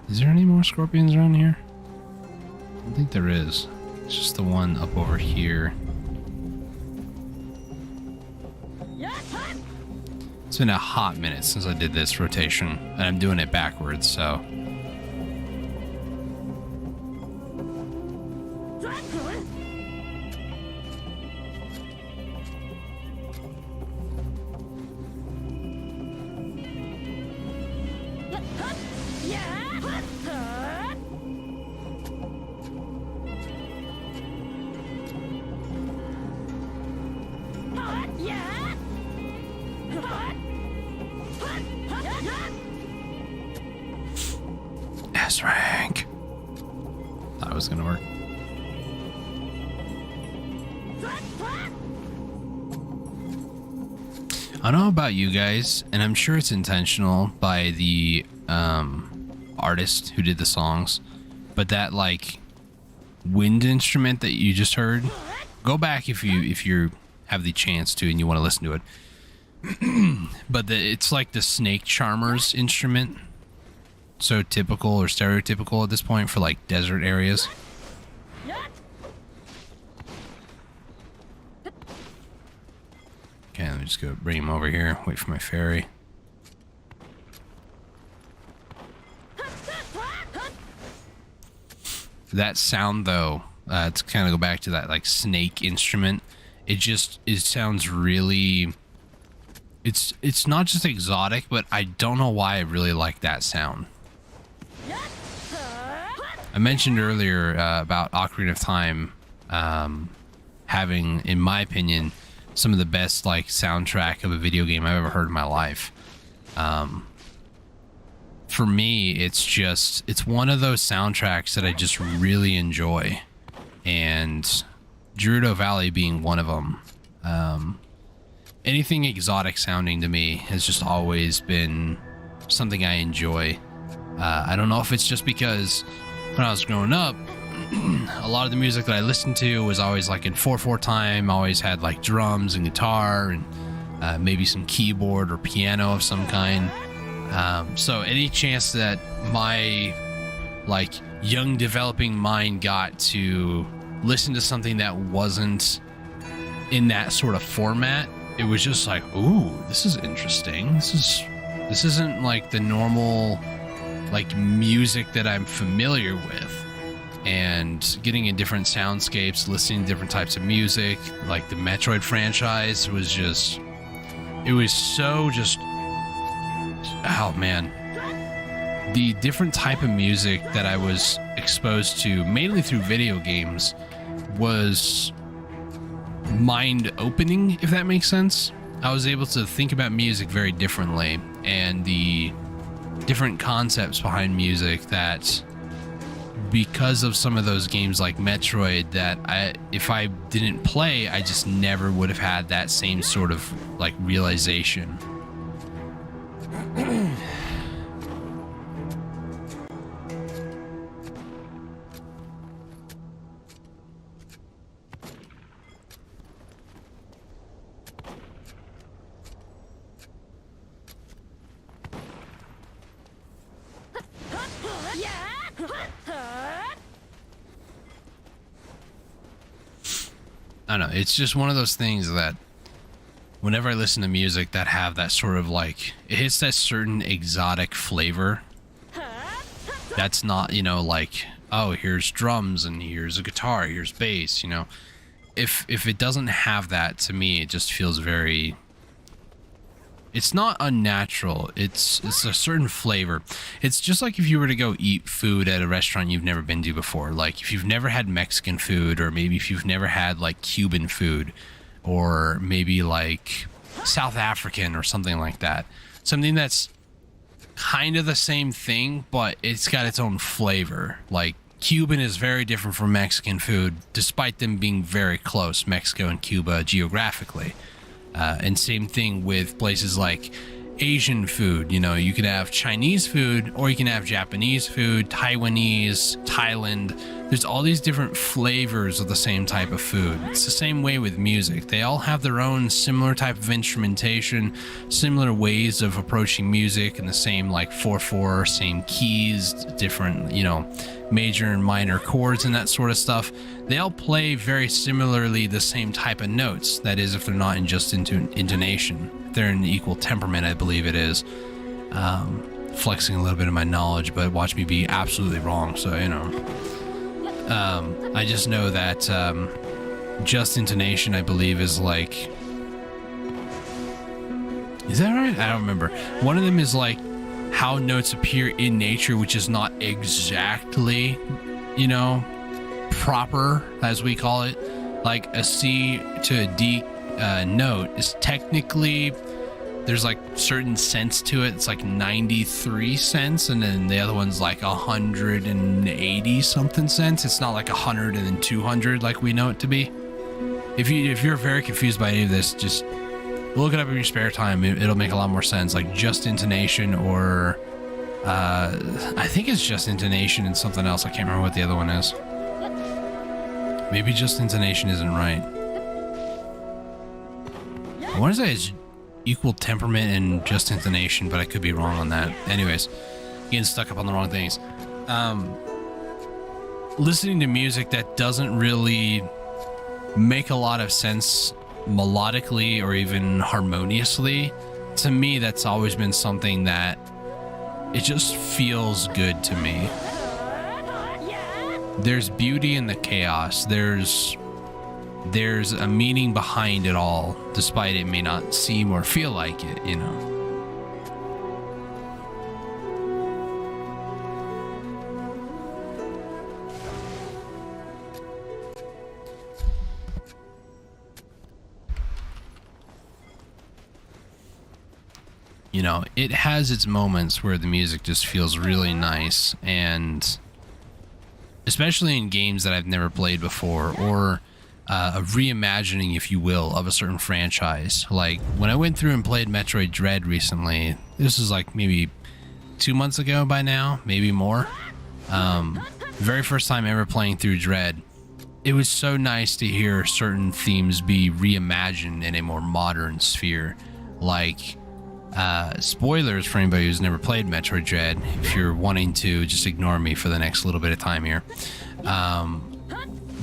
Is there any more scorpions around here? I don't think there is. It's just the one up over here. It's been a hot minute since I did this rotation, and I'm doing it backwards, so. S-rank. Thought it was gonna work. I don't know about you guys, and I'm sure it's intentional by the artist who did the songs, but that like wind instrument that you just heard, go back if you have the chance to and you want to listen to it. But it's like the snake charmer's instrument. So typical or stereotypical at this point for like desert areas. Okay, let me just go bring him over here. Wait for my ferry. That sound though, to kind of go back to that like snake instrument, it sounds really. It's not just exotic, but I don't know why I really like that sound. I mentioned earlier about Ocarina of Time having, in my opinion, some of the best like soundtrack of a video game I've ever heard in my life. For me, it's one of those soundtracks that I just really enjoy, and Gerudo Valley being one of them. Anything exotic sounding to me has just always been something I enjoy. I don't know if it's just because when I was growing up, a lot of the music that I listened to was always like in 4/4 time, always had like drums and guitar and maybe some keyboard or piano of some kind. So any chance that my like young developing mind got to listen to something that wasn't in that sort of format, it was just like, ooh, this is interesting. This isn't like the normal like music that I'm familiar with. And getting in different soundscapes, listening to different types of music, like the Metroid franchise was just, it was so just, oh man. the different type of music that I was exposed to, mainly through video games, was mind-opening, if that makes sense. I was able to think about music very differently, and the different concepts behind music that, because of some of those games like Metroid, that if I didn't play, I just never would have had that same sort of like realization. I don't know, it's just one of those things that whenever I listen to music that have that sort of like, it hits that certain exotic flavor that's not, you know, like, oh, here's drums and here's a guitar, here's bass, you know. If it doesn't have that, to me, it just feels very, it's not unnatural. It's a certain flavor. It's just like if you were to go eat food at a restaurant you've never been to before. Like if you've never had Mexican food, or maybe if you've never had like Cuban food, or maybe like South African or something like that. Something that's kind of the same thing, but it's got its own flavor. Like Cuban is very different from Mexican food, despite them being very close, Mexico and Cuba, geographically. And same thing with places like Asian food. You know, you can have Chinese food, or you can have Japanese food, Taiwanese, Thailand. There's all these different flavors of the same type of food. It's the same way with music. They all have their own similar type of instrumentation, similar ways of approaching music, and the same like 4/4, same keys, different, you know, major and minor chords and that sort of stuff. They all play very similarly the same type of notes. That is, if they're not in just intonation. They're in equal temperament, I believe it is. Flexing a little bit of my knowledge, but watch me be absolutely wrong, so, you know. I just know that just intonation, I believe, is like... Is that right? I don't remember. One of them is like how notes appear in nature, which is not exactly, you know, proper, as we call it. Like a C to a D note is technically, there's like certain cents to it. It's like 93 cents, and then the other one's like 180 something cents. It's not like 100 and then 200 like we know it to be. If you're very confused by any of this, just look it up in your spare time. It'll make a lot more sense. Like just intonation, or I think it's just intonation and something else. I can't remember what the other one is. Maybe just intonation isn't right. I want to say it's equal temperament and just intonation, but I could be wrong on that. Anyways, getting stuck up on the wrong things. Listening to music that doesn't really make a lot of sense melodically or even harmoniously, to me, that's always been something that it just feels good to me. There's beauty in the chaos. There's a meaning behind it all, despite it may not seem or feel like it, you know. You know, it has its moments where the music just feels really nice, and especially in games that I've never played before, or a reimagining, if you will, of a certain franchise. Like when I went through and played Metroid Dread recently, this is like maybe 2 months ago by now, maybe more. Very first time ever playing through Dread. It was so nice to hear certain themes be reimagined in a more modern sphere. Like, spoilers for anybody who's never played Metroid Dread. If you're wanting to, just ignore me for the next little bit of time here.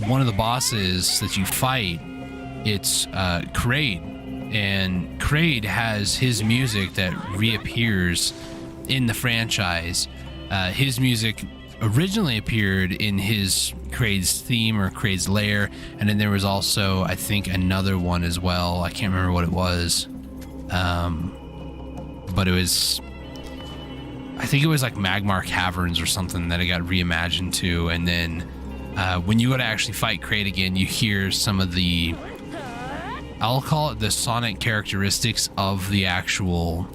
One of the bosses that you fight, it's Kraid, and Kraid has his music that reappears in the franchise. His music originally appeared in his Kraid's theme or Kraid's lair, and then there was also, I think, another one as well. I can't remember what it was, but it was I think it was like Magmar Caverns or something that it got reimagined to, and then when you go to actually fight Kraid again, you hear some of the, I'll call it the sonic characteristics of the actual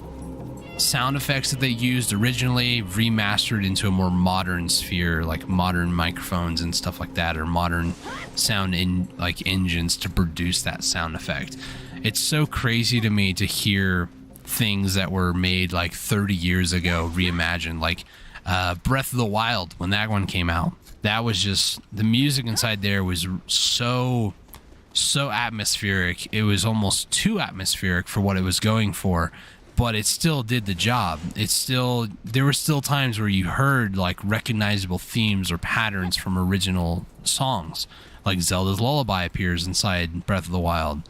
sound effects that they used originally, remastered into a more modern sphere, like modern microphones and stuff like that, or modern sound in like engines to produce that sound effect. It's so crazy to me to hear things that were made like 30 years ago reimagined, like Breath of the Wild. When that one came out, that was just, the music inside there was so atmospheric. It was almost too atmospheric for what it was going for, but it still did the job. There were still times where you heard like recognizable themes or patterns from original songs, like Zelda's Lullaby appears inside Breath of the Wild.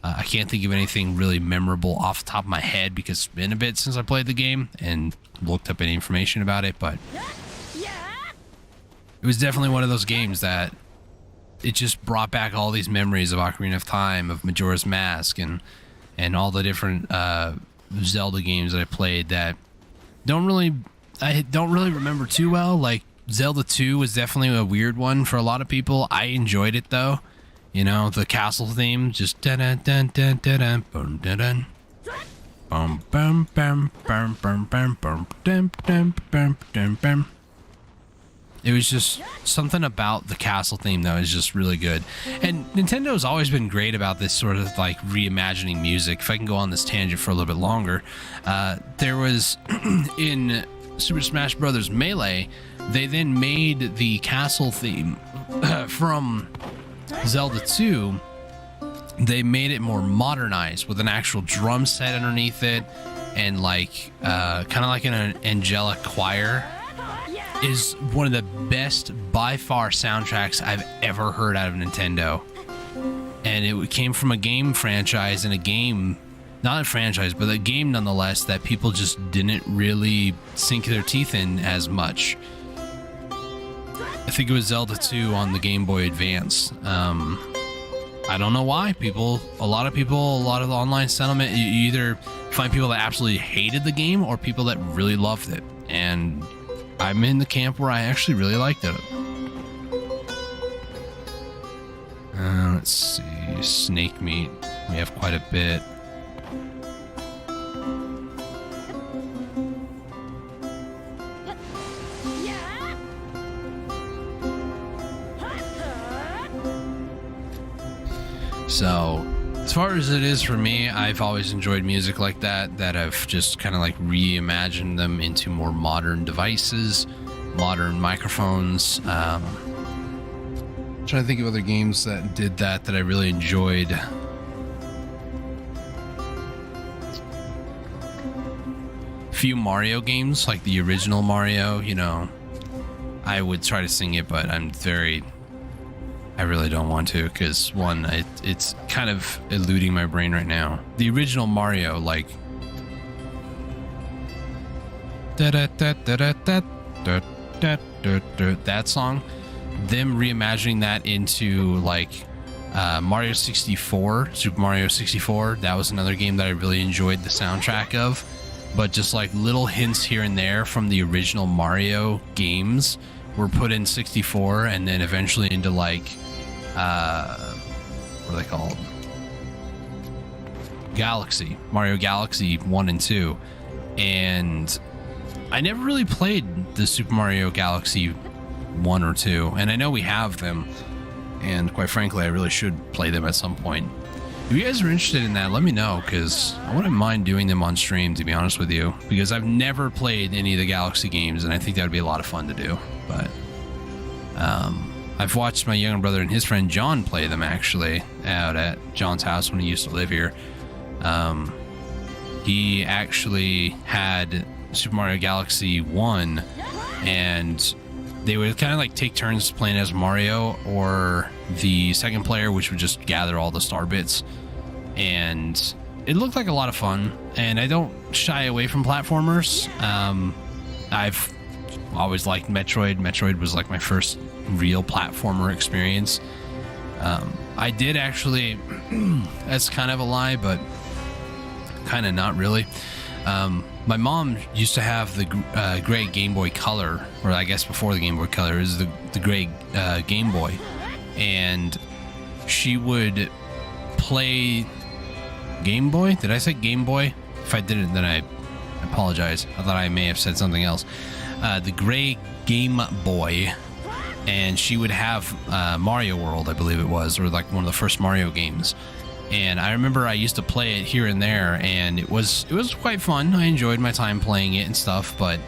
I can't think of anything really memorable off the top of my head because it's been a bit since I played the game and looked up any information about it, but it was definitely one of those games that it just brought back all these memories of Ocarina of Time, of Majora's Mask, and all the different Zelda games that I played that I don't really remember too well. Like Zelda 2 was definitely a weird one for a lot of people. I enjoyed it though. You know, the castle theme, just dun dun dun dun dun dun dun dun, bum bum bum bum bum bum bum dum dum bum dum bum. It was just something about the castle theme that was just really good. And Nintendo's always been great about this sort of like reimagining music. If I can go on this tangent for a little bit longer, there was in Super Smash Bros. Melee, they then made the castle theme from Zelda 2. They made it more modernized with an actual drum set underneath it, and like kind of like an angelic choir. Is one of the best by far soundtracks I've ever heard out of Nintendo, and it came from a game franchise, and a game, not a franchise, but a game nonetheless, that people just didn't really sink their teeth in as much. I think it was Zelda 2 on the Game Boy Advance. I don't know why. A lot of the online sentiment, you either find people that absolutely hated the game or people that really loved it. And I'm in the camp where I actually really liked it. Let's see. Snake meat. We have quite a bit. So, as far as it is for me, I've always enjoyed music like that I've just kind of like reimagined them into more modern devices, modern microphones. Trying to think of other games that did that I really enjoyed. Few Mario games, like the original Mario, you know, I would try to sing it, but I really don't want to, because one, it's kind of eluding my brain right now. The original Mario, like that song, them reimagining that into like Mario 64, Super Mario 64, that was another game that I really enjoyed the soundtrack of. But just like little hints here and there from the original Mario games were put in 64, and then eventually into like what are they called? Galaxy, Mario Galaxy 1 and 2. And I never really played the Super Mario Galaxy 1 or 2, and I know we have them, and quite frankly I really should play them at some point. If you guys are interested in that, let me know, because I wouldn't mind doing them on stream, to be honest with you, because I've never played any of the Galaxy games, and I think that would be a lot of fun to do. But I've watched my younger brother and his friend John play them, actually, out at John's house when he used to live here. He actually had Super Mario Galaxy 1, and they would kind of like take turns playing as Mario or the second player, which would just gather all the star bits. And it looked like a lot of fun, and I don't shy away from platformers. I've always liked Metroid. Metroid was like my first real platformer experience. I did actually, that's kind of a lie, but kind of not really. My mom used to have the gray Game Boy Color, or I guess before the Game Boy Color is the gray Game Boy, and she would play Game Boy. Did I say Game Boy? If I didn't, then I apologize. I thought I may have said something else. The gray Game Boy, and she would have Mario World, I believe it was, or like one of the first Mario games. And I remember I used to play it here and there, and it was quite fun. I enjoyed my time playing it and stuff, but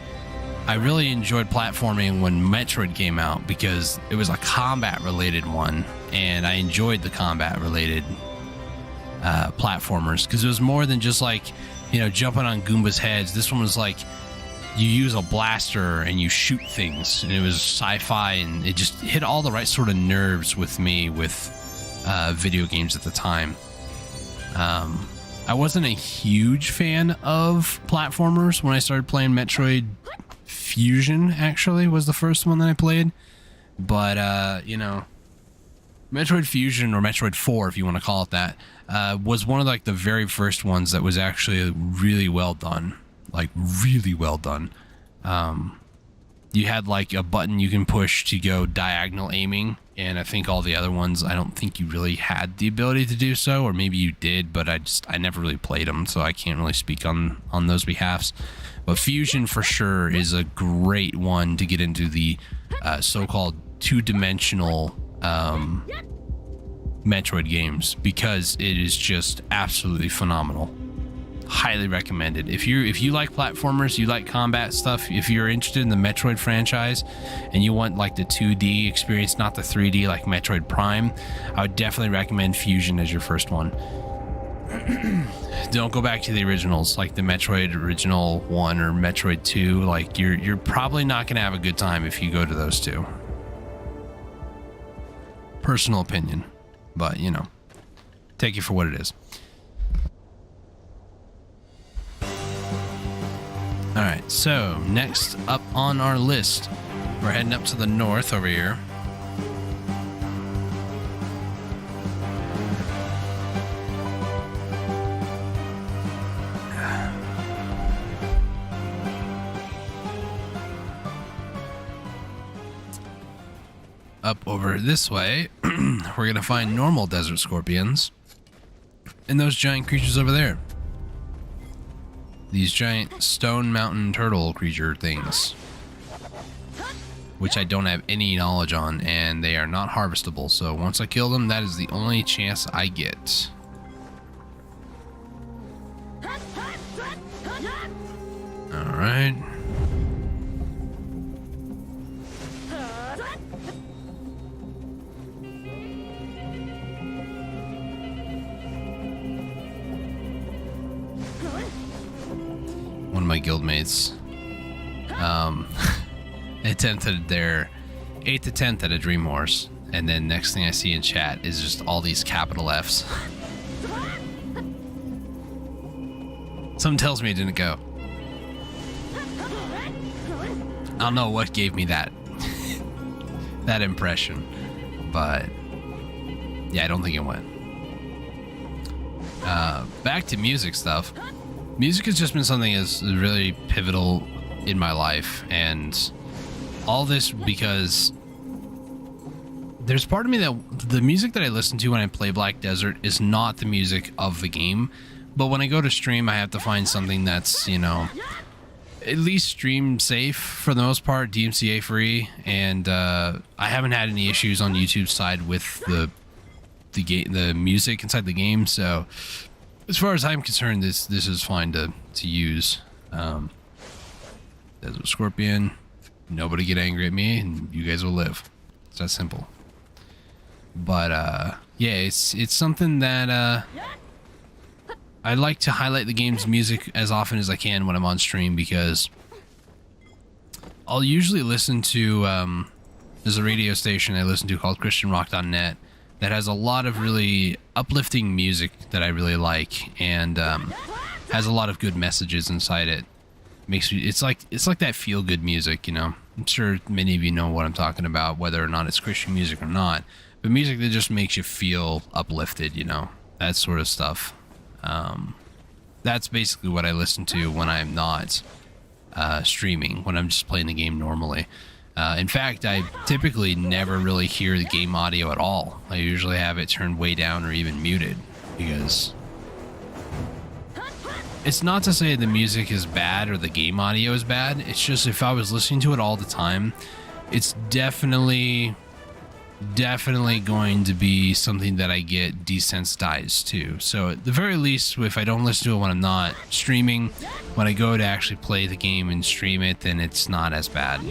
I really enjoyed platforming when Metroid came out because it was a combat-related one, and I enjoyed the combat-related platformers because it was more than just like, you know, jumping on Goomba's heads. This one was like you use a blaster and you shoot things, and it was sci-fi, and it just hit all the right sort of nerves with me with video games at the time. I wasn't a huge fan of platformers when I started playing. Metroid Fusion actually was the first one that I played, but you know, Metroid Fusion, or Metroid 4 if you want to call it that, was one of like the very first ones that was actually really well done, like really well done. You had like a button you can push to go diagonal aiming, and I think all the other ones, I don't think you really had the ability to do so, or maybe you did, but I never really played them, so I can't really speak on those behalfs. But Fusion for sure is a great one to get into the so-called two-dimensional Metroid games, because it is just absolutely phenomenal. Highly recommended. If you like platformers, you like combat stuff, if you're interested in the Metroid franchise and you want like the 2D experience, not the 3D like Metroid Prime, I would definitely recommend Fusion as your first one. Don't go back to the originals like the Metroid Original 1 or Metroid 2. Like you're probably not going to have a good time if you go to those two. Personal opinion, but you know, take it for what it is. Alright, so next up on our list, we're heading up to the north over here. Up over this way, we're going to find normal desert scorpions and those giant creatures over there. These giant stone mountain turtle creature things, which I don't have any knowledge on, and they are not harvestable. So once I kill them, that is the only chance I get. All right. One of my guildmates attempted their 8th attempt at a dream horse, and then next thing I see in chat is just all these capital F's. Something tells me it didn't go. I don't know what gave me that that impression, but yeah, I don't think it went. Back to music stuff. Music has just been something that's really pivotal in my life, and all this because there's part of me that the music that I listen to when I play Black Desert is not the music of the game, but when I go to stream, I have to find something that's, you know, at least stream safe for the most part, DMCA free, and I haven't had any issues on YouTube's side with the music inside the game, so as far as I'm concerned, this is fine to use. Desert Scorpion, nobody get angry at me, and you guys will live. It's that simple. But yeah, it's something that I like to highlight the game's music as often as I can when I'm on stream, because I'll usually listen to there's a radio station I listen to called ChristianRock.net that has a lot of really uplifting music that I really like, and has a lot of good messages inside it. Makes me, it's like that feel good music, you know. I'm sure many of you know what I'm talking about, whether or not it's Christian music or not, but music that just makes you feel uplifted, you know, that sort of stuff. That's basically what I listen to when I'm not streaming, when I'm just playing the game normally. In fact, I typically never really hear the game audio at all. I usually have it turned way down or even muted, because it's not to say the music is bad or the game audio is bad. It's just if I was listening to it all the time, it's definitely going to be something that I get desensitized to. So at the very least, if I don't listen to it when I'm not streaming, when I go to actually play the game and stream it, then it's not as bad.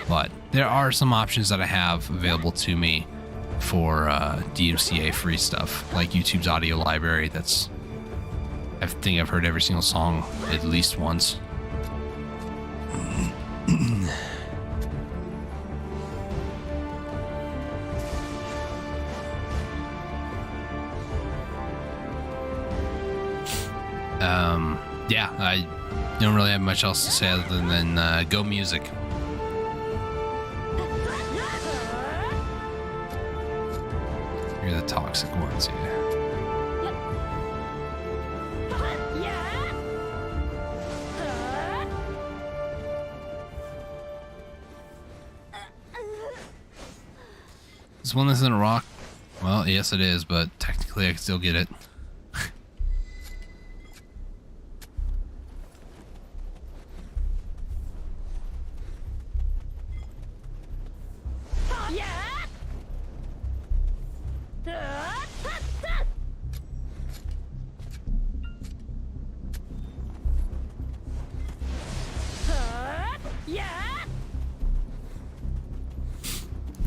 But there are some options that I have available to me for DMCA free stuff, like YouTube's audio library. I think I've heard every single song at least once. Yeah, I don't really have much else to say other than go music. You're the toxic ones, yeah. This one isn't a rock. Well, yes it is, but technically I can still get it.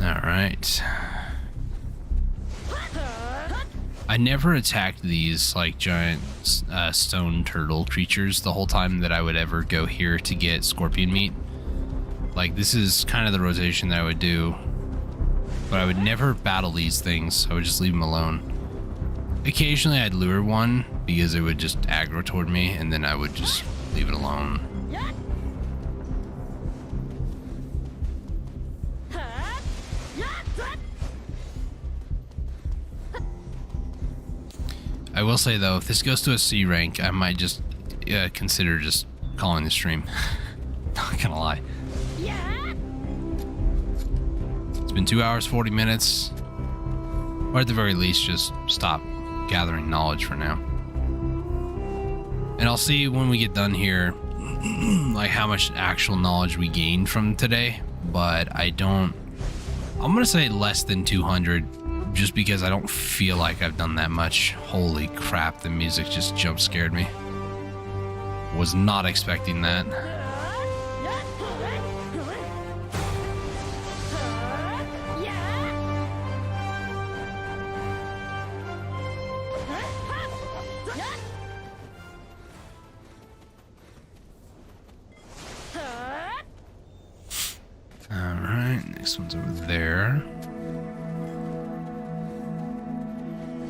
Alright. I never attacked these like giant stone turtle creatures the whole time that I would ever go here to get scorpion meat. Like, this is kind of the rotation that I would do, but I would never battle these things. I would just leave them alone. Occasionally I'd lure one because it would just aggro toward me, and then I would just leave it alone. I will say though, if this goes to a C rank, I might just consider just calling the stream. Not gonna lie. It's been 2 hours, 40 minutes. Or at the very least, just stop gathering knowledge for now. And I'll see when we get done here, like how much actual knowledge we gained from today. But I'm gonna say less than 200. Just because I don't feel like I've done that much. Holy crap, the music just jump scared me. Was not expecting that. Alright, next one's over there.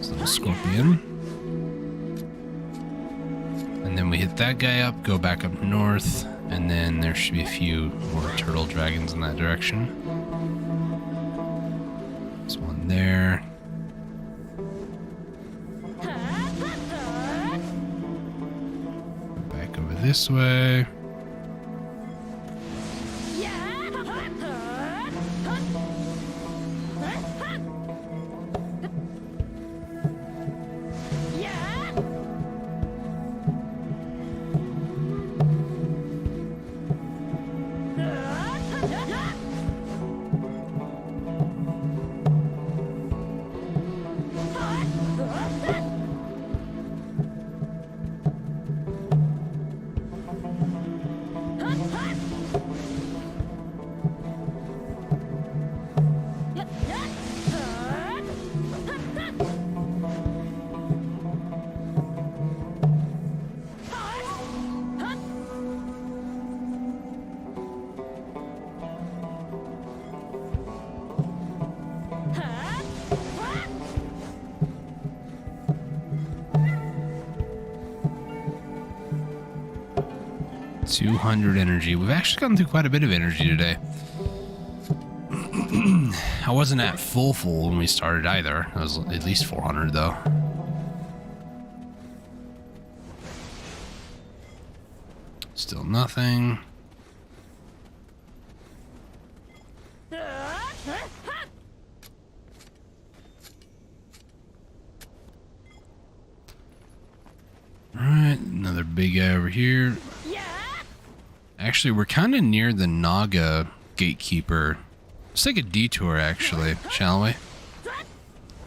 Little scorpion. And then we hit that guy up, go back up north, and then there should be a few more turtle dragons in that direction. There's one there. Back over this way. $200 energy. We've actually gotten through quite a bit of energy today. I wasn't at full when we started either. It was at least 400 though. Still nothing. Alright, another big guy over here. Actually, we're kind of near the Naga gatekeeper. Let's take a detour, actually, shall we?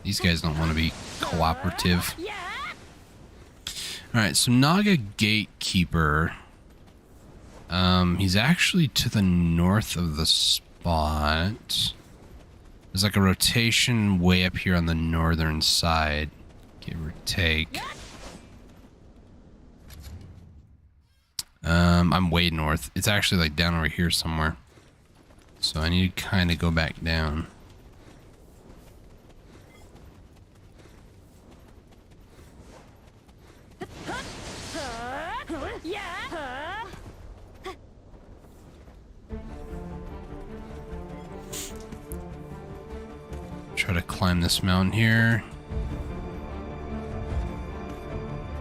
These guys don't want to be cooperative. Alright, so Naga gatekeeper. He's actually to the north of the spot. There's like a rotation way up here on the northern side, give or take. I'm way north. It's actually like down over here somewhere. So I need to kind of go back down. Try to climb this mountain here.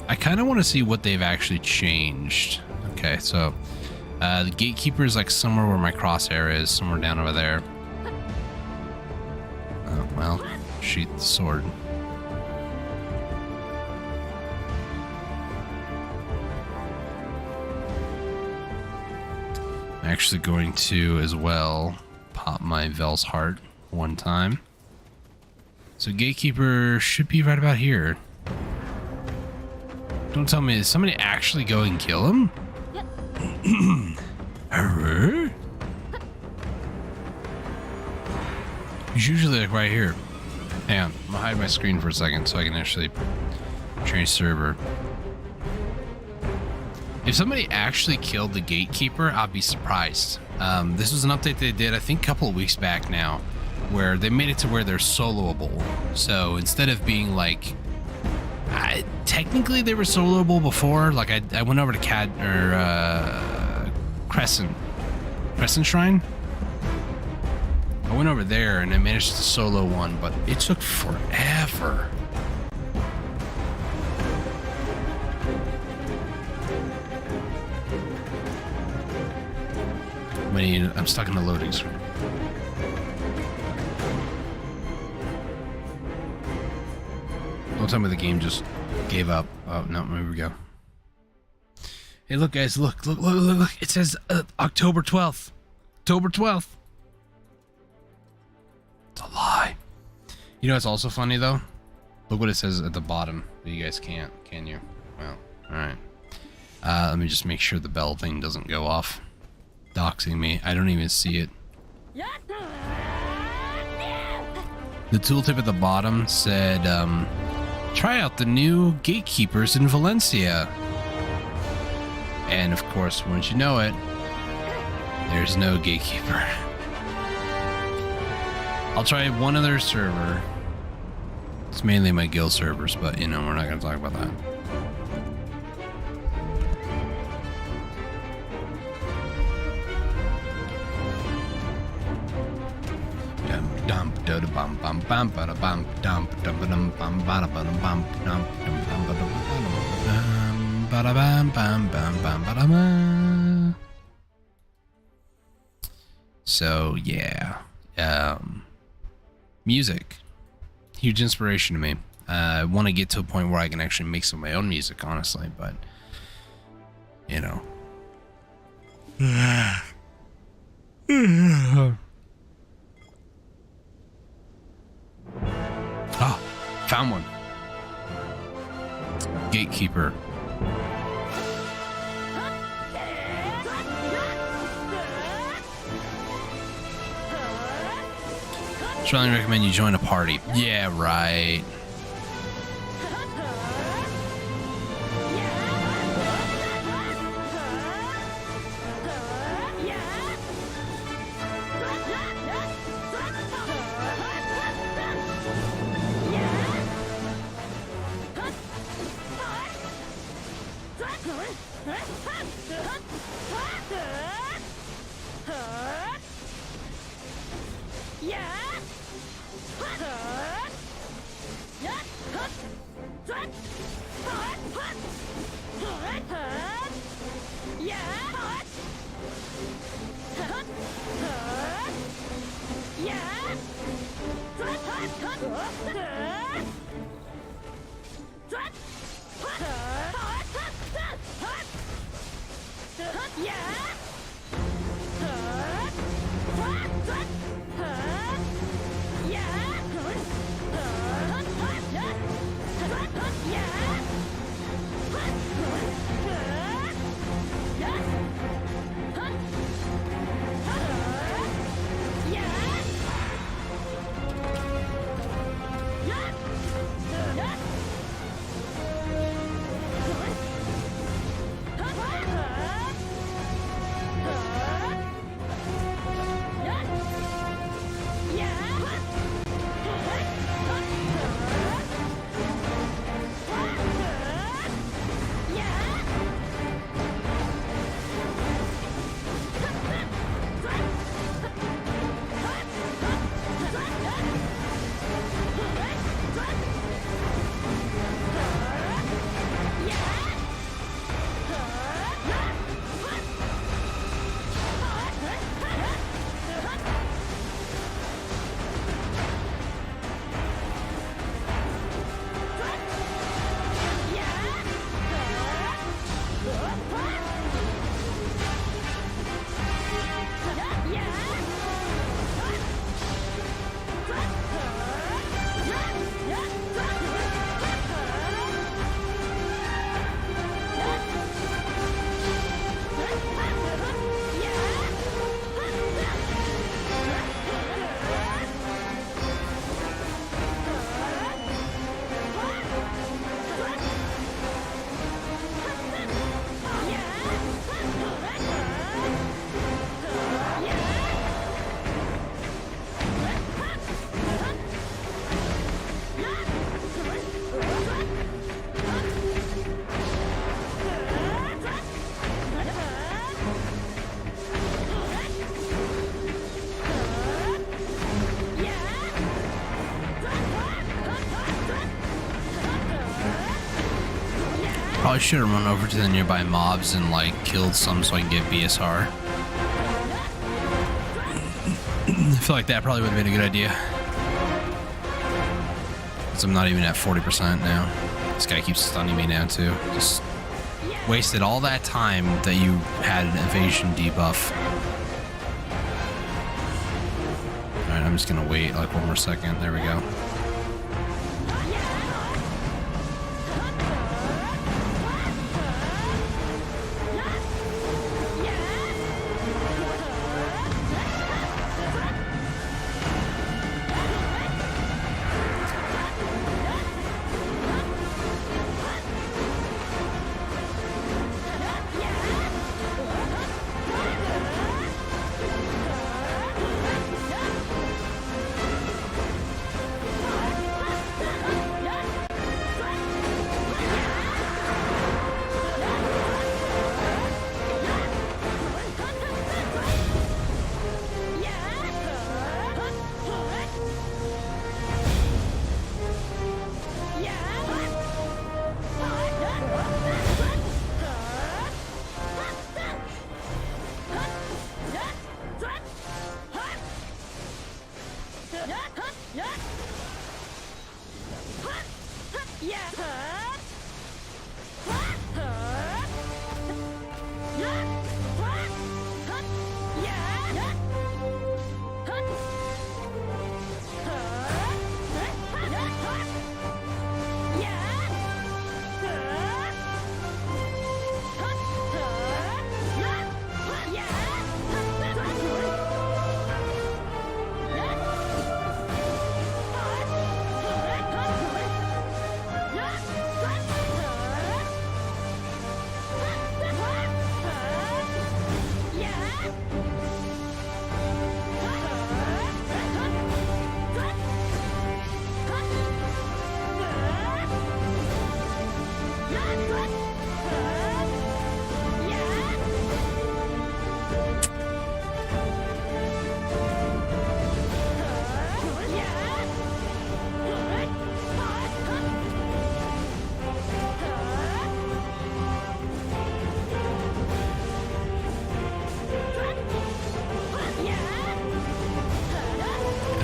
I kind of want to see what they've actually changed. Okay, so the gatekeeper is like somewhere where my crosshair is, somewhere down over there. Oh, well, sheath the sword. I'm actually going to, as well, pop my Vel's heart one time. So gatekeeper should be right about here. Don't tell me, did somebody actually go and kill him? He's usually like right here. Hang on, I'm gonna hide my screen for a second so I can actually change server. If somebody actually killed the gatekeeper, I'd be surprised. This was an update they did, I think, a couple of weeks back now, where they made it to where they're soloable. So instead of being like, technically they were soloable before. Like I went over to Crescent Shrine. I went over there and I managed to solo one, but it took forever. I'm stuck in the loading screen. Don't tell me the game just gave up. Oh, no, here we go. Hey, look, guys, look. It says October 12th. October 12th. It's a lie. You know what's also funny, though? Look what it says at the bottom. You guys can't, can you? Well, alright. Let me just make sure the bell thing doesn't go off. Doxing me. I don't even see it. The tooltip at the bottom said, try out the new gatekeepers in Valencia. And of course, once you know it, there's no gatekeeper. I'll try one other server. It's mainly my guild servers, but you know, we're not going to talk about that. So yeah, music, huge inspiration to me. I want to get to a point where I can actually make some of my own music, honestly, but you know. Ah, found one. Gatekeeper. Strongly recommend you join a party. Yeah, right. Probably should have run over to the nearby mobs and like killed some so I can get BSR. I feel like that probably would have been a good idea. Because I'm not even at 40% now. This guy keeps stunning me now too. Just wasted all that time that you had an evasion debuff. Alright, I'm just gonna wait like one more second. There we go.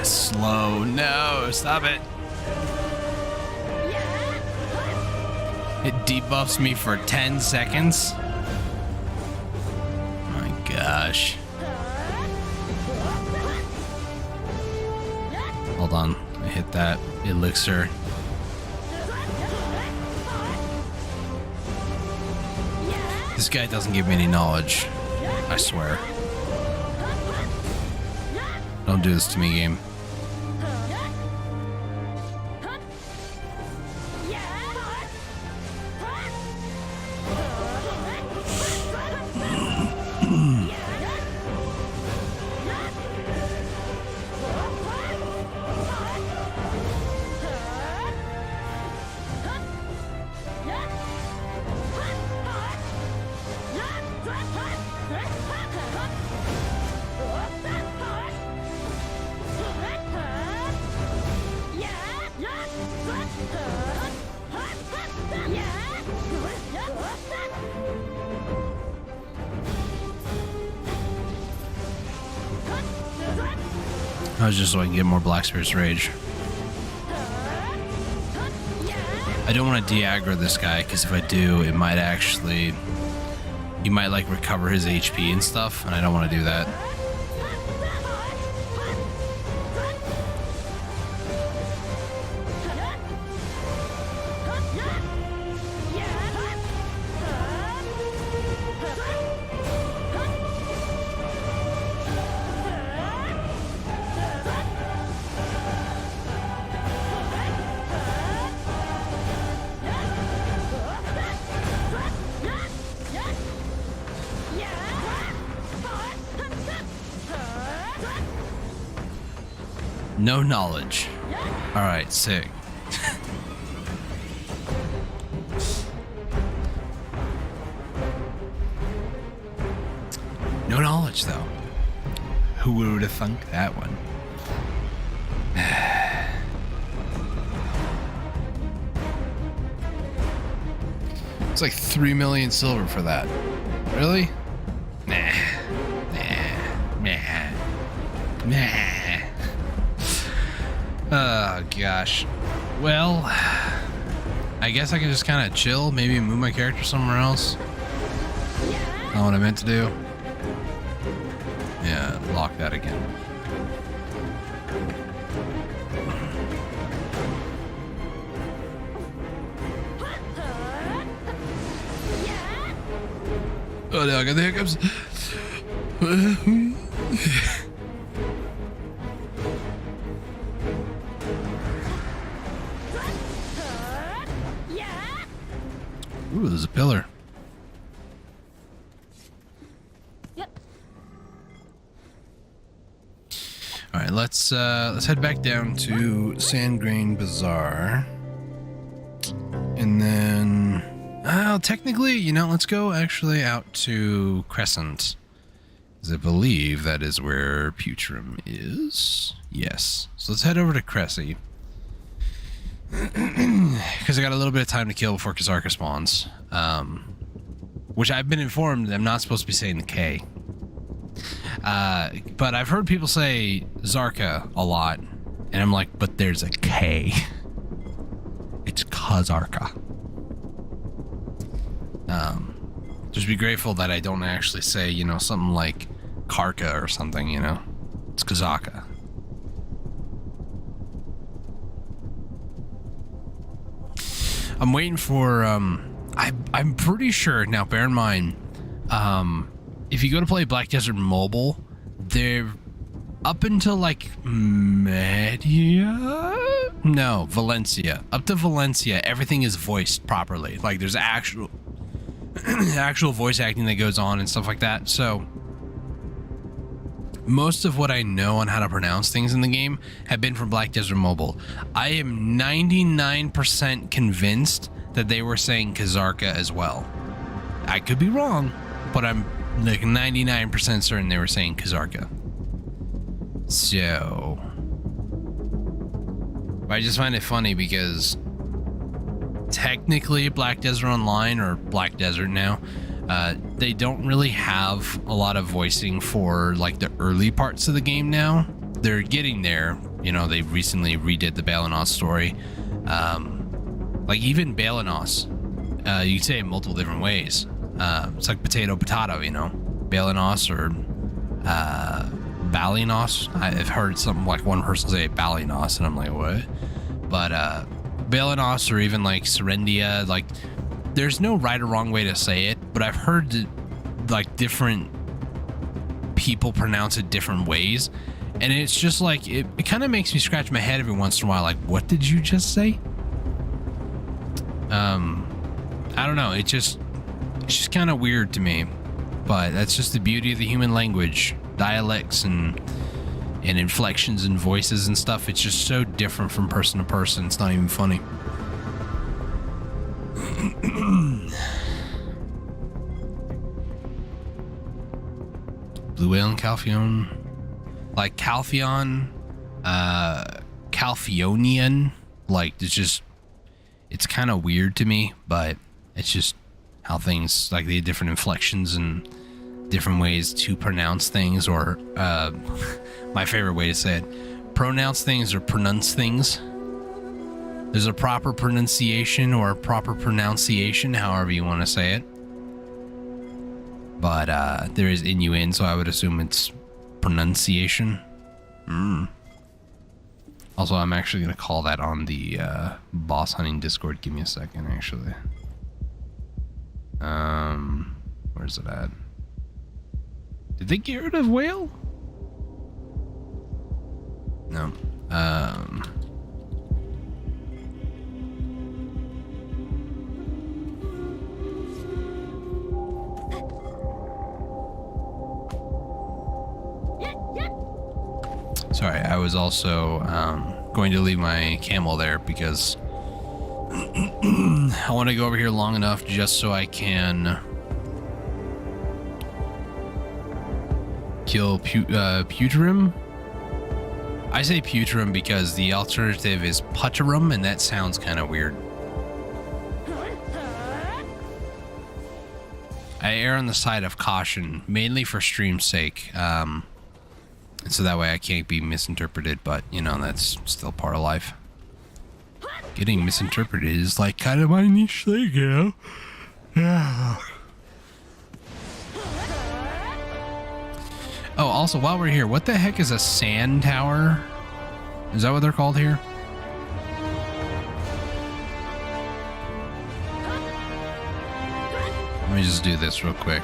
Slow. No, stop it. It debuffs me for 10 seconds. My gosh. Hold on. I hit that elixir. This guy doesn't give me any knowledge. I swear. Don't do this to me, game. I was just so I can get more Black Spirit's Rage. I don't want to de-aggro this guy, because if I do, it might actually... He might, like, recover his HP and stuff, and I don't want to do that. No knowledge. Alright, sick. No knowledge, though. Who would have thunk that one? It's like 3 million silver for that. Really? Nah. Oh gosh. Well, I guess I can just kind of chill, maybe move my character somewhere else. Not what I meant to do. Yeah, lock that again. Oh no, I got the hiccups. Ooh, there's a pillar. Yep. All right, let's head back down to Sandgrain Bazaar, and then, technically, you know, let's go actually out to Crescent, because I believe that is where Putrum is. Yes, so let's head over to Cressy, because I got a little bit of time to kill before Kazarka spawns, which I've been informed I'm not supposed to be saying the K. But I've heard people say Zarka a lot, and I'm like, but there's a K. It's Kazarka. Just be grateful that I don't actually say, you know, something like Karka or something, you know. It's Kazaka. I'm waiting for, I'm pretty sure, now bear in mind, if you go to play Black Desert Mobile, they're up until like Valencia. Up to Valencia, everything is voiced properly. Like there's actual voice acting that goes on and stuff like that. So most of what I know on how to pronounce things in the game have been from Black Desert Mobile. I am 99% convinced that they were saying Kazarka as well. I could be wrong, but I'm like 99% certain they were saying Kazarka. So I just find it funny because technically Black Desert Online, or Black Desert now, they don't really have a lot of voicing for like the early parts of the game now. They're getting there. You know, they recently redid the Balanos story. Like even Balanos, you can say it in multiple different ways. It's like potato, you know, Balanos or Balinos. I've heard something like one person say Balinos, and I'm like, what? But Balanos, or even like Serendia, like there's no right or wrong way to say it, but I've heard like different people pronounce it different ways, and it's just like it kind of makes me scratch my head every once in a while, like, what did you just say? I don't know, it's just kind of weird to me, but that's just the beauty of the human language. Dialects and inflections and voices and stuff, it's just so different from person to person. It's not even funny. Blue whale and Calphion, like Calphion, Calphionian, like it's kind of weird to me, but it's just how things, like the different inflections and different ways to pronounce things, or my favorite way to say it, pronounce things or pronounce things. There's a proper pronunciation or a proper pronunciation, however you want to say it. But there is Inuit, so I would assume it's pronunciation. Also, I'm actually going to call that on the boss hunting Discord. Give me a second, actually. Where's it at? Did they get rid of whale? No. Sorry, I was also going to leave my camel there because I want to go over here long enough just so I can kill Putrum. I say Putrum because the alternative is Putterum, and that sounds kind of weird. I err on the side of caution, mainly for stream's sake. And so that way I can't be misinterpreted, but, you know, that's still part of life. Getting misinterpreted is like kind of my niche thing, you know? Yeah. Oh, also, while we're here, what the heck is a sand tower? Is that what they're called here? Let me just do this real quick.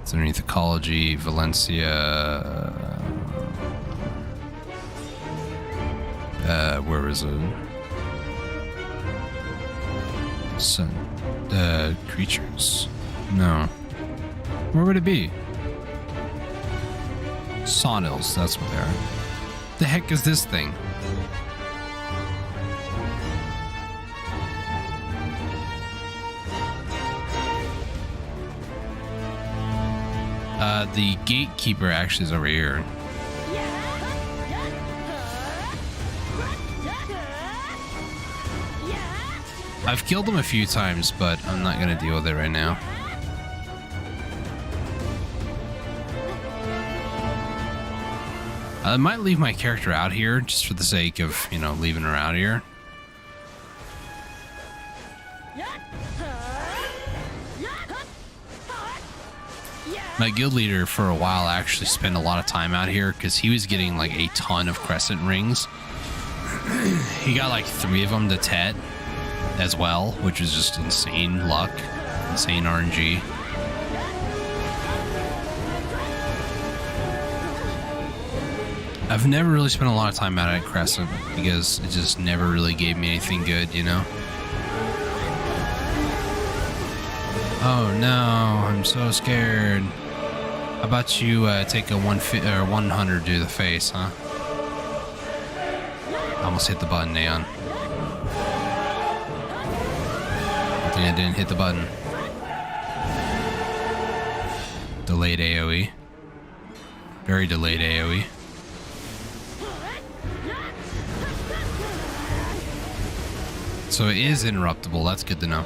It's underneath ecology, Valencia. Where is it? Creatures. No. Where would it be? Sawmills, that's what they are. The heck is this thing? The gatekeeper actually is over here. I've killed him a few times, but I'm not gonna deal with it right now. I might leave my character out here just for the sake of, you know, leaving her out here. My guild leader for a while actually spent a lot of time out here because he was getting like a ton of crescent rings. He got like 3 of them to Tet as well, which was just insane luck, insane RNG. I've never really spent a lot of time out at Crescent because it just never really gave me anything good, you know? Oh no, I'm so scared. How about you take a 100 to the face, huh? Almost hit the button, Neon. I think I didn't hit the button. Delayed AoE. Very delayed AoE. So it is interruptible, that's good to know.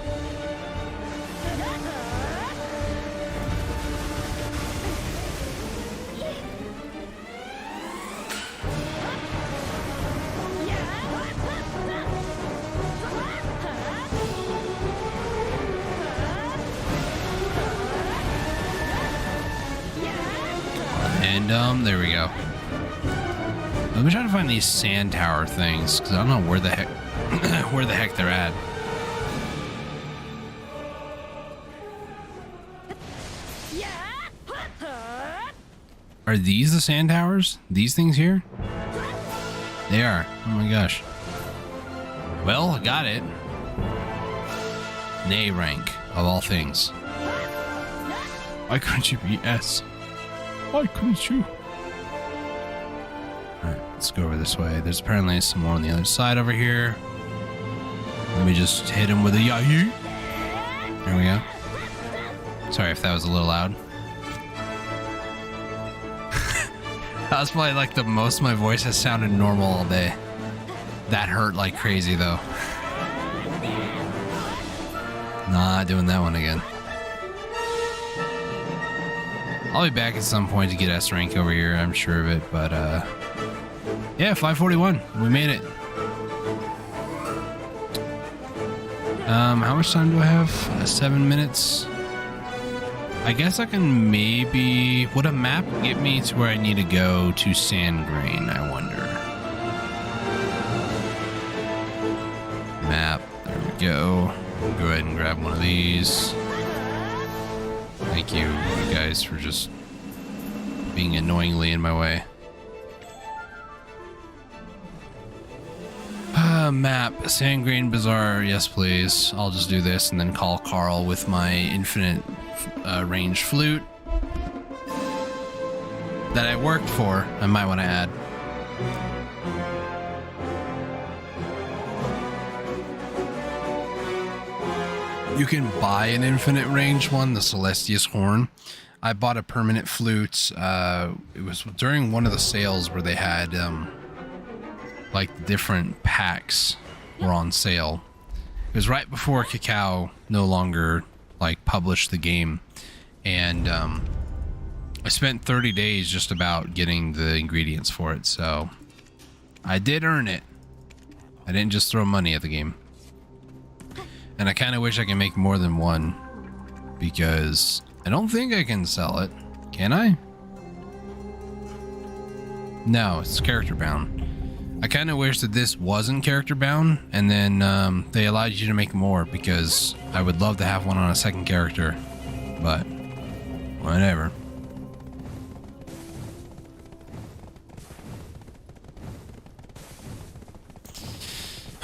And there we go. Let me try to find these sand tower things, because I don't know where the heck where the heck they're at. Are these the sand towers? These things here? They are. Oh my gosh. Well, I got it. Nay rank, of all things. Why couldn't you be S? Why couldn't you? Alright, let's go over this way. There's apparently some more on the other side over here. Let me just hit him with a yahoo. There we go. Sorry if that was a little loud. That was probably like the most my voice has sounded normal all day. That hurt like crazy though. Not doing that one again. I'll be back at some point to get S rank over here, I'm sure of it, but yeah, 541. We made it. How much time do I have? 7 minutes. I guess I can maybe... Would a map get me to where I need to go to Sandgrain, I wonder? Map. There we go. Go ahead and grab one of these. Thank you guys for just being annoyingly in my way. Map. Sandgrain Bazaar. Yes, please. I'll just do this and then call Carl with my infinite range flute that I worked for. I might want to add. You can buy an infinite range one, the Celestia's Horn. I bought a permanent flute. It was during one of the sales where they had like different packs were on sale, It was right before Cacao no longer like published the game, and I spent 30 days just about getting the ingredients for it, so I did earn it. I didn't just throw money at the game. And I kind of wish I could make more than one, because I don't think I can sell it. Can I? No, it's character bound. I kind of wish that this wasn't character bound, and then they allowed you to make more, because I would love to have one on a second character, but whatever.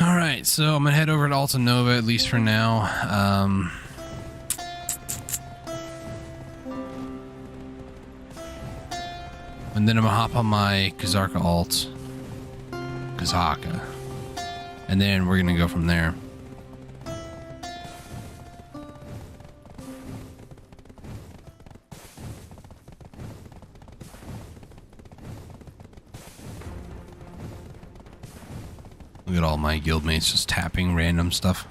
Alright, so I'm gonna head over to Alta Nova, at least for now. And then I'm gonna hop on my Kazarka alt. Kazaka. And then we're gonna go from there. Look at all my guildmates just tapping random stuff.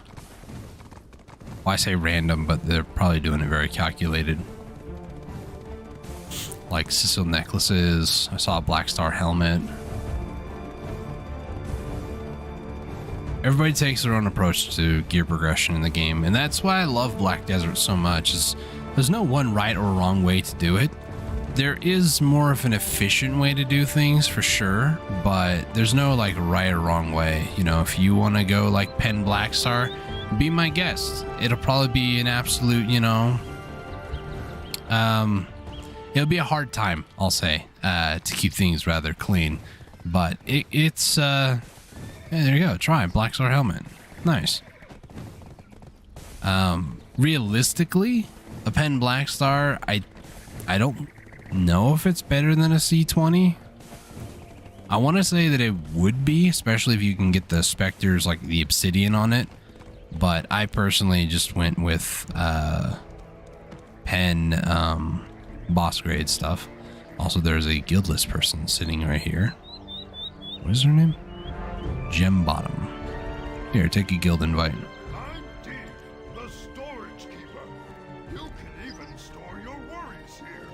Well, I say random, but they're probably doing it very calculated. Like Sicil necklaces. I saw a Black Star helmet. Everybody takes their own approach to gear progression in the game, and that's why I love Black Desert so much. Is there's no one right or wrong way to do it. There is more of an efficient way to do things for sure, but there's no like right or wrong way. You know, if you want to go like Pen Black Star, be my guest. It'll probably be an absolute, you know, it'll be a hard time, I'll say, to keep things rather clean, but it's yeah, there you go. Try Black Star helmet. Nice. Realistically, a Pen Black Star, I don't know if it's better than a C20. I want to say that it would be, especially if you can get the Spectres, like the Obsidian on it. But I personally just went with Pen boss grade stuff. Also, there's a guildless person sitting right here. What is her name? Gem Bottom. Here, take a guild invite. I'm Dee, the storage keeper. You can even store your worries here.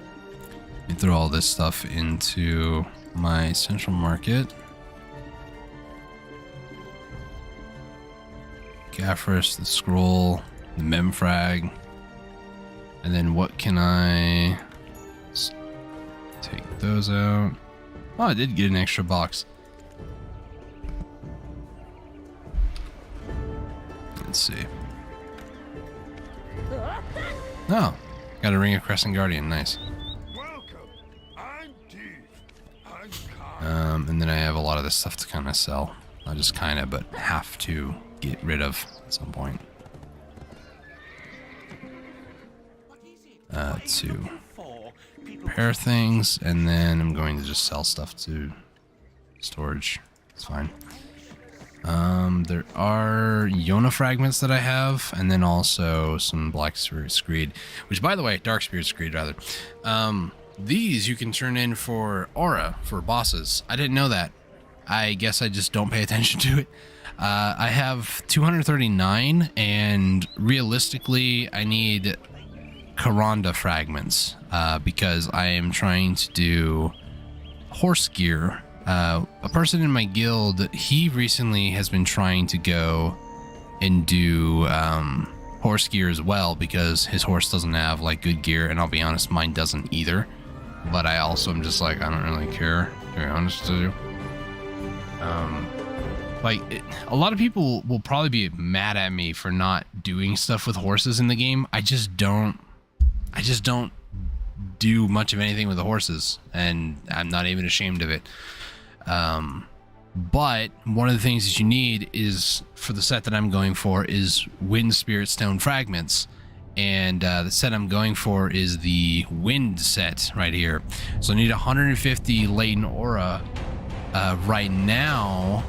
Let me throw all this stuff into my central market. Gaffris, the scroll, the memfrag. And then what can I take those out? Oh, I did get an extra box. Let's see. Oh, got a Ring of Crescent Guardian. Nice. Welcome. I'm Dee. I'm kind. And then I have a lot of this stuff to kind of sell. Not just kind of, but have to get rid of at some point. To repair things, and then I'm going to just sell stuff to storage. It's fine. There are Yona fragments that I have, and then also some Black Spirit Screed, which, by the way, Dark Spirit Screed rather. These you can turn in for aura for bosses. I didn't know that. I guess I just don't pay attention to it. I have 239, and realistically, I need Karanda fragments because I am trying to do horse gear. A person in my guild, he recently has been trying to go and do horse gear as well, because his horse doesn't have like good gear, and I'll be honest, mine doesn't either. But I also am just like, I don't really care, to be honest with you. A lot of people will probably be mad at me for not doing stuff with horses in the game. I just don't do much of anything with the horses, and I'm not even ashamed of it. But one of the things that you need is, for the set that I'm going for, is Wind Spirit Stone fragments. And the set I'm going for is the Wind set right here. So I need 150 latent aura. Right now,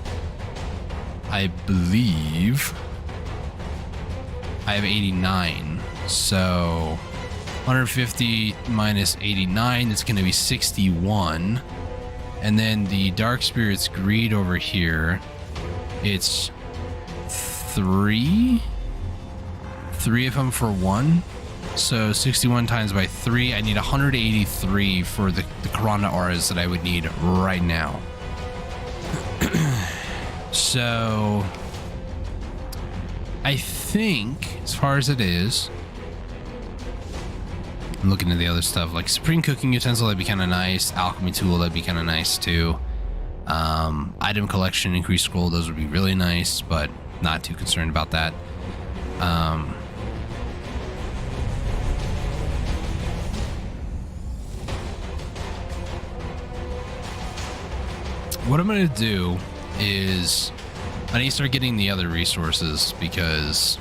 I believe I have 89. So 150 minus 89, it's going to be 61. And then the Dark Spirit's Greed over here, it's three of them for one. So 61 times by 3, I need 183 for the Karana auras that I would need right now. So I think, as far as it is, I'm looking at the other stuff, like Supreme Cooking Utensil, that'd be kind of nice. Alchemy Tool, that'd be kind of nice too. Item Collection, Increased Scroll, those would be really nice, but not too concerned about that. What I'm going to do is I need to start getting the other resources, because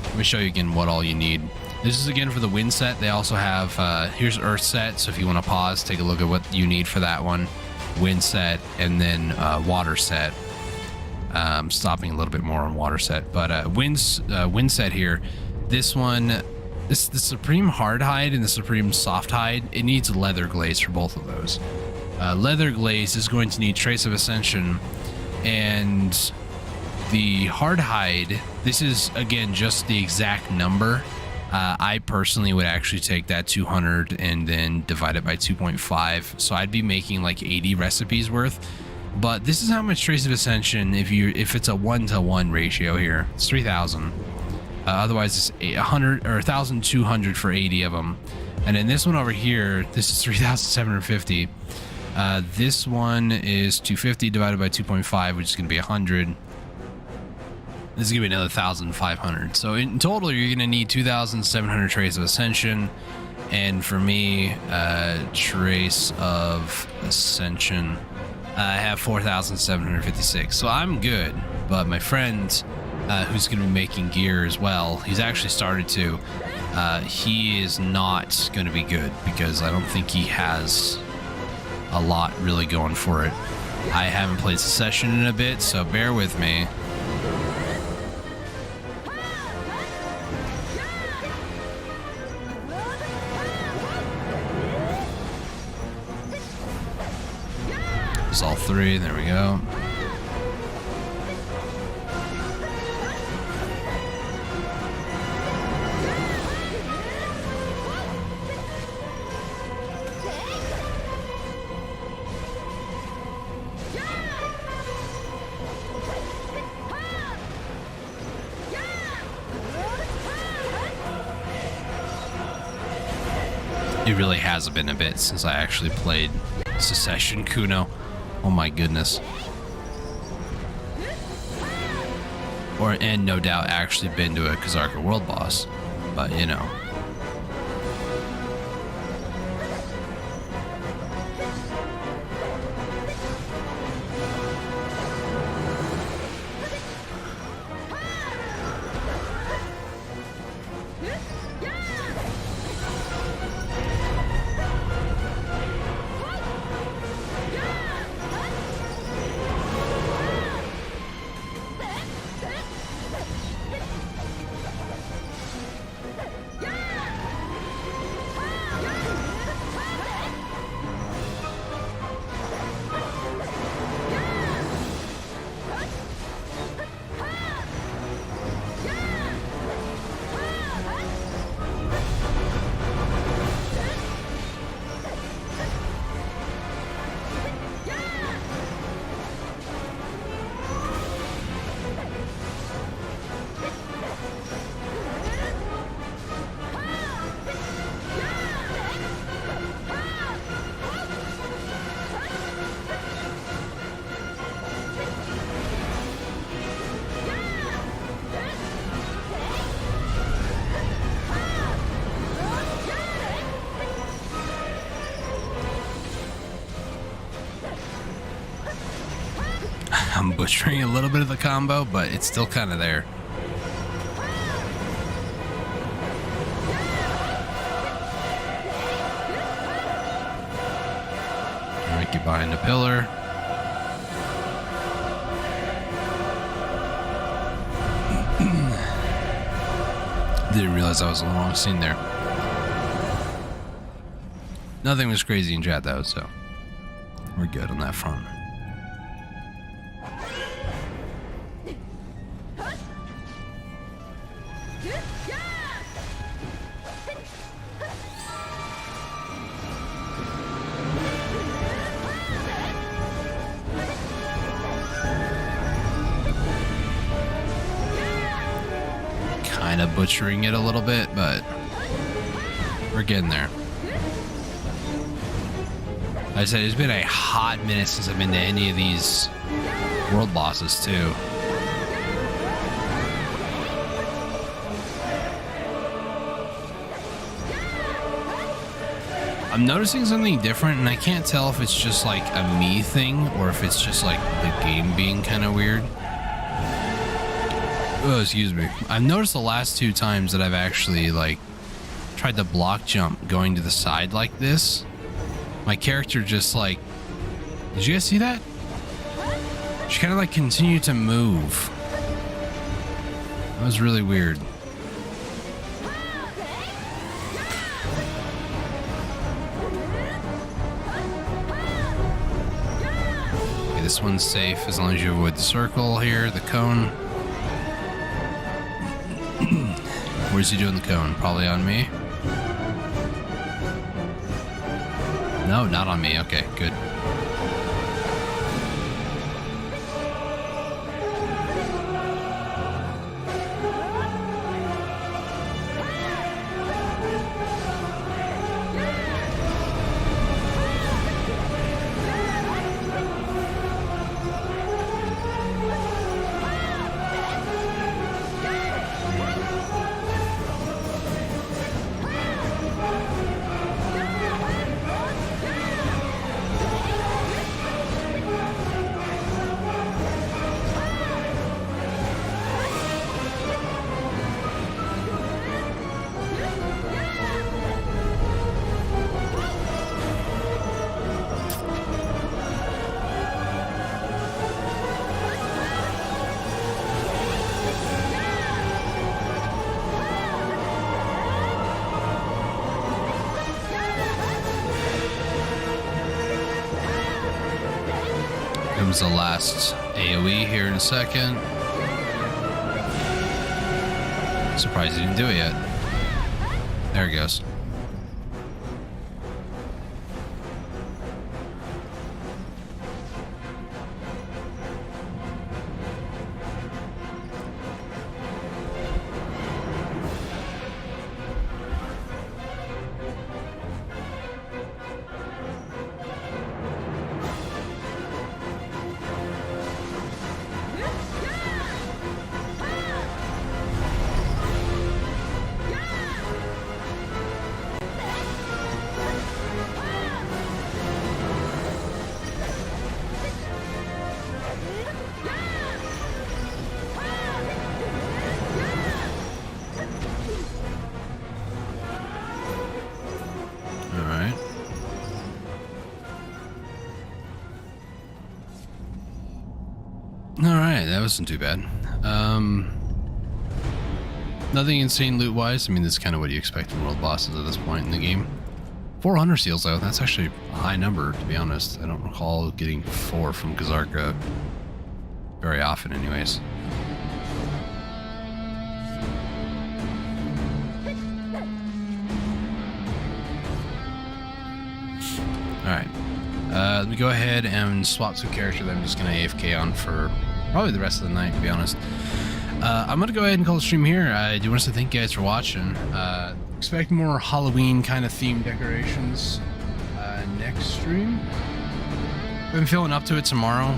let me show you again what all you need. This is again for the wind set. They also have here's earth set, so if you want to pause, take a look at what you need for that one. Wind set, and then water set. Stopping a little bit more on water set, but wind set here. This one, the Supreme Hard Hide and the Supreme Soft Hide, it needs leather glaze for both of those. Leather glaze is going to need Trace of Ascension, and the Hard Hide, this is again just the exact number. I personally would actually take that 200 and then divide it by 2.5, so I'd be making like 80 recipes worth. But this is how much Trace of Ascension, if it's a 1-to-1 ratio here, it's 3,000. Otherwise it's 100 or 1,200 for 80 of them. And then this one over here, this is 3,750. This one is 250 divided by 2.5, which is going to be 100. This is going to be another 1,500. So in total, you're going to need 2,700 Trace of Ascension. And for me, Trace of Ascension, I have 4,756. So I'm good. But my friend, who's going to be making gear as well, he's actually started to. He is not going to be good, because I don't think he has a lot really going for it. I haven't played Secession in a bit, so bear with me. It's all three, there we go. It really has been a bit since I actually played Secession Kuno. Oh my goodness. And no doubt actually been to a Kazarka World boss. But you know. I'm butchering a little bit of the combo, but it's still kind of there. Alright, get behind the pillar. Didn't realize I was in the wrong scene there. Nothing was crazy in chat though, so we're good on that front. Kind of butchering it a little bit, but we're getting there. Like I said, it's been a hot minute since I've been to any of these world bosses too. I'm noticing something different, and I can't tell if it's just like a me thing or if it's just like the game being kind of weird. Oh, excuse me. I've noticed the last 2 times that I've actually like tried to block jump going to the side like this, my character just like, did you guys see that? She kind of like continued to move. That was really weird. Okay, this one's safe as long as you avoid the circle here, the cone. Where's he doing the cone? Probably on me. No, not on me. Okay, good. Comes the last AoE here in a second. Surprised he didn't do it yet. There he goes. Alright, that wasn't too bad. Nothing insane loot-wise. I mean, that's kind of what you expect from world bosses at this point in the game. 400 seals, though. That's actually a high number, to be honest. I don't recall getting 4 from Kazarka very often, anyways. Alright. Let me go ahead and swap to a character that I'm just going to AFK on for probably the rest of the night, to be honest. I'm going to go ahead and call the stream here. I do want to thank you guys for watching. Expect more Halloween kind of themed decorations next stream. I've been feeling up to it tomorrow.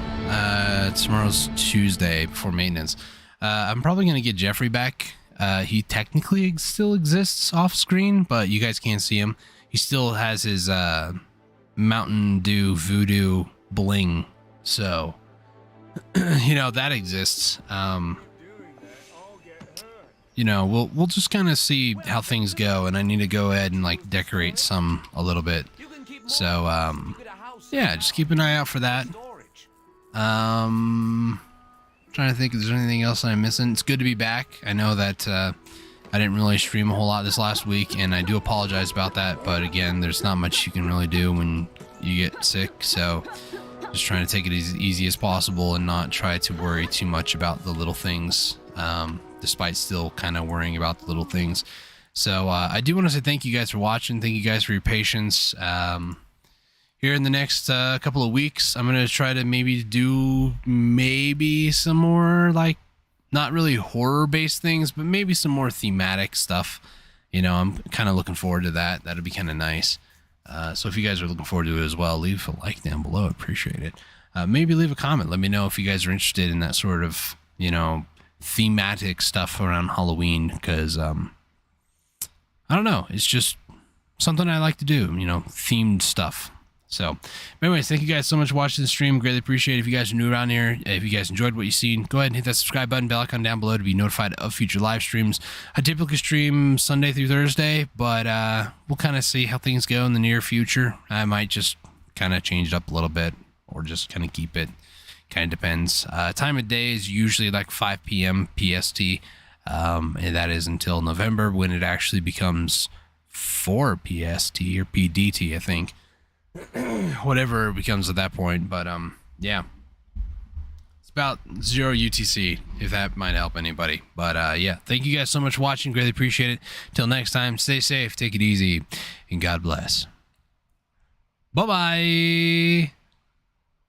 Tomorrow's Tuesday before maintenance. I'm probably going to get Jeffrey back. He technically still exists off screen, but you guys can't see him. He still has his Mountain Dew Voodoo bling, so you know that exists. You know, we'll just kind of see how things go, and I need to go ahead and like decorate some a little bit. So yeah, just keep an eye out for that. Trying to think if there's anything else I'm missing. It's good to be back. I know that I didn't really stream a whole lot this last week, and I do apologize about that, but again, there's not much you can really do when you get sick, so just trying to take it as easy as possible and not try to worry too much about the little things. despite still kind of worrying about the little things. So I do want to say thank you guys for watching. Thank you guys for your patience. Here in the next couple of weeks, I'm going to try to maybe do some more, like, not really horror-based things, but maybe some more thematic stuff. You know, I'm kind of looking forward to that. That'd be kind of nice. So if you guys are looking forward to it as well, leave a like down below. I appreciate it. Maybe leave a comment. Let me know if you guys are interested in that sort of, you know, thematic stuff around Halloween, because I don't know. It's just something I like to do, you know, themed stuff. So, anyways, thank you guys so much for watching the stream. Greatly appreciate it. If you guys are new around here, if you guys enjoyed what you've seen, go ahead and hit that subscribe button, bell icon down below to be notified of future live streams. I typically stream Sunday through Thursday, but we'll kind of see how things go in the near future. I might just kind of change it up a little bit, or just kind of keep it. Kind of depends. Time of day is usually like 5 p.m. PST, and that is until November, when it actually becomes 4 PST or PDT, I think. Whatever it becomes at that point. But yeah, it's about 0 UTC, if that might help anybody. But yeah, thank you guys so much for watching. Greatly appreciate it. Till next time, stay safe, take it easy, and God bless. Bye bye.